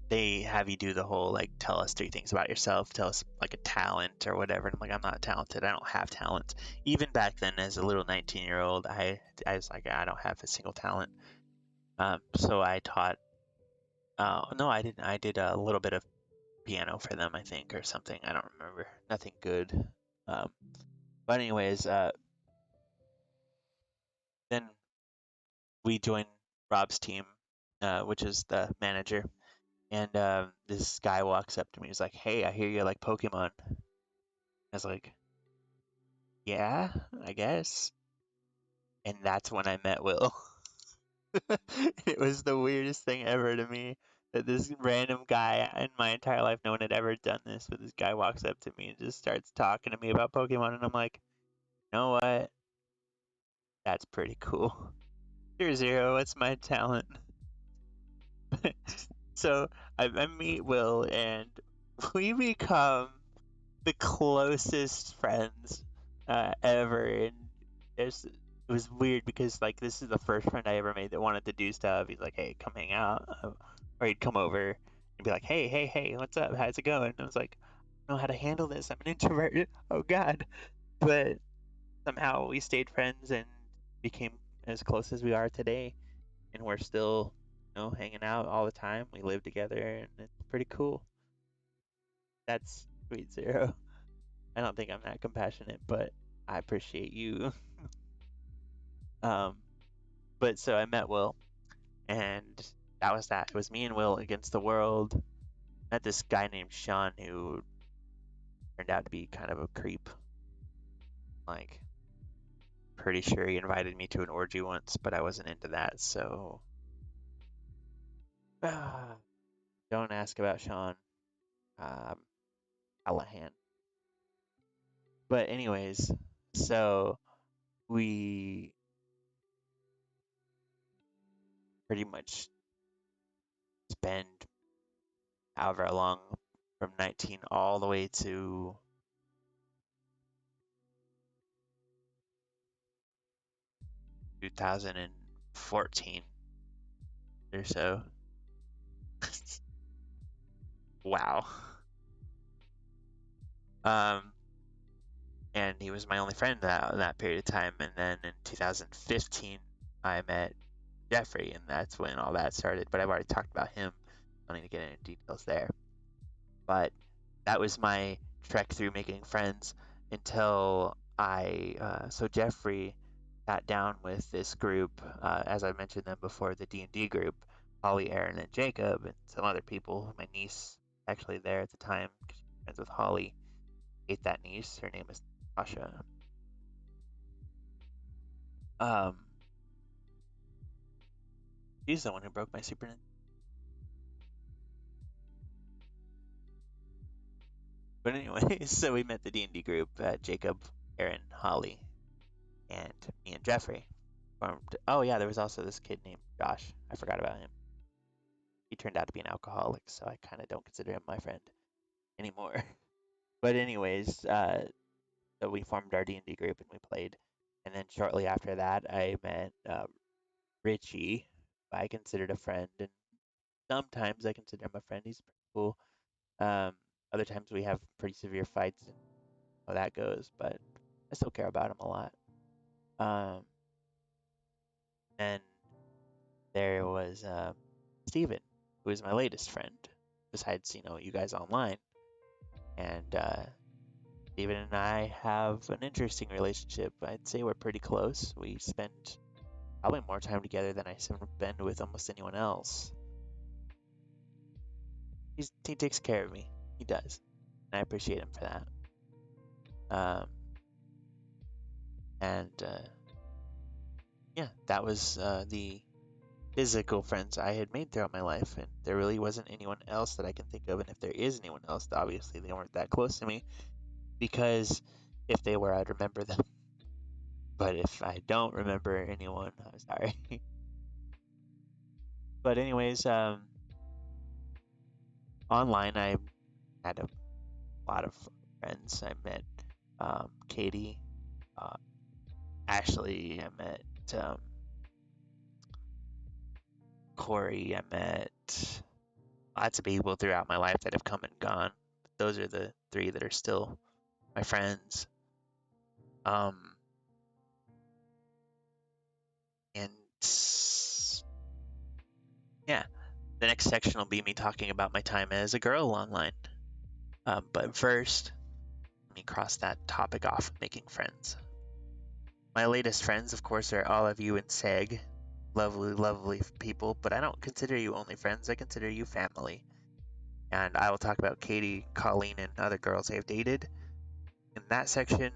they have you do the whole like tell us 3 things about yourself, tell us like a talent or whatever. And I'm like, I'm not talented. I don't have talent. Even back then, as a little 19-year-old, I was like, I don't have a single talent. So I taught. No, I didn't. I did a little bit of piano for them, I think, or something. I don't remember. Nothing good. But anyways, then we joined Rob's team, which is the manager. And this guy walks up to me. He's like, "Hey, I hear you like Pokemon." I was like, "Yeah, I guess." And that's when I met Will. It was the weirdest thing ever to me that this random guy in my entire life, no one had ever done this, but this guy walks up to me and just starts talking to me about Pokemon, and I'm like, you know what? That's pretty cool. You're Zero. What's my talent? So I meet Will, and we become the closest friends ever. And it was weird because like this is the first friend I ever made that wanted to do stuff. He's like, "Hey, come hang out," or he'd come over and be like, "Hey, hey, hey, what's up? How's it going?" And I was like, "I don't know how to handle this. I'm an introvert." Oh God! But somehow we stayed friends and became as close as we are today, and we're still, hanging out all the time. We live together, and it's pretty cool. That's sweet Zero. I don't think I'm that compassionate, but I appreciate you. um, but so I met Will, and that was that. It was me and Will against the world. Met this guy named Sean who turned out to be kind of a creep. Like, pretty sure he invited me to an orgy once, but I wasn't into that, so don't ask about Sean. Callahan. But anyways, so we pretty much spend however long from 19 all the way to 2014 or so. Wow. And he was my only friend that period of time. And then in 2015, I met Jeffrey, and that's when all that started. But I've already talked about him. I don't need to get into details there. But that was my trek through making friends until so Jeffrey sat down with this group, as I mentioned them before, the D&D group, Holly, Aaron, and Jacob, and some other people. My niece actually there at the time, 'cause she was friends with Holly. Hate that niece. Her name is Tasha. She's the one who broke my Super Nintendo. But anyway, so we met the D&D group, Jacob, Aaron, Holly, and me and Jeffrey. Oh yeah, there was also this kid named Josh. I forgot about him. He turned out to be an alcoholic, so I kind of don't consider him my friend anymore. But anyways, so we formed our D&D group and we played. And then shortly after that, I met Richie, who I considered a friend, and sometimes I consider him a friend. He's pretty cool. Um, Other times we have pretty severe fights and how that goes, but I still care about him a lot. And there was Steven, who is my latest friend, besides, you guys online. And Steven and I have an interesting relationship. I'd say we're pretty close. We spend probably more time together than I spend with almost anyone else. He takes care of me. He does. And I appreciate him for that. And yeah, that was the physical friends I had made throughout my life, and there really wasn't anyone else that I can think of. And if there is anyone else, obviously they weren't that close to me, because if they were, I'd remember them. But if I don't remember anyone, I'm sorry. But anyways, online I had a lot of friends. I met Katie, Ashley. I met Corey. I met lots of people throughout my life that have come and gone. Those are the three that are still my friends. And yeah, the next section will be me talking about my time as a girl online. But first, let me cross that topic off, making friends. My latest friends, of course, are all of you and Seg. Lovely, lovely people, but I don't consider you only friends, I consider you family. And I will talk about Katie, Colleen, and other girls I've dated in that section,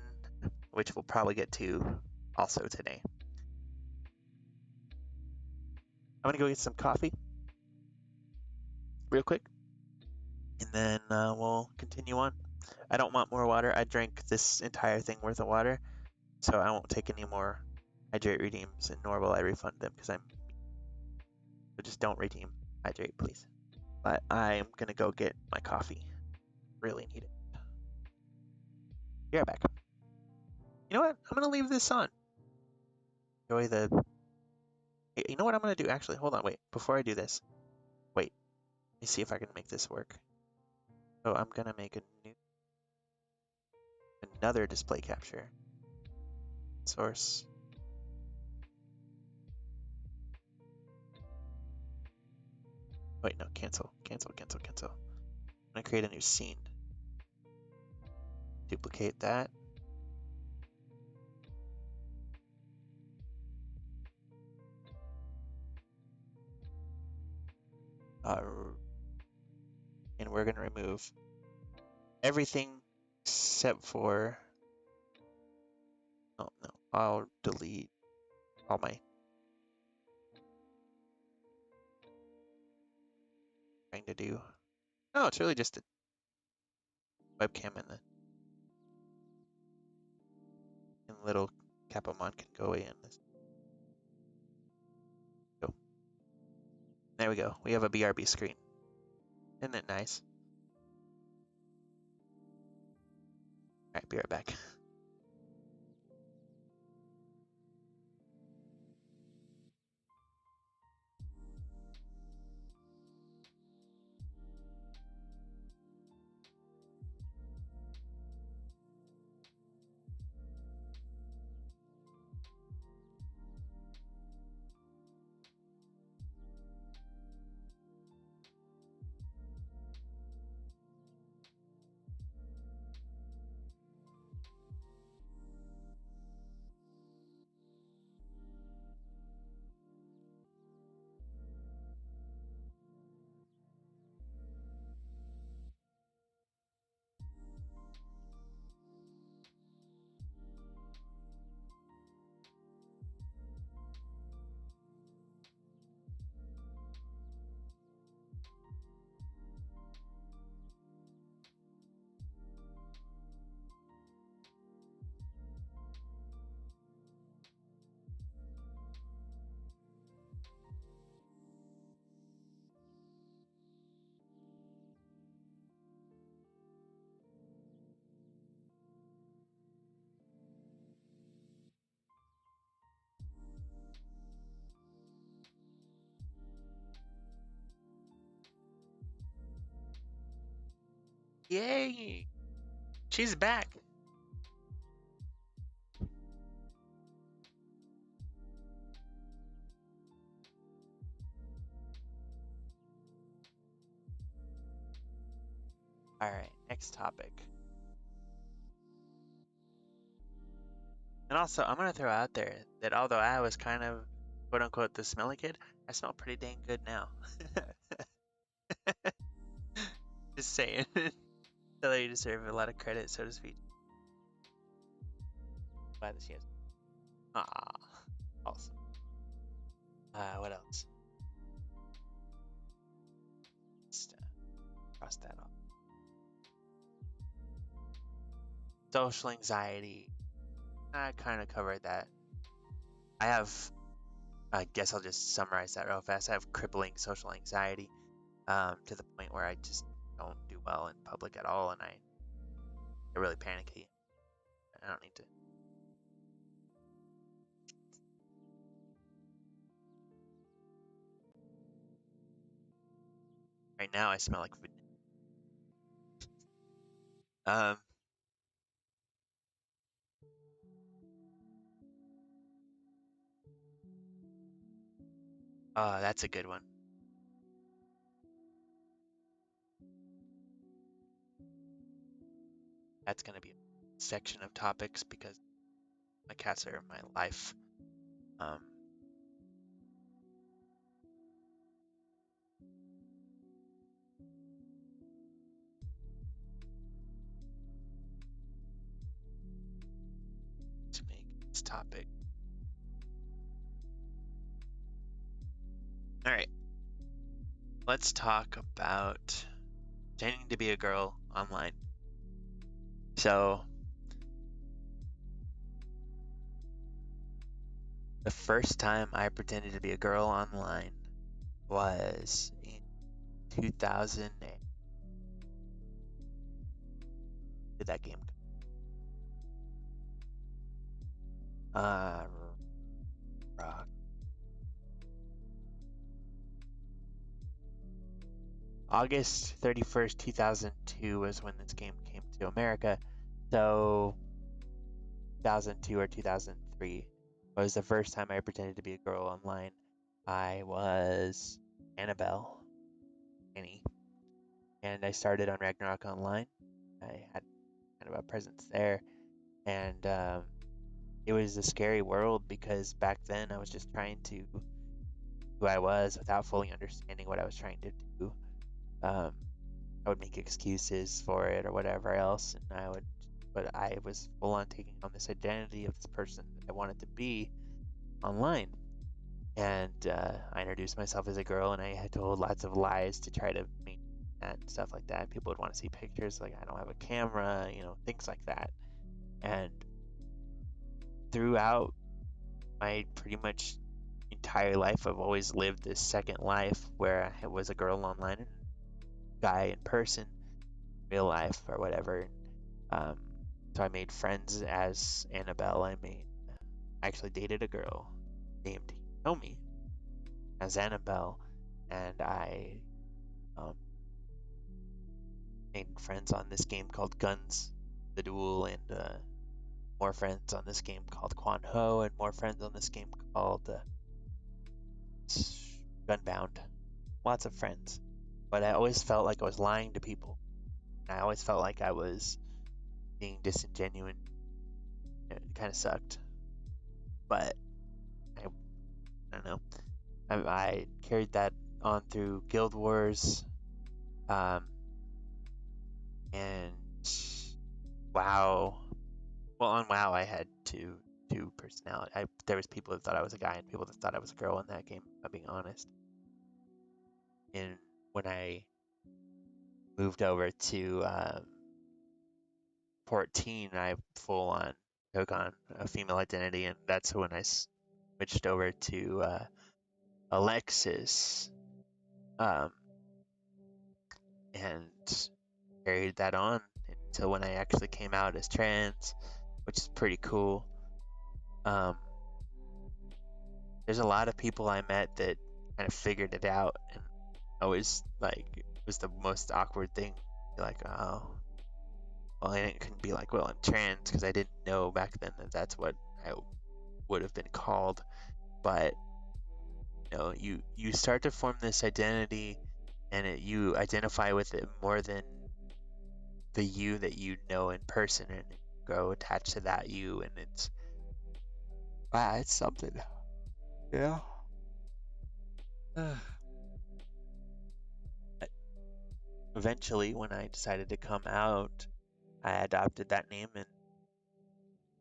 which we'll probably get to also today. I'm gonna go get some coffee real quick, and then we'll continue on. I don't want more water. I drank this entire thing worth of water, so I won't take any more hydrate redeems, and nor will I refund them because so just don't redeem hydrate, please. But I'm gonna go get my coffee. Really need it. Be right back. You know what? I'm gonna leave this on. Enjoy the. You know what I'm gonna do? Actually, hold on. Wait. Before I do this, wait. Let me see if I can make this work. So I'm gonna make another display capture. Source. Wait, no, cancel. I'm gonna create a new scene. Duplicate that. And we're gonna remove everything except for. Oh no, I'll delete all my. Trying to do. No, it's really just a webcam and little Capomon can go away in this. Go. There we go. We have a BRB screen. Isn't it nice? Alright, be right back. Yay! She's back. All right, next topic. And also, I'm gonna throw out there that although I was kind of quote unquote the smelly kid, I smell pretty dang good now. Just saying. Hillary deserve a lot of credit, so to speak. Glad that she has. Ah, awesome. What else? Just cross that off. Social anxiety. I kind of covered that. I guess I'll just summarize that real fast. I have crippling social anxiety, to the point where I just don't do well in public at all, and I get really panicky. I don't need to. Right now, I smell like food. Um, that's a good one. That's gonna be a section of topics because my cats are my life. To make this topic. All right. Let's talk about pretending to be a girl online. So, the first time I pretended to be a girl online was in 2008. Did that game? Rock. August 31st, 2002 was when this game came to America. So 2002 or 2003 was the first time I pretended to be a girl online. I was Annabelle, Annie, and I started on Ragnarok Online. I had kind of a presence there, and it was a scary world because back then I was just trying to who I was without fully understanding what I was trying to do. I would make excuses for it or whatever else, and but I was full on taking on this identity of this person that I wanted to be online. And I introduced myself as a girl, and I had told lots of lies to try to make that and stuff like that. People would want to see pictures, like I don't have a camera, things like that. And throughout my pretty much entire life, I've always lived this second life where I was a girl online and a guy in person, real life or whatever. So I made friends as Annabelle. I actually dated a girl named Hitomi as Annabelle, and I made friends on this game called Guns, the Duel, and more friends on this game called Quan Ho, and more friends on this game called Gunbound. Lots of friends. But I always felt like I was lying to people. I always felt like I was being disingenuous. It kind of sucked. But I don't know. I carried that on through Guild Wars. And WoW. Well, on WoW, I had two personalities. There was people that thought I was a guy and people that thought I was a girl in that game, if I'm being honest. And when I moved over to 14, I full on took on a female identity, and that's when I switched over to Alexis, and carried that on until when I actually came out as trans, which is pretty cool. There's a lot of people I met that kind of figured it out, and I was like, it was the most awkward thing be like, oh, well, I couldn't be like, well, I'm trans because I didn't know back then that that's what I would have been called. But you start to form this identity, and you identify with it more than the you that you know in person, and go attached to that you, and it's something. Yeah. Eventually, when I decided to come out, I adopted that name, and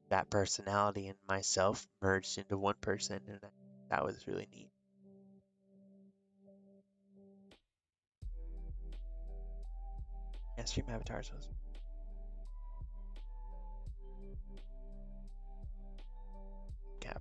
that personality and myself merged into one person, and that was really neat. Yeah, stream avatars was cap.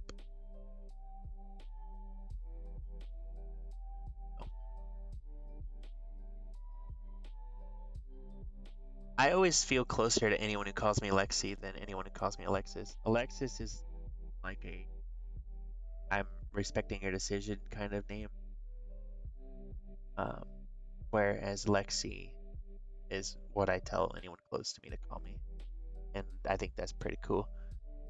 I always feel closer to anyone who calls me Lexi than anyone who calls me Alexis. Alexis is like I'm respecting your decision kind of name. Um, whereas Lexi is what I tell anyone close to me to call me. And I think that's pretty cool.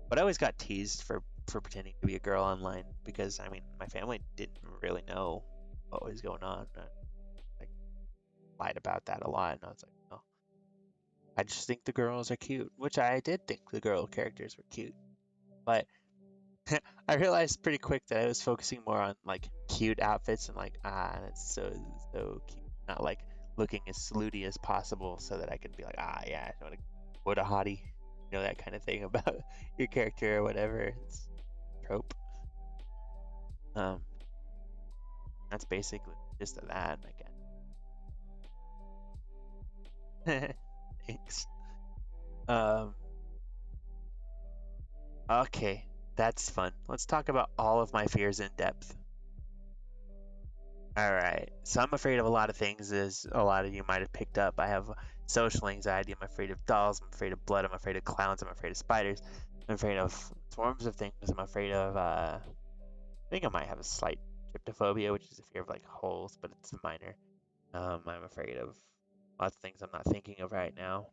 But I always got teased for pretending to be a girl online because, I mean, my family didn't really know what was going on. I lied about that a lot, and I was like, oh, I just think the girls are cute, which I did think the girl characters were cute. But I realized pretty quick that I was focusing more on like cute outfits and like, that's so cute. Not like looking as slutty as possible so that I can be like, yeah, what a hottie. You know, that kind of thing about your character or whatever. It's trope. That's basically just that, I guess. Thanks. Okay, that's fun. Let's talk about all of my fears in depth. All right. So I'm afraid of a lot of things, as a lot of you might have picked up. I have social anxiety. I'm afraid of dolls. I'm afraid of blood. I'm afraid of clowns. I'm afraid of spiders. I'm afraid of swarms of things. I'm afraid of, I think I might have a slight tryptophobia, which is a fear of like holes, but it's minor. I'm afraid of lots of things I'm not thinking of right now.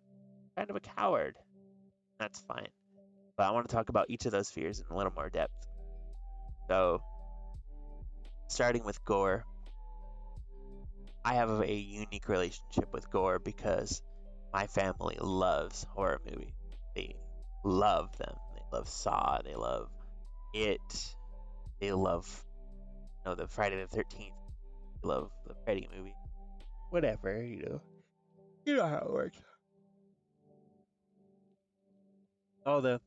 Kind of a coward. That's fine. But I want to talk about each of those fears in a little more depth. So, starting with gore, I have a unique relationship with gore because my family loves horror movies. They love them. They love Saw. They love It. They love, the Friday the 13th. They love the Freddy movie. Whatever, You know how it works. All the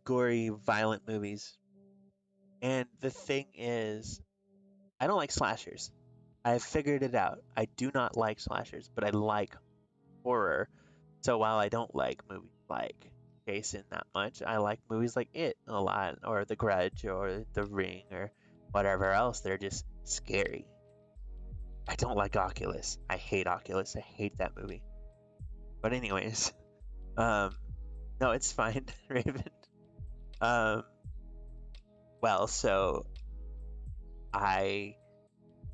gory, violent movies. And the thing is, I don't like slashers. I've figured it out. I do not like slashers, but I like horror. So while I don't like movies like Jason that much, I like movies like It a lot, or The Grudge, or The Ring, or whatever else. They're just scary. I don't like Oculus. I hate Oculus. I hate that movie. But anyways, no, it's fine, Raven. Well, so I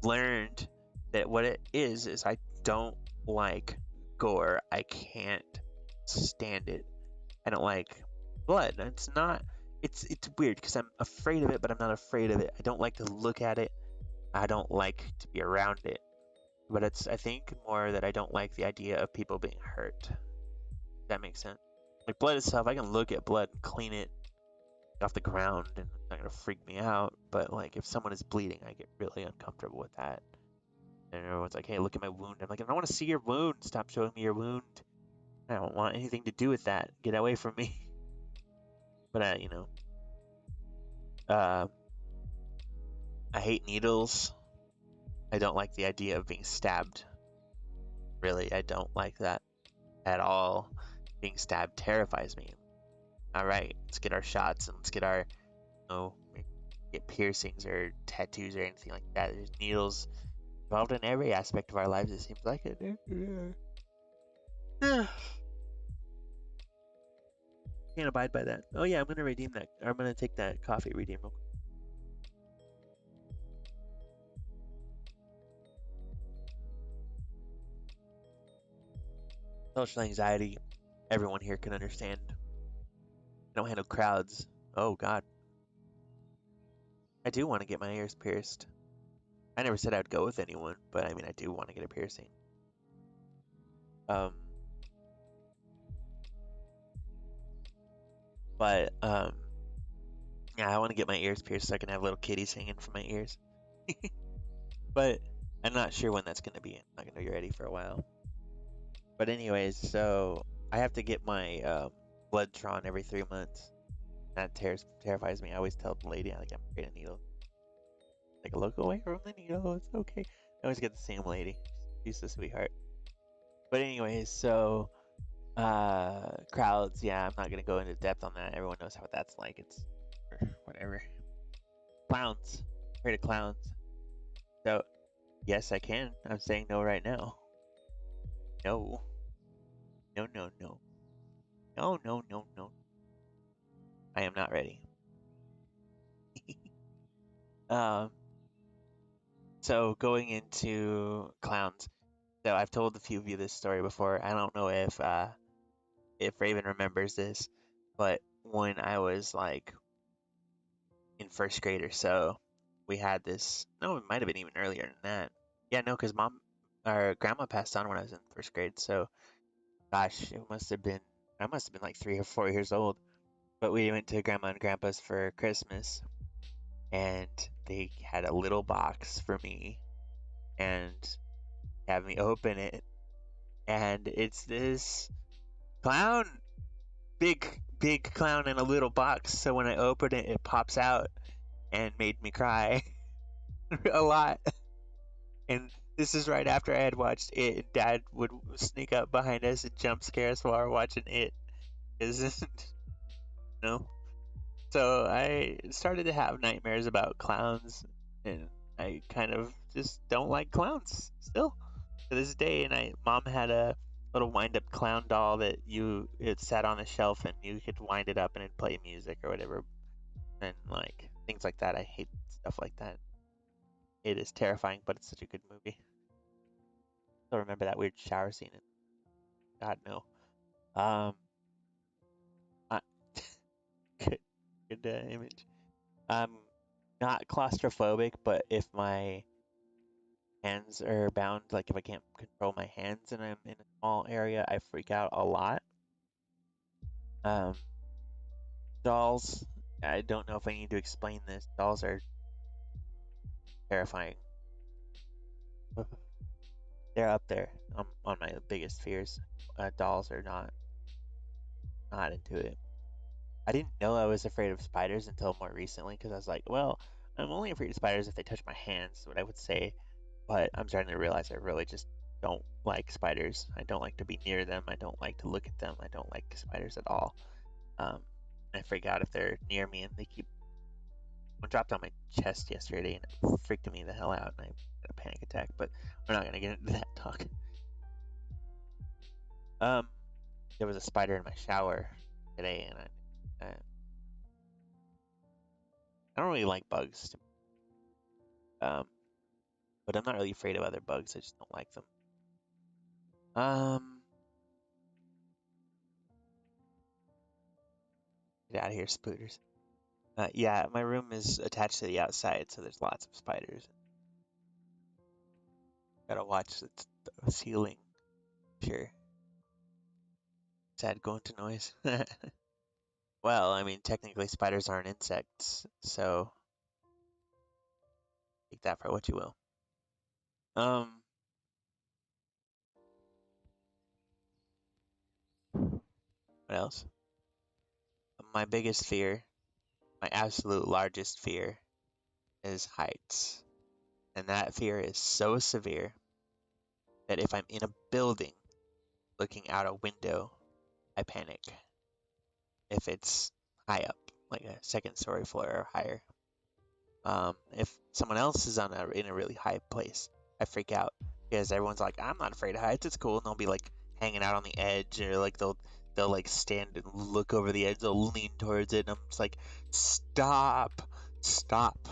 learned that what it is I don't like gore. I can't stand it. I don't like blood. It's not. It's weird because I'm afraid of it, but I'm not afraid of it. I don't like to look at it. I don't like to be around it. But it's, I think, more that I don't like the idea of people being hurt. Does that make sense? Like blood itself, I can look at blood and clean it off the ground, and it's not gonna freak me out. But like if someone is bleeding, I get really uncomfortable with that. And everyone's like, "Hey, look at my wound." I'm like, "I don't want to see your wound. Stop showing me your wound. I don't want anything to do with that. Get away from me." But I hate needles. I don't like the idea of being stabbed. Really, I don't like that at all. Being stabbed terrifies me. All right, let's get our shots and let's get our, get piercings or tattoos or anything like that. There's needles involved in every aspect of our lives. It seems like it. Can't abide by that. Oh yeah, I'm gonna redeem that. I'm gonna take that coffee redeem real quick. social anxiety, everyone here can understand. I don't handle crowds. Oh God, I do want to get my ears pierced. I never said I'd go with anyone, but I mean, I do want to get a piercing. Um, but yeah, I want to get my ears pierced so I can have little kitties hanging from my ears. But I'm not sure when that's gonna be. I'm not gonna be ready for a while. But anyways, so I have to get my blood drawn every 3 months. That terrifies me. I always tell the lady, like, I'm afraid of needles. Like, look away from the needle. It's okay. I always get the same lady. She's a sweetheart. But anyways, so crowds. Yeah, I'm not gonna go into depth on that. Everyone knows how that's like. It's whatever. Clowns. Afraid of clowns. So yes, I can. I'm saying no right now. No. No. No. No. No. No. No. No. I am not ready. um. So going into clowns. So I've told a few of you this story before. I don't know if Raven remembers this, but when I was like in first grade or so, we had this. No, it might have been even earlier than that. Yeah, no, because mom or grandma passed on when I was in first grade. So, gosh, it must have been. I must have been like 3 or 4 years old. But we went to grandma and grandpa's for Christmas, and they had a little box for me, and have me open it, and it's this clown, big clown in a little box. So when I open it, it pops out and made me cry a lot. And this is right after I had watched it, and Dad would sneak up behind us and jump scare us while we're watching it. Isn't no? So I started to have nightmares about clowns, and I kind of just don't like clowns still to this day. And mom had a little wind-up clown doll that it sat on a shelf, and you could wind it up and it'd play music or whatever, and like things like that. I hate stuff like that. It is terrifying, but it's such a good movie. Still remember that weird shower scene. And God no. I, good, good image. I'm not claustrophobic, but if my hands are bound, like if I can't control my hands and I'm in a small area, I freak out a lot. Um, dolls, I don't know if I need to explain this. Dolls are terrifying. They're up there on my biggest fears. Dolls are not into it. I didn't know I was afraid of spiders until more recently because I was like, well, I'm only afraid of spiders if they touch my hands, what I would say. But I'm starting to realize I really just don't like spiders. I don't like to be near them. I don't like to look at them. I don't like spiders at all. I freak out if they're near me and they keep. One dropped on my chest yesterday and it freaked me the hell out and I had a panic attack. But we're not gonna get into that talk. There was a spider in my shower today, and I don't really like bugs. But I'm not really afraid of other bugs. I just don't like them. Get out of here, spooters. Yeah, my room is attached to the outside, so there's lots of spiders. Gotta watch the ceiling. Sure. Sad going to noise. Well, I mean, technically spiders aren't insects, so take that for what you will. What else? My biggest fear, my absolute largest fear, is heights. And that fear is so severe that if I'm in a building looking out a window, I panic. If it's high up, like a second story floor or higher. If someone else is in a really high place, I freak out because everyone's like, "I'm not afraid of heights. It's cool." And they'll be like hanging out on the edge, or like they'll like stand and look over the edge. They'll lean towards it, and I'm just like, "Stop, stop,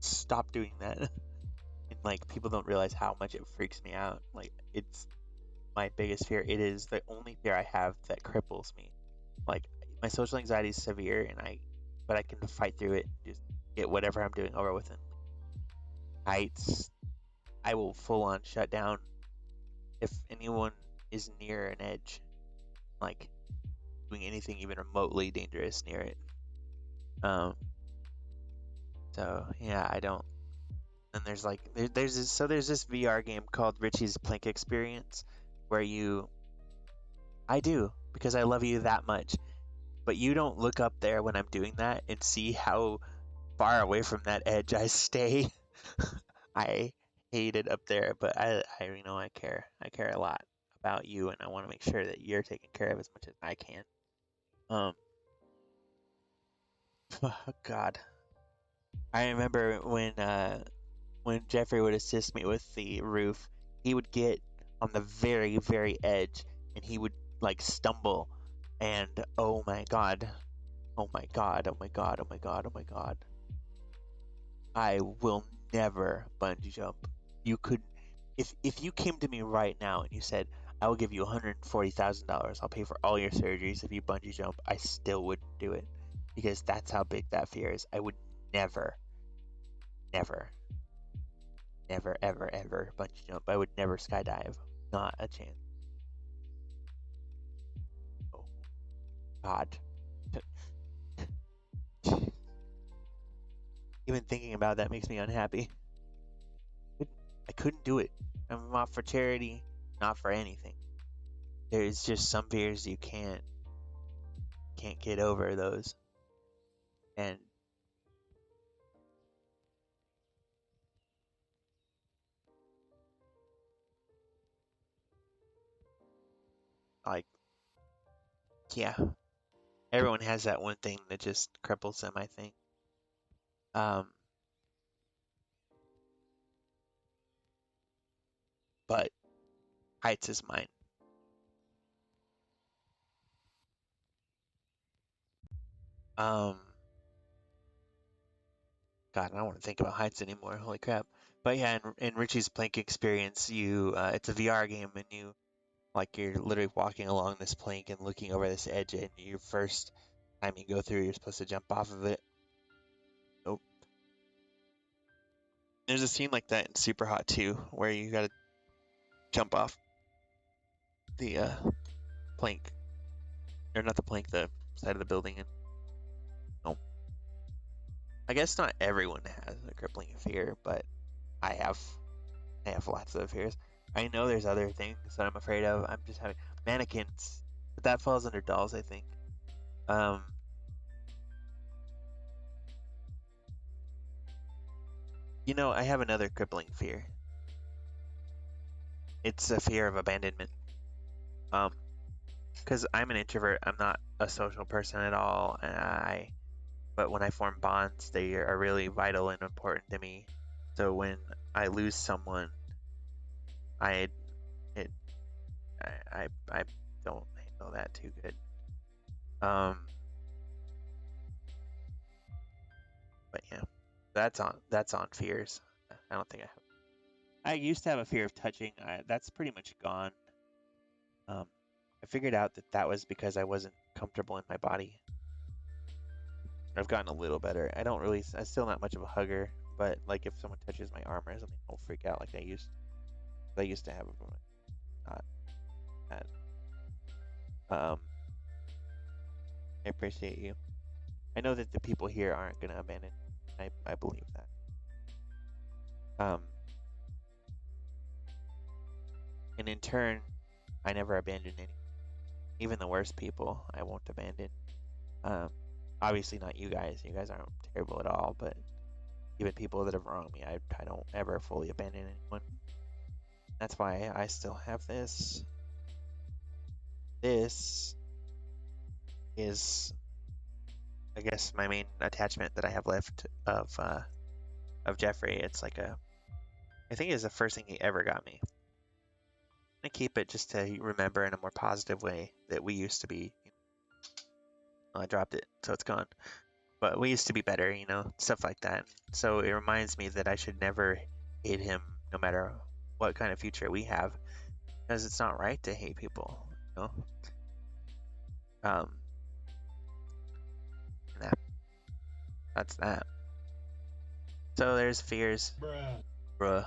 stop doing that." And like people don't realize how much it freaks me out. Like my biggest fear. It is the only fear I have that cripples me. Like my social anxiety is severe, but I can fight through it. Just get whatever I'm doing over with. And heights, I will full on shut down if anyone is near an edge, like doing anything even remotely dangerous near it. So yeah, I don't. And there's like there's this VR game called Richie's Plank Experience, where I do because I love you that much, but you don't look up there when I'm doing that and see how far away from that edge I stay. I hate it up there, but I care. I care a lot about you, and I want to make sure that you're taken care of as much as I can. Um, God, I remember when Jeffrey would assist me with the roof, he would get on the very, very edge, and he would like stumble, and oh my God, oh my God, oh my God, oh my God, oh my God, I will never bungee jump. You could, if you came to me right now and you said, I will give you $140,000, I'll pay for all your surgeries if you bungee jump, I still wouldn't do it because that's how big that fear is. I would never, never, never, ever, ever bungee jump. I would never skydive. Not a chance. Oh, God. Even thinking about that makes me unhappy. I couldn't do it. I'm not for charity, not for anything. There's just some fears you can't get over those. And like, yeah, everyone has that one thing that just cripples them, I think. Um, but heights is mine. Um, God, I don't want to think about heights anymore. Holy crap! But yeah, in Richie's Plank Experience, it's a VR game, and you're literally walking along this plank and looking over this edge, and your first time you go through, you're supposed to jump off of it. Nope. There's a scene like that in Super Hot 2, where you gotta jump off the plank, or not the plank, the side of the building, and no. I guess not everyone has a crippling fear, but I have. I have lots of fears. I know there's other things that I'm afraid of. I'm just having mannequins, but that falls under dolls, I think. Um, I have another crippling fear. It's a fear of abandonment. Because I'm an introvert, I'm not a social person at all, but when I form bonds, they are really vital and important to me. So when I lose someone, I it I don't handle that too good. But yeah, that's on fears. I don't think I have. I used to have a fear of touching. That's pretty much gone. I figured out that was because I wasn't comfortable in my body. I've gotten a little better. I'm still not much of a hugger, but like if someone touches my arm or something, I'll freak out like I used. I used to have it, not that. I appreciate you. I know that the people here aren't gonna abandon. I believe that. And in turn, I never abandon any. Even the worst people, I won't abandon. Obviously not you guys. You guys aren't terrible at all, but even people that have wronged me, I don't ever fully abandon anyone. That's why I still have this. This is, I guess, my main attachment that I have left of Jeffrey. It's like I think it's the first thing he ever got me. I keep it just to remember in a more positive way that we used to be. I dropped it, so it's gone. But we used to be better, stuff like that. So it reminds me that I should never hate him, no matter what kind of future we have. because it's not right to hate people, you know. Um, nah, that's that. So there's fears. Bruh.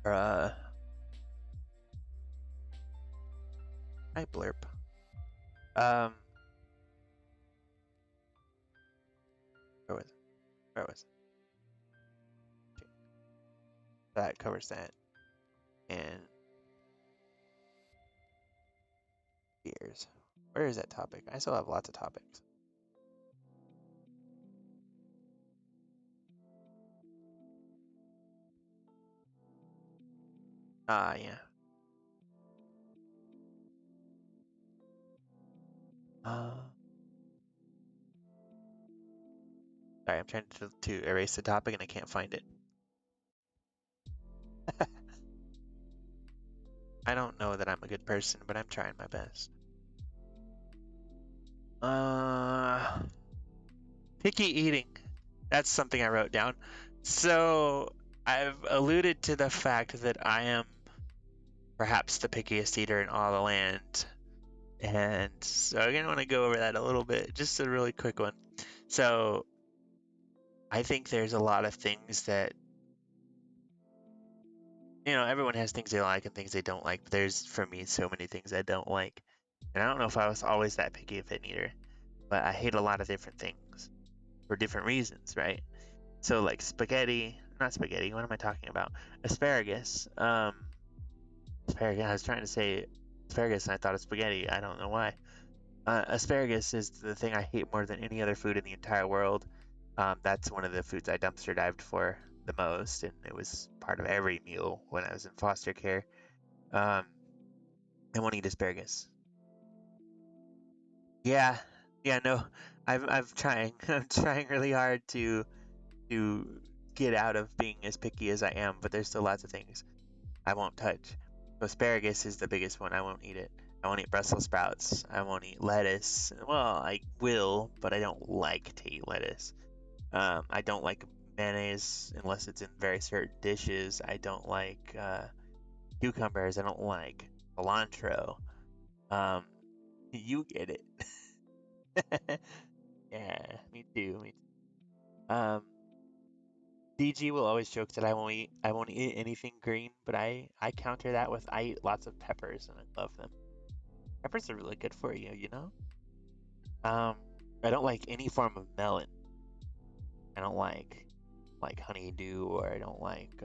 Bruh. Hi, blurp. Where was it? Where was it? That covers that. And fears. Where is that topic? I still have lots of topics. Ah, yeah. Sorry, I'm trying to erase the topic and I can't find it. I don't know that I'm a good person, but I'm trying my best. Picky eating. That's something I wrote down. So I've alluded to the fact that I am perhaps the pickiest eater in all the land. And so I'm going to want to go over that a little bit, just a really quick one. So I think there's a lot of things that, everyone has things they like and things they don't like, but there's, for me, so many things I don't like. And I don't know if I was always that picky of an eater, but I hate a lot of different things for different reasons, right? So like not spaghetti, what am I talking about? Asparagus. Asparagus, I was trying to say asparagus and I thought of spaghetti. I don't know why. Asparagus is the thing I hate more than any other food in the entire world. That's one of the foods I dumpster dived for the most, and it was part of every meal when I was in foster care. I won't eat asparagus. Yeah, no, I'm trying. I'm trying really hard to get out of being as picky as I am, but there's still lots of things I won't touch. Asparagus is the biggest one. I won't eat it. I won't eat Brussels sprouts. I won't eat lettuce. Well, I will, but I don't like to eat lettuce. I don't like mayonnaise unless it's in very certain dishes. I don't like cucumbers. I don't like cilantro. Um, you get it. Yeah, me too. Me too. DG will always joke that I won't eat anything green, but I counter that with I eat lots of peppers and I love them. Peppers are really good for you, you know? I don't like any form of melon. I don't like honeydew, or I don't like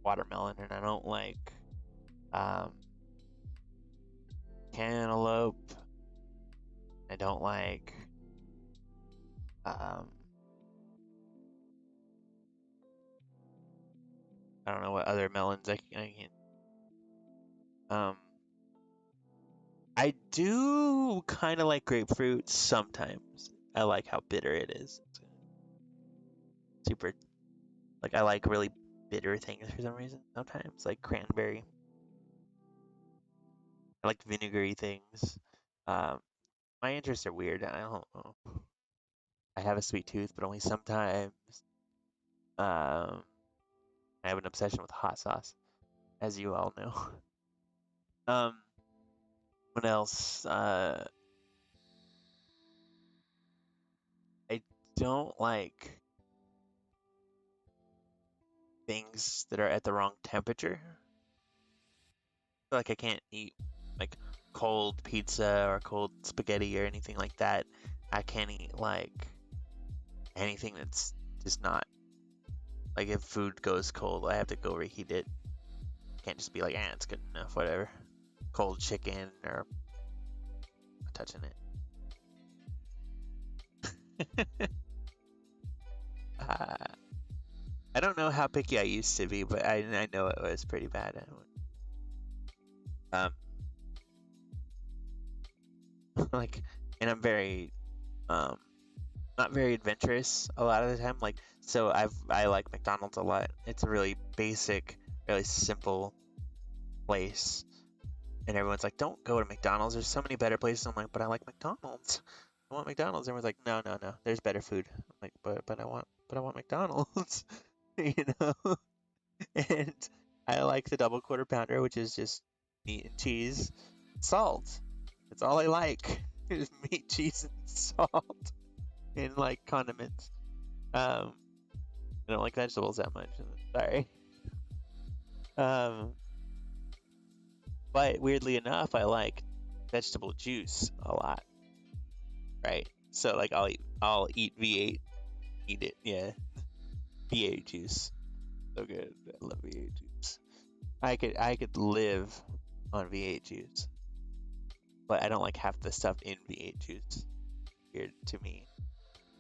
watermelon, and I don't like um, cantaloupe. I don't like I don't know what other melons I can. I do kind of like grapefruit sometimes. I like how bitter it is. It's super, like I like really bitter things for some reason sometimes, like cranberry. I like vinegary things. Um, my interests are weird. I don't know. I have a sweet tooth, but only sometimes. Um, I have an obsession with hot sauce, as you all know. Um, what else? I don't like things that are at the wrong temperature. I feel like I can't eat like cold pizza or cold spaghetti or anything like that. I can't eat like anything that's just not like if food goes cold, I have to go reheat it. Can't just be like, it's good enough, whatever. Cold chicken or not touching it. uh, I don't know how picky I used to be, but I know it was pretty bad. Um, like, and I'm very not very adventurous a lot of the time. Like, so I like McDonald's a lot. It's a really basic, really simple place, and everyone's like, "Don't go to McDonald's. There's so many better places." I'm like, "But I like McDonald's. I want McDonald's." Everyone's like, "No, no, no. There's better food." I'm like, "But I want McDonald's." you know. And I like the double quarter pounder, which is just meat and cheese, salt. That's all I like. Is meat, cheese, and salt, and like condiments. I don't like vegetables that much. Sorry. Um, but weirdly enough, I like vegetable juice a lot. Right. So like I'll eat V8, eat it. Yeah, V8 juice. So good. I love V8 juice. I could live on V8 juice, but I don't like half the stuff in V8 juice. Weird to me.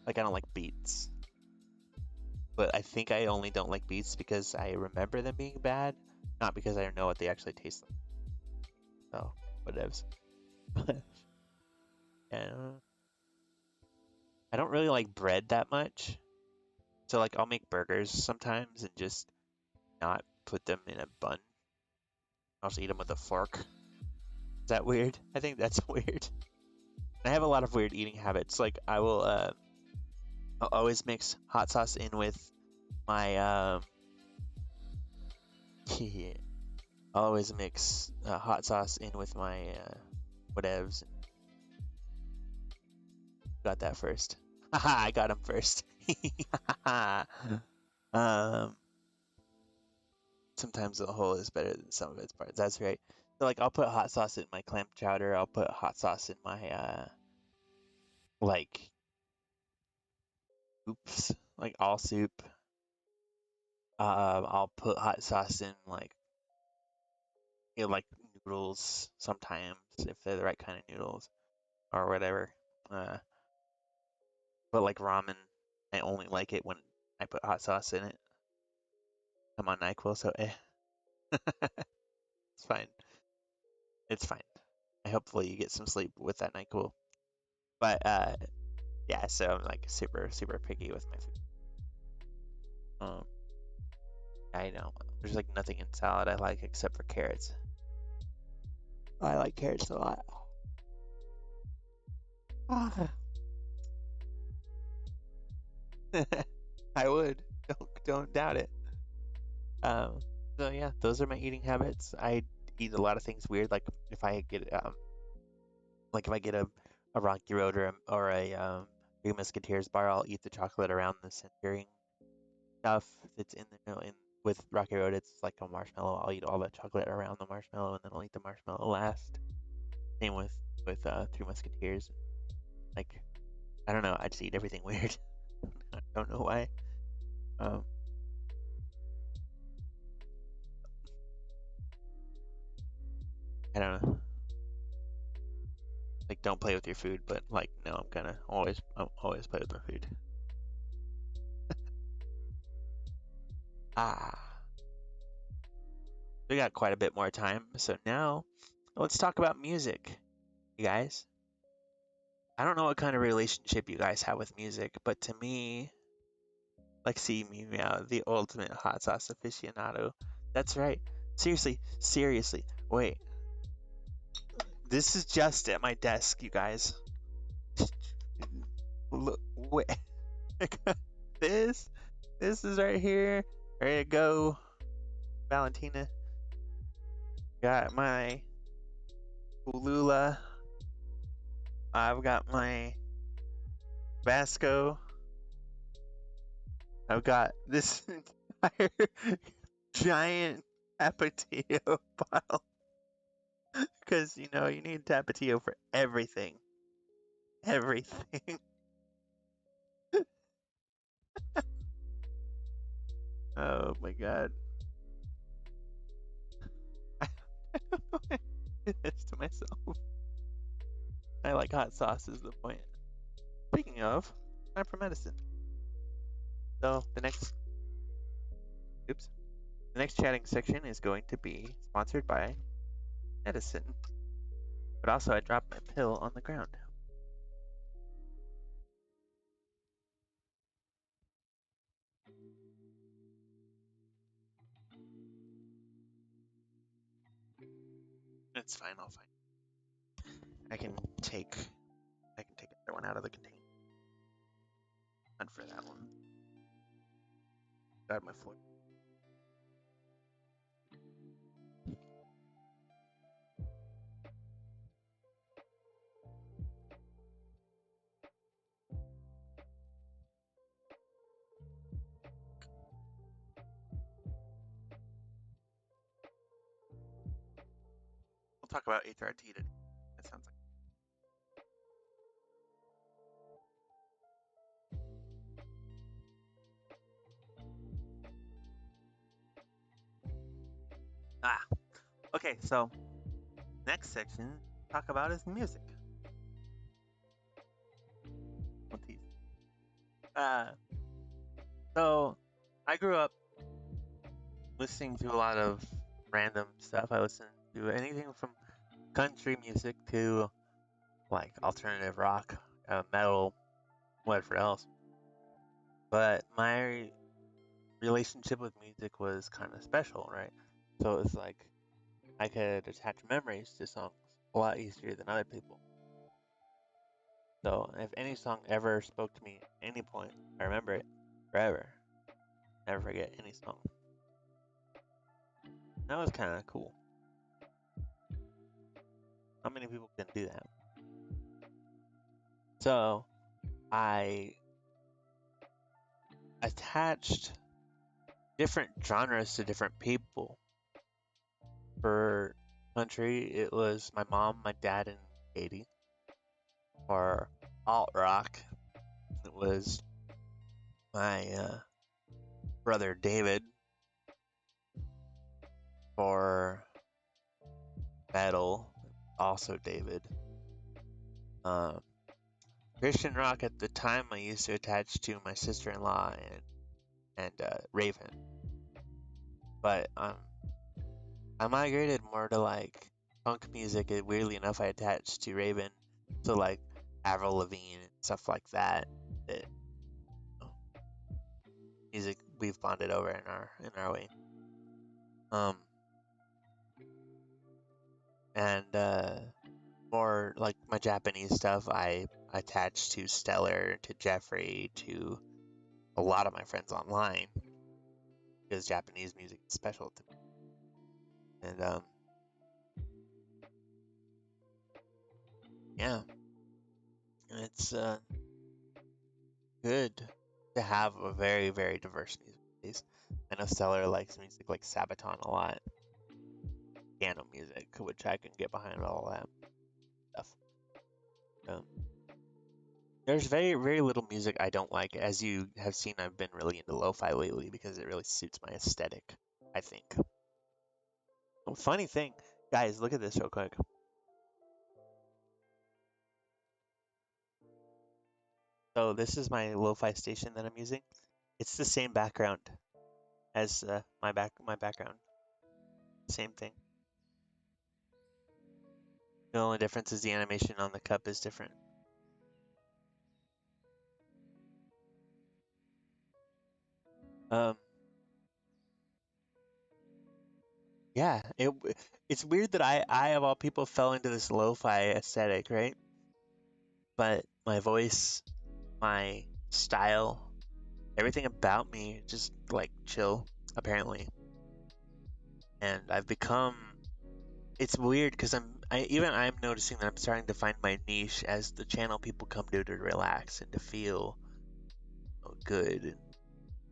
Like I don't like beets, but I think I only don't like beets because I remember them being bad, not because I know what they actually taste like. So whatevs. Yeah, I don't really like bread that much. So like I'll make burgers sometimes and just not put them in a bun. I'll just eat them with a fork. Is that weird? I think that's weird. I have a lot of weird eating habits. Like I'll always mix hot sauce in with my I'll always mix hot sauce in with my whatevs. Got that first. Haha, I got him first. um, sometimes the whole is better than some of its parts. That's right. So like I'll put hot sauce in my clam chowder. I'll put hot sauce in my like oops, like all soup. I'll put hot sauce in like like noodles sometimes if they're the right kind of noodles or whatever. Uh, but like ramen, I only like it when I put hot sauce in it. I'm on NyQuil, so it's fine. It's fine. Hopefully you get some sleep with that NyQuil. But yeah, so I'm like super picky with my food. I know there's like nothing in salad I like except for carrots. I like carrots a lot. I would. Don't doubt it. Um, so yeah, those are my eating habits. I eat a lot of things weird. Like if I get a Rocky Road or a Three Musketeers bar, I'll eat the chocolate around the centering stuff that's in there. In with Rocky Road, it's like a marshmallow. I'll eat all the chocolate around the marshmallow, and then I'll eat the marshmallow last. Same with Three Musketeers. Like I don't know, I just eat everything weird. I don't know why. Um, I don't know. Like don't play with your food, but like no, I'm always play with my food. Ah, we got quite a bit more time, so now let's talk about music, you guys. I don't know what kind of relationship you guys have with music, but to me, like see me meow, the ultimate hot sauce aficionado. That's right. Seriously. Wait, this is just at my desk, you guys. Look, wait. this, this is right here. Ready to go, Valentina. Got my Ulula. I've got my Vasco. I've got this entire giant Tapatio bottle. Because, you know, you need Tapatio for everything. Everything. Oh my god. I don't know why I did this to myself. I like hot sauce is the point. Speaking of, time for medicine. So the next chatting section is going to be sponsored by medicine. But also I dropped my pill on the ground. It's fine, I'll find I can take another one out of the container. Not for that one. Grab my floor. talk about HRT today. That sounds like. Ah, okay. So next section talk about is music. We'll tease. So I grew up listening to a lot of random stuff. I listened to anything from country music to like alternative rock, metal, whatever else. But my relationship with music was kind of special, right? So it's like I could attach memories to songs a lot easier than other people. So if any song ever spoke to me at any point, I remember it forever. Never forget any song. That was kind of cool. Not many people can do that. So I attached different genres to different people. For country, it was my mom, my dad, and Katie. For alt rock, it was my brother David. For metal, also David. Christian rock at the time I used to attach to my sister-in-law and Raven. But I migrated more to like punk music. And weirdly enough, I attached to Raven, so like Avril Lavigne and stuff like that. That music we've bonded over in our way. And more like my Japanese stuff, I attached to Stellar, to Jeffrey, to a lot of my friends online because Japanese music is special to me. And yeah, it's good to have a very, very diverse music taste. I know Stellar likes music like Sabaton a lot, piano music, which I can get behind all that stuff. There's very, very little music I don't like. As you have seen, I've been really into lo-fi lately because it really suits my aesthetic, I think. Funny thing, guys, look at this real quick. So this is my lo-fi station that I'm using. It's the same background as my background. Same thing. The only difference is the animation on the cup is different. Yeah, it's weird that I of all people fell into this lo-fi aesthetic, right? But my voice, my style, everything about me just like chill, apparently. And I've become. It's weird because I'm noticing that I'm starting to find my niche as the channel people come to relax and to feel good and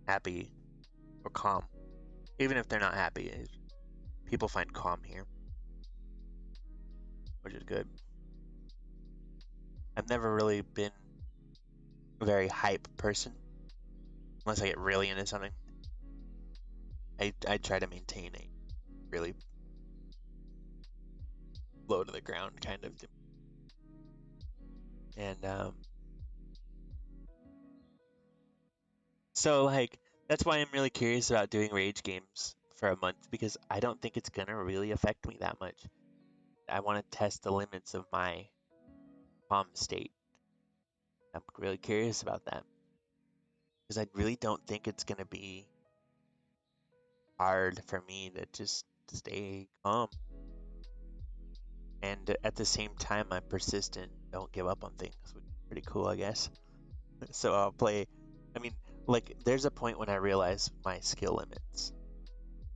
happy or calm. Even if they're not happy, people find calm here, which is good. I've never really been a very hype person unless I get really into something. I try to maintain a really low to the ground kind of thing. And so like that's why I'm really curious about doing rage games for a month because I don't think it's gonna really affect me that much. I want to test the limits of my calm state. I'm really curious about that because I really don't think it's gonna be hard for me to just stay calm. And at the same time, I'm persistent. Don't give up on things, which is pretty cool, I guess. So I'll play. I mean, like, there's a point when I realize my skill limits,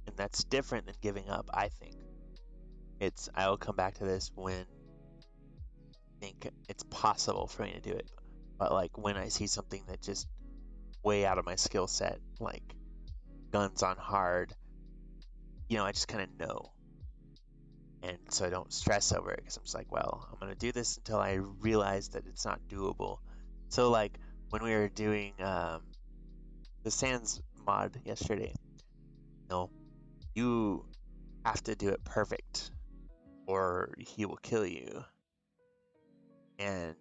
and that's different than giving up. I think I'll come back to this when I think it's possible for me to do it. But like when I see something that just way out of my skill set, like guns on hard, I just kind of know. and so I don't stress over it because I'm just like, well, I'm gonna do this until I realize that it's not doable. So like when we were doing the Sans mod yesterday, you have to do it perfect or he will kill you. And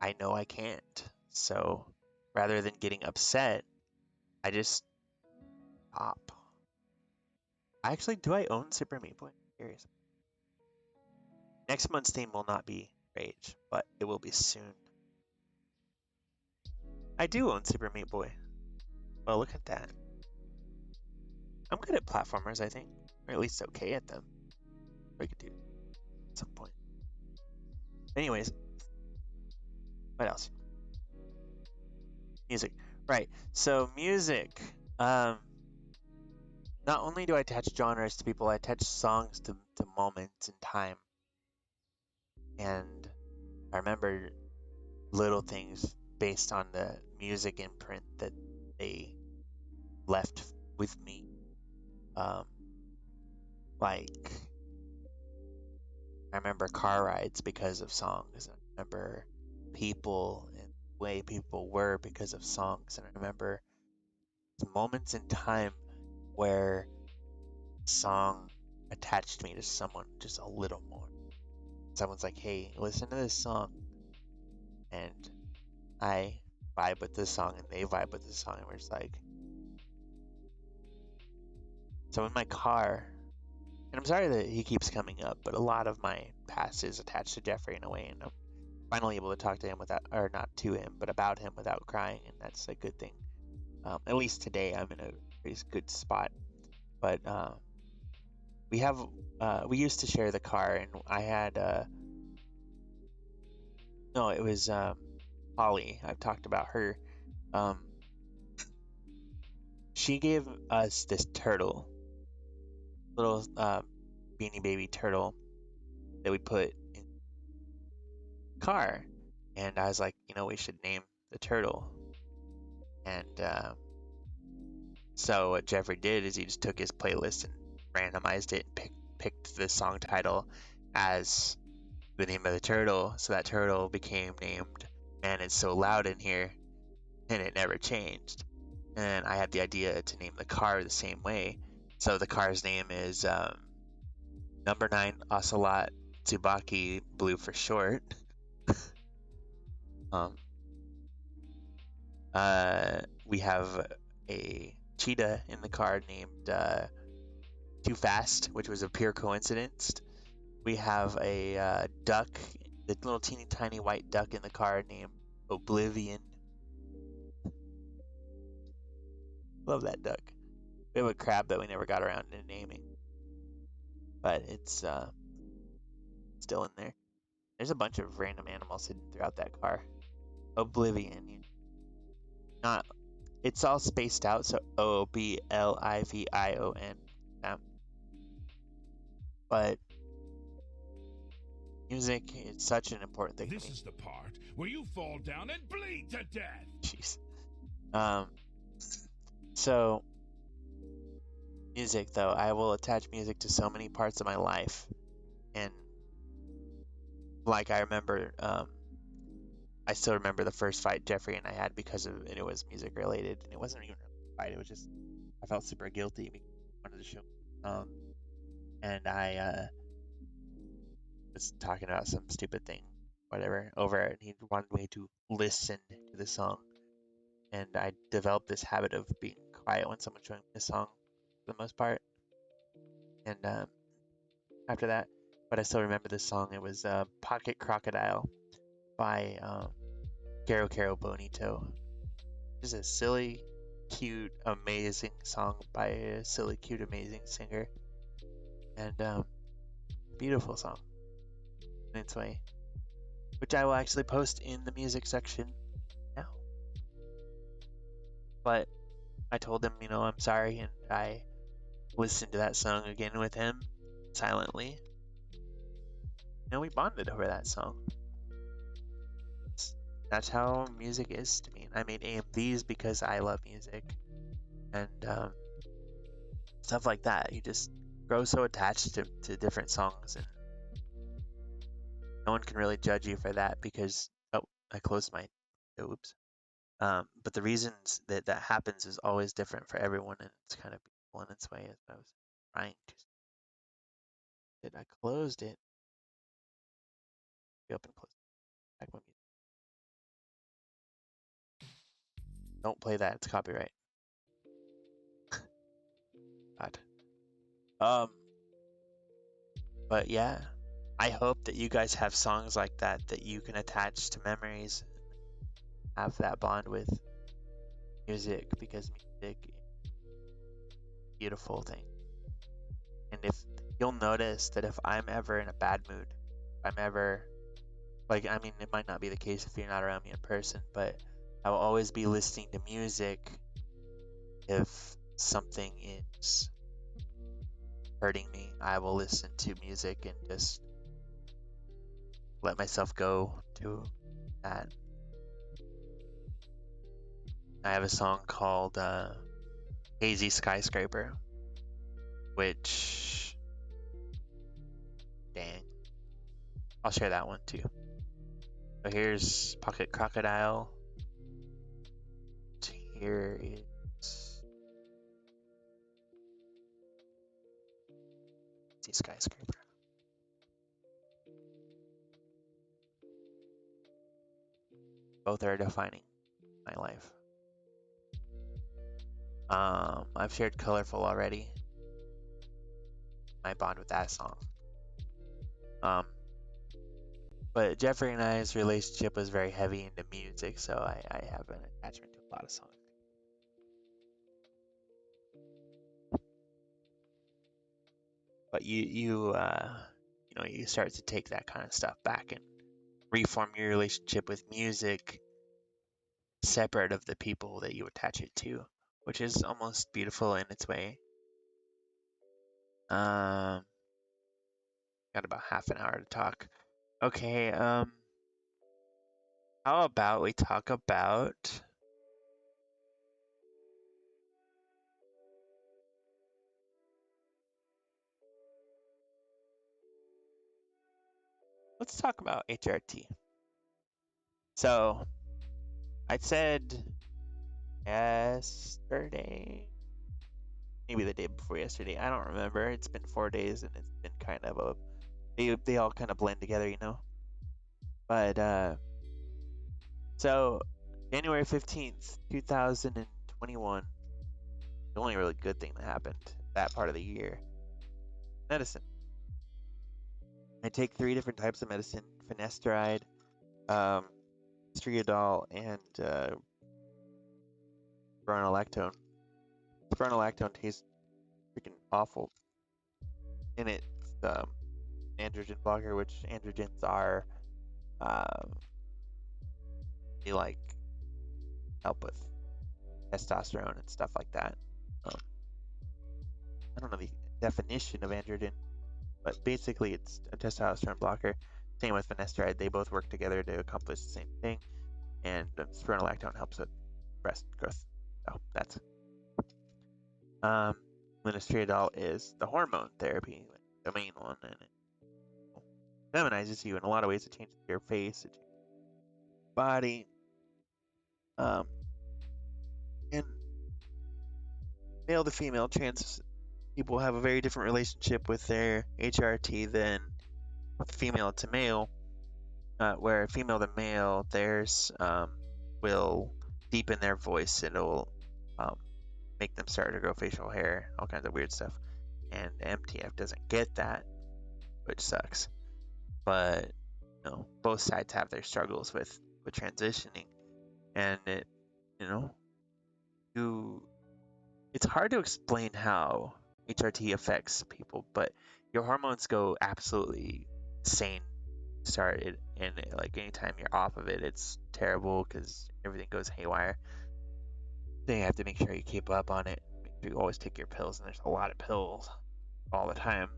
I know I can't. So rather than getting upset, I just stop. Do I own Super Meat Boy? I'm curious. Next month's theme will not be Rage, but it will be soon. I do own Super Meat Boy. Well, look at that. I'm good at platformers, I think. Or at least okay at them. We could do at some point. Anyways. What else? Music. Right. So music. Not only do I attach genres to people, I attach songs to moments in time. And I remember little things based on the music imprint that they left with me. Like I remember car rides because of songs. I remember people and the way people were because of songs. And I remember moments in time where a song attached me to someone just a little more. Someone's like, hey, listen to this song. And I vibe with this song and they vibe with this song. And we're just like, so in my car, and I'm sorry that he keeps coming up, but a lot of my past is attached to Jeffrey in a way, and I'm finally able to talk to him without, or not to him, but about him without crying, and that's a good thing. At least today, I'm in a pretty good spot. But we used to share the car, and I had no, it was Holly. I've talked about her. She gave us this turtle, little beanie baby turtle that we put in the car, and I was like, we should name the turtle. And so what Jeffrey did is he just took his playlist and randomized it and picked the song title as the name of the turtle, so that turtle became named Man It's So Loud in Here, and it never changed. And I had the idea to name the car the same way, so the car's name is Number 9 Ocelot Tsubaki Blue for short. We have a cheetah in the car named Too Fast, which was a pure coincidence. We have a duck, the little teeny tiny white duck in the car named Oblivion. Love that duck. We have a crab that we never got around to naming, but it's still in there. There's a bunch of random animals hidden throughout that car. Oblivion. Not. It's all spaced out, so Oblivion. But music is such an important thing to me. This is the part where you fall down and bleed to death. Jeez. So music, though, I will attach music to so many parts of my life, and like I remember, I still remember the first fight Jeffrey and I had because of it. It was music related, and it wasn't even a fight. It was just I felt super guilty because I wanted to show, and I was talking about some stupid thing, whatever, over it, and he wanted me to listen to the song, and I developed this habit of being quiet when someone's showing me a song, for the most part, and after that, but I still remember this song. It was Pocket Crocodile by Caro Caro Bonito. Just a silly, cute, amazing song by a silly, cute, amazing singer. And beautiful song in its way. Which I will actually post in the music section now. But I told him, I'm sorry, and I listened to that song again with him silently. We bonded over that song. That's how music is to me. I made AMVs because I love music. And stuff like that. You just grow so attached to different songs, and no one can really judge you for that because I closed my oops. But the reasons that that happens is always different for everyone, and it's kind of beautiful in its way. As I was trying to, that I closed it. Open, close. Back when music. Don't play that; it's copyright. God. But yeah, I hope that you guys have songs like that that you can attach to memories, and have that bond with music, because music is a beautiful thing. And if you'll notice that if I'm ever in a bad mood, if I'm ever like, I mean, it might not be the case if you're not around me in person, but I will always be listening to music if something is hurting me. I will listen to music and just let myself go to that. I have a song called Hazy Skyscraper, which, dang, I'll share that one too. So here's Pocket Crocodile. Here is Hazy Skyscraper. Both are defining my life. I've shared Colorful already. My bond with that song. But Jeffrey and I's relationship was very heavy into music, so I have an attachment to a lot of songs. But you know, you start to take that kind of stuff back and reform your relationship with music separate of the people that you attach it to, which is almost beautiful in its way. Got about half an hour to talk. Okay, how about we talk about let's talk about HRT. So, I said yesterday, maybe the day before yesterday. I don't remember. It's been 4 days, and it's been kind of a they all kind of blend together, you know. But so January 15th, 2021, the only really good thing that happened that part of the year, medicine. I take 3 different types of medicine: finasteride, striodol, and spironolactone. Spironolactone tastes freaking awful, and it's androgen blocker, which androgens are they like help with testosterone and stuff like that. I don't know the definition of androgen, but basically it's a testosterone blocker. Same with finasteride; they both work together to accomplish the same thing. And spironolactone helps with breast growth. So that's Striodol is the hormone therapy, the main one, and it feminizes you in a lot of ways. It changes your face, it changes your body, and male to female trans people have a very different relationship with their HRT than female to male. Where female to male, theirs will deepen their voice. It'll make them start to grow facial hair, all kinds of weird stuff. And MTF doesn't get that, which sucks. But you know, both sides have their struggles with transitioning, and it, you know, it's hard to explain how HRT affects people, but your hormones go absolutely insane. Started, and like anytime you're off of it, it's terrible because everything goes haywire. Then you have to make sure you keep up on it. Make sure you always take your pills, and there's a lot of pills all the time.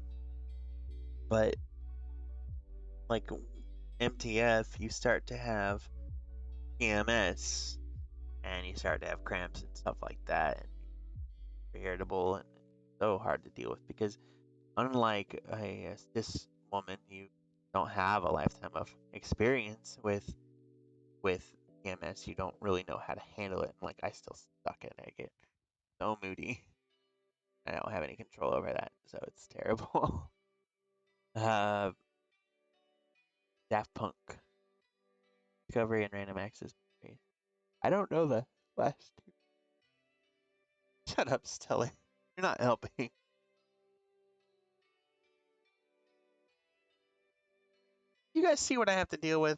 But like MTF, you start to have PMS, and you start to have cramps and stuff like that, and you're irritable, and it's so hard to deal with because unlike this woman, you don't have a lifetime of experience with PMS. You don't really know how to handle it. Like I still suck at it. I get so moody. I don't have any control over that, so it's terrible. uh, Daft Punk, Discovery, and Random Access. I don't know the last two. Shut up, Stella. You're not helping. You guys see what I have to deal with?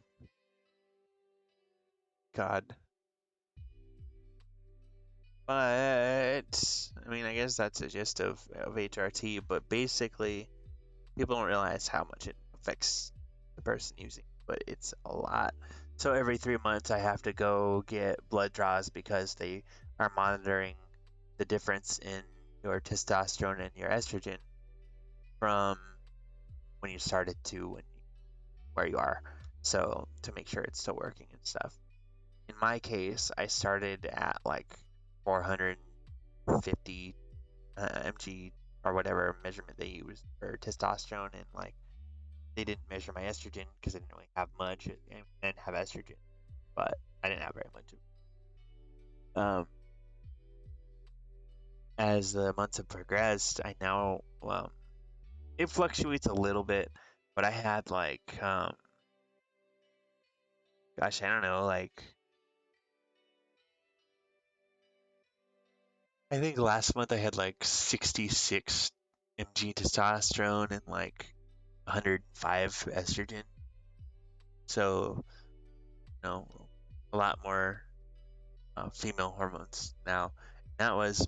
God. But I mean, I guess that's the gist of HRT. But basically, people don't realize how much it affects the person using. But it's a lot. So every 3 months, I have to go get blood draws because they are monitoring the difference in your testosterone and your estrogen from when you started to where you are. So to make sure it's still working and stuff. In my case, I started at like 450 mg or whatever measurement they use for testosterone, and like they didn't measure my estrogen because I didn't really have much and didn't have estrogen, but I didn't have very much of it. As the months have progressed, I now it fluctuates a little bit, but I had like gosh, I don't know, like I think last month I had like 66 mg testosterone and like 105 estrogen. So, a lot more female hormones now. That was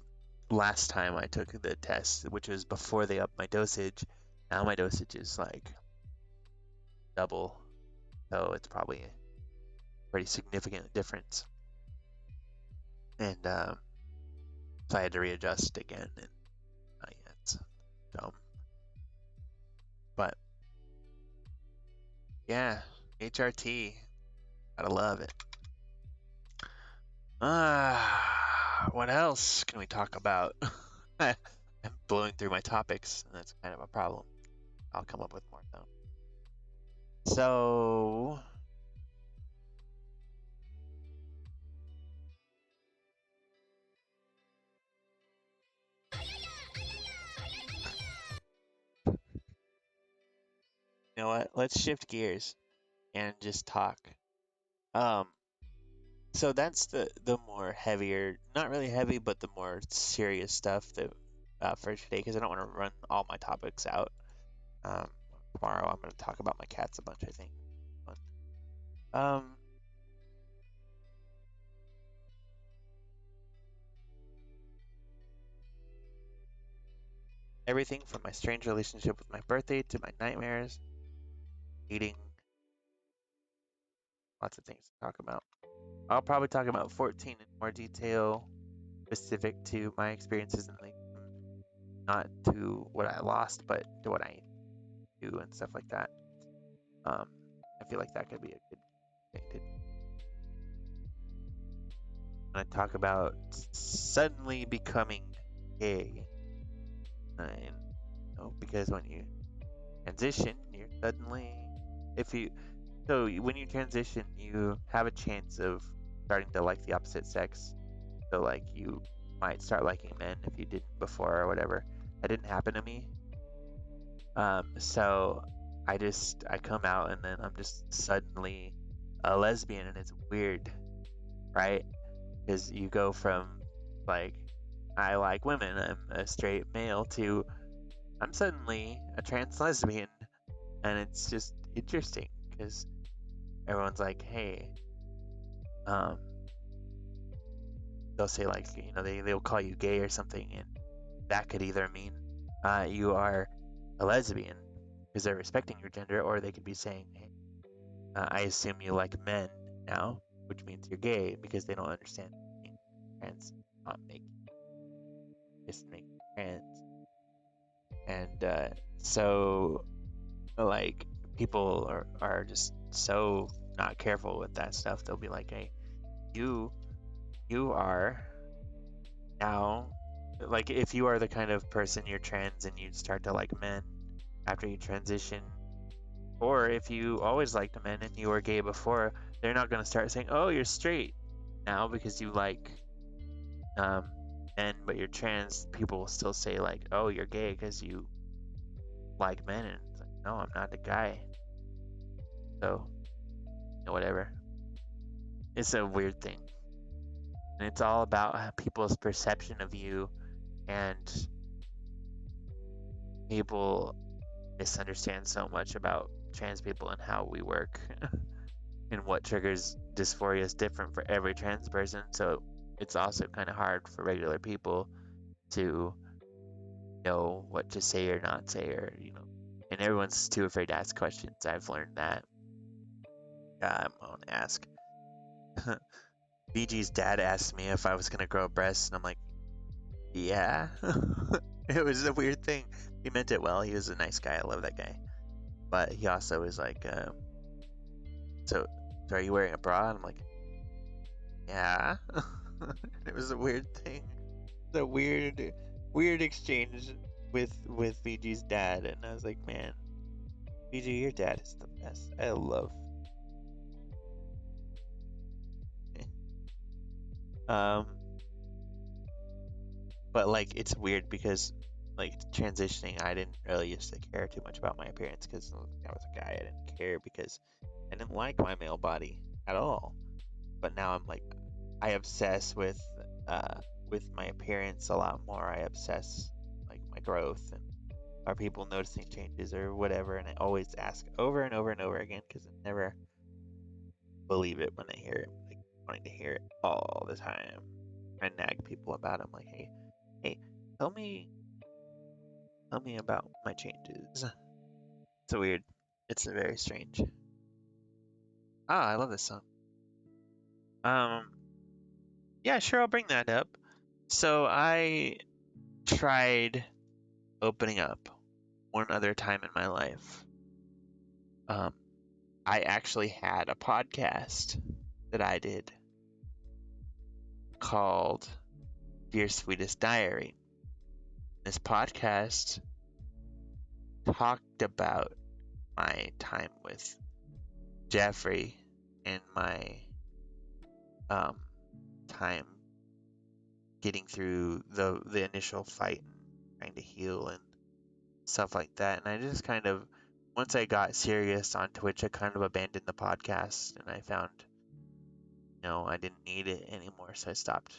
last time I took the test, which was before they upped my dosage. Now my dosage is like double, so it's probably a pretty significant difference. And so I had to readjust again, and yeah, it's dumb. But yeah, HRT, gotta love it. What else can we talk about? I'm blowing through my topics, and that's kind of a problem. I'll come up with more though. So, you know what? Let's shift gears and just talk. Um, so that's the more heavier, not really heavy, but the more serious stuff that for today, because I don't want to run all my topics out. Tomorrow I'm going to talk about my cats a bunch, I think. Um, Everything from my strange relationship with my birthday to my nightmares, eating, lots of things to talk about. I'll probably talk about 14 in more detail, specific to my experiences and like not to what I lost, but to what I do and stuff like that. I feel like that could be a good thing to do. I talk about suddenly becoming gay, and because when you transition, you're suddenly when you transition, you have a chance of starting to like the opposite sex. So like you might start liking men if you didn't before or whatever. That didn't happen to me. So I come out and then I'm just suddenly a lesbian, and it's weird, right? Because you go from like I like women, I'm a straight male, to I'm suddenly a trans lesbian, and it's just interesting because everyone's like, hey, they'll say like, they'll call you gay or something, and that could either mean you are a lesbian because they're respecting your gender, or they could be saying, hey, I assume you like men now, which means you're gay because they don't understand being trans, not make trans. And so like people are just so not careful with that stuff. They'll be like, hey, you are now like if you are the kind of person you're trans and you start to like men after you transition, or if you always liked men and you were gay before, they're not going to start saying, "Oh, you're straight now because you like men, but you're trans." People will still say like, "Oh, you're gay because you like men," and it's like, "No, I'm not a guy." So, whatever. It's a weird thing, and it's all about people's perception of you, and people misunderstand so much about trans people and how we work and what triggers dysphoria is different for every trans person. So it's also kind of hard for regular people to know what to say or not say, or and everyone's too afraid to ask questions. I've learned that. I'm gonna ask. BG's dad asked me if I was gonna grow breasts, and I'm like, yeah. It was a weird thing. He meant it well. He was a nice guy. I love that guy. But he also was like, so are you wearing a bra? And I'm like, yeah. It was a weird thing. It's a weird exchange with VG's dad, and I was like, man, VG, your dad is the best. I love. Um, but like it's weird because like transitioning, I didn't really used to care too much about my appearance because I was a guy. I didn't care because I didn't like my male body at all. But now I'm like, I obsess with my appearance a lot more. I obsess like my growth and are people noticing changes or whatever, and I always ask over and over and over again because I never believe it when I hear it. Like wanting to hear it all the time. I nag people about it. I'm like, hey, tell me about my changes. It's weird. It's very strange. Ah, I love this song. Yeah, sure, I'll bring that up. So I tried opening up one other time in my life. I actually had a podcast that I did called Dear Sweetest Diary. This podcast talked about my time with Jeffrey and my time getting through the initial fight and trying to heal and stuff like that. And I just kind of, once I got serious on Twitch, I kind of abandoned the podcast, and I found, I didn't need it anymore, so I stopped.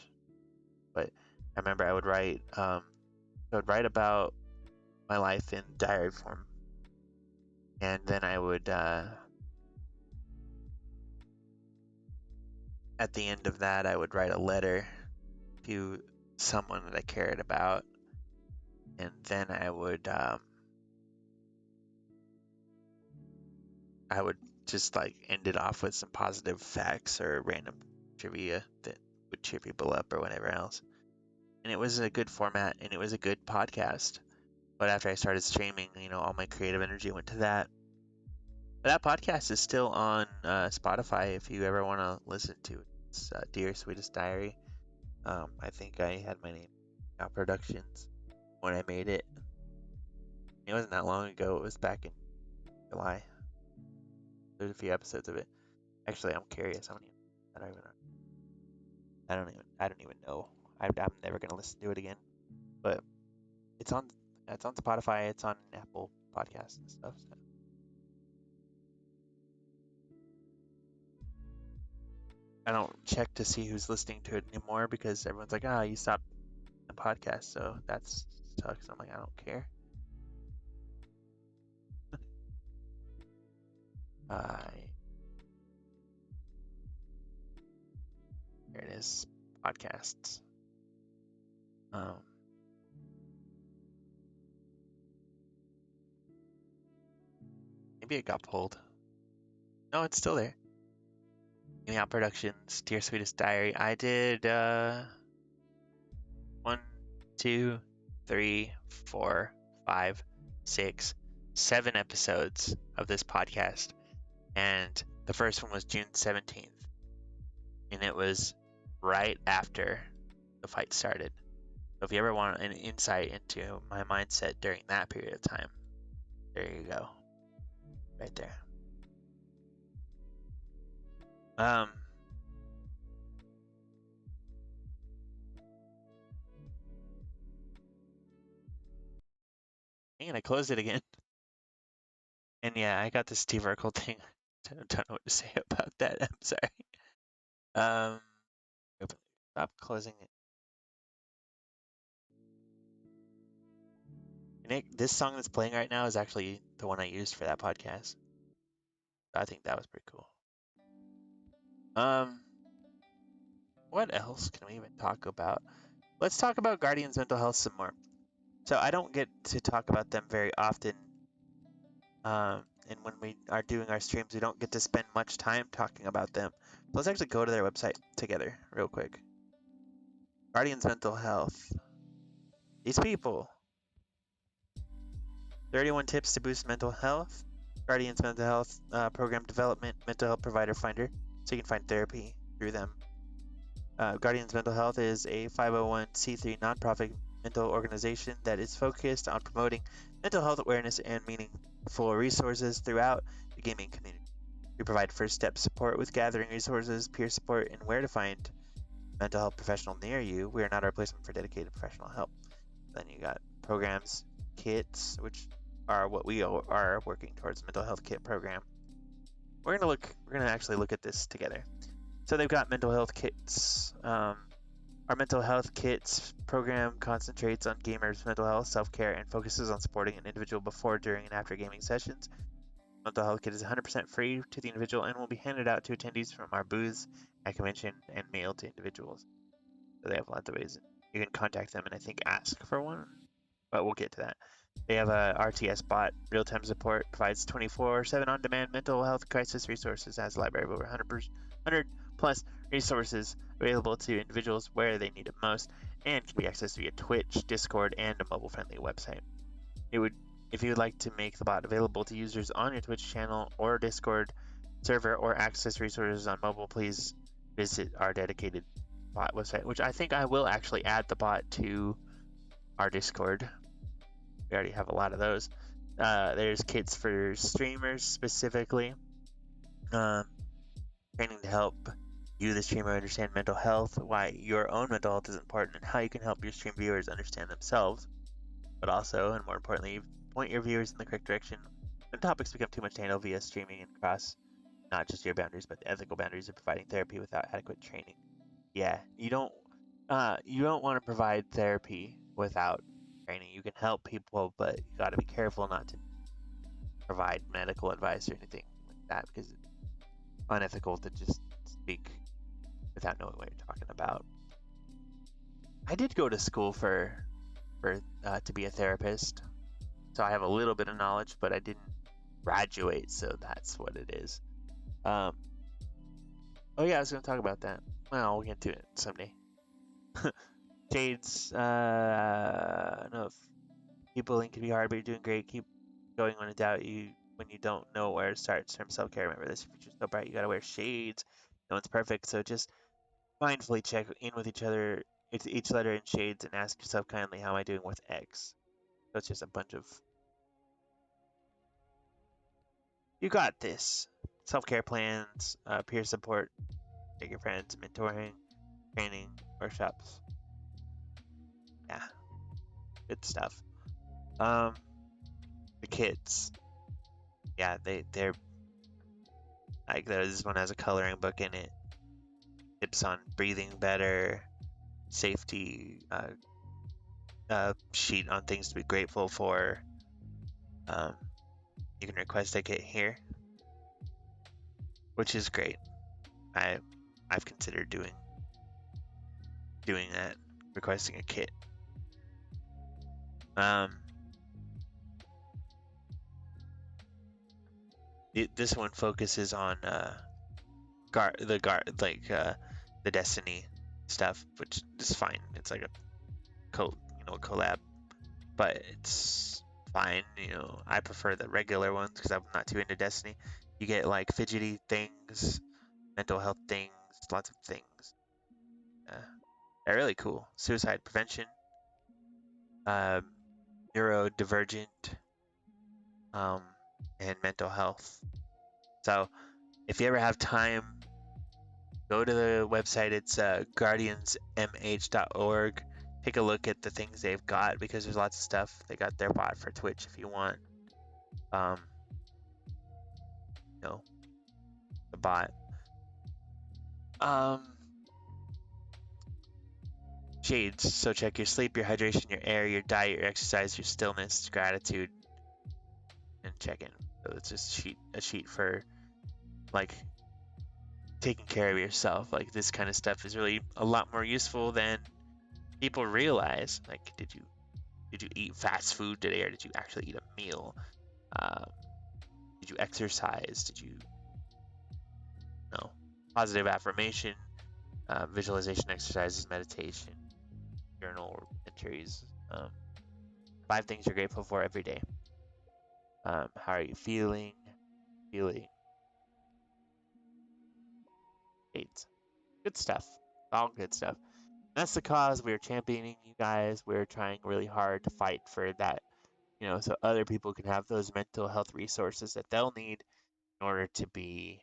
But I remember I would write about my life in diary form, and then I would, at the end of that, I would write a letter to someone that I cared about, and then I would just like end it off with some positive facts or random trivia that would cheer people up or whatever else. And it was a good format and it was a good podcast. But after I started streaming, all my creative energy went to that. But that podcast is still on Spotify if you ever want to listen to it. It's Dear Sweetest Diary. I think I had my name out Productions when I made it. It wasn't that long ago. It was back in July. There's a few episodes of it. Actually, I'm curious how many. I don't even know. I'm never gonna listen to it again. But it's on Spotify. It's on Apple Podcasts and stuff. So. I don't check to see who's listening to it anymore because everyone's like, you stopped the podcast, so that sucks. I'm like, I don't care. There it is, podcasts. Maybe it got pulled. No, it's still there. Gaming Out Productions, Dear Sweetest Diary. I did 1, 2, 3, 4, 5, 6, 7 episodes of this podcast, and the first one was June 17th, and it was right after the fight started. So if you ever want an insight into my mindset during that period of time, there you go. Right there. Dang it, I closed it again. And yeah, I got this T-vertical thing. I don't know what to say about that. I'm sorry. Stop closing it. Nick, this song that's playing right now is actually the one I used for that podcast. I think that was pretty cool. What else can we even talk about? Let's talk about Guardian's mental health some more. So I don't get to talk about them very often. And when we are doing our streams, we don't get to spend much time talking about them. So let's actually go to their website together real quick. Guardian's mental health. These people. 31 tips to boost mental health. Guardian's mental health program development, mental health provider finder, so you can find therapy through them. Guardian's Mental Health is a 501c3 nonprofit mental organization that is focused on promoting mental health awareness and meaningful resources throughout the gaming community. We provide first step support with gathering resources, peer support, and where to find mental health professional near you. We are not a replacement for dedicated professional help. Then you got programs, kits, which are what we are working towards, mental health kit program. We're gonna actually look at this together. So they've got mental health kits. Our mental health kits program concentrates on gamers' mental health, self-care, and focuses on supporting an individual before, during, and after gaming sessions. Mental health kit is 100% free to the individual and will be handed out to attendees from our booths at convention and mailed to individuals. So they have lots of ways you can contact them and I think ask for one, but we'll get to that. They have a RTS bot, real-time support, provides 24/7 on-demand mental health crisis resources, has a library of over 100 plus resources available to individuals where they need it most, and can be accessed via Twitch, Discord, and a mobile-friendly website. If you would like to make the bot available to users on your Twitch channel or Discord server or access resources on mobile, please visit our dedicated bot website, which I think I will actually add the bot to our Discord. We already have a lot of those. There's kits for streamers specifically. Training to help you, the streamer, understand mental health, why your own mental health is important, and how you can help your stream viewers understand themselves. But also, and more importantly, point your viewers in the correct direction when topics become too much to handle via streaming and cross not just your boundaries, but the ethical boundaries of providing therapy without adequate training. Yeah, you don't want to provide therapy without training. You can help people, but you got to be careful not to provide medical advice or anything like that, because it's unethical to just speak without knowing what you're talking about. I did go to school to be a therapist, so I have a little bit of knowledge, but I didn't graduate, so that's what it is. Oh yeah, I was going to talk about that. Well, we'll get to it someday. Shades, I don't know if people think it can be hard, but you're doing great. Keep going when in doubt. When you don't know where to start. Term self-care. Remember this: your future's so bright, you gotta wear shades. No one's perfect, so just mindfully check in with each letter in shades, and ask yourself kindly, "How am I doing with X?" So it's just a bunch of you got this. Self-care plans, peer support, take your friends, mentoring, training, workshops. Yeah, good stuff. The kids. Yeah, they're like this one has a coloring book in it. Tips on breathing better, safety, sheet on things to be grateful for. You can request a kit here, which is great. I've considered doing that, requesting a kit. This one focuses on the Destiny stuff, which is fine. It's like a collab, but it's fine. I prefer the regular ones because I'm not too into Destiny. You get like fidgety things, mental health things, lots of things. They're really cool. Suicide prevention, um, neurodivergent, um, and mental health. So if you ever have time, go to the website. It's guardiansmh.org. Take a look at the things they've got because there's lots of stuff. They got their bot for Twitch if you want. Um, you know, the bot. Shades. So check your sleep, your hydration, your air, your diet, your exercise, your stillness, gratitude, and check in. So it's just a sheet for like taking care of yourself. Like this kind of stuff is really a lot more useful than people realize. Like, did you eat fast food today, or did you actually eat a meal? Did you exercise? Did you know positive affirmation, visualization exercises, meditation, journal entries? 5 things you're grateful for every day. How are you feeling? Feeling great. Good stuff. All good stuff. That's the cause. We're championing you guys. We're trying really hard to fight for that, so other people can have those mental health resources that they'll need in order to be,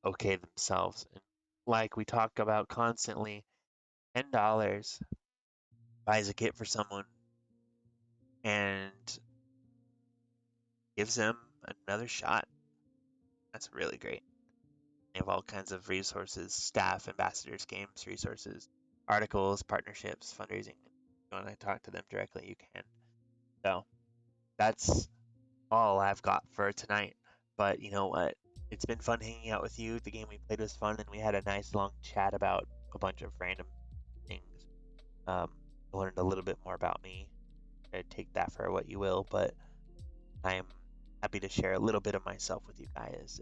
okay themselves. And like we talk about constantly, $10 buys a kit for someone and gives them another shot. That's really great. They have all kinds of resources, staff, ambassadors, games, resources, articles, partnerships, fundraising. If you want to talk to them directly, you can. So that's all I've got for tonight. But you know what? It's been fun hanging out with you. The game we played was fun, and we had a nice long chat about a bunch of random things. Learned a little bit more about me. Take that for what you will, but I am happy to share a little bit of myself with you guys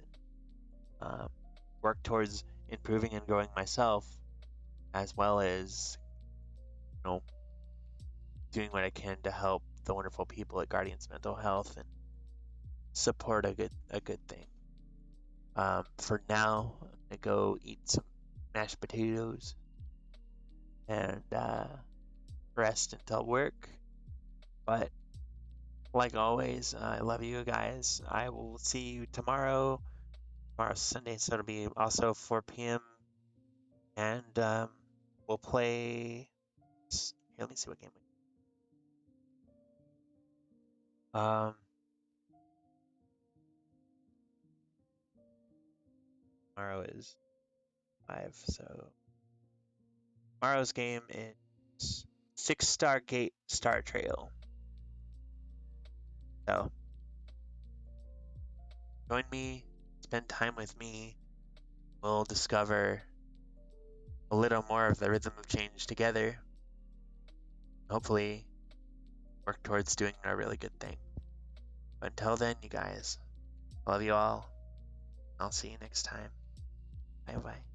and work towards improving and growing myself, as well as doing what I can to help the wonderful people at Guardians Mental Health and support a good thing. For now, I'm gonna go eat some mashed potatoes and rest until work. But like always, I love you guys. I will see you tomorrow. Tomorrow's Sunday, so it'll be also 4 p.m. And we'll play. Here, let me see what game tomorrow is 5. So tomorrow's game is 6 Star Gate Star Trail. So join me, spend time with me. We'll discover a little more of the rhythm of change together. Hopefully, work towards doing a really good thing. But until then, you guys, I love you all. I'll see you next time. Bye bye.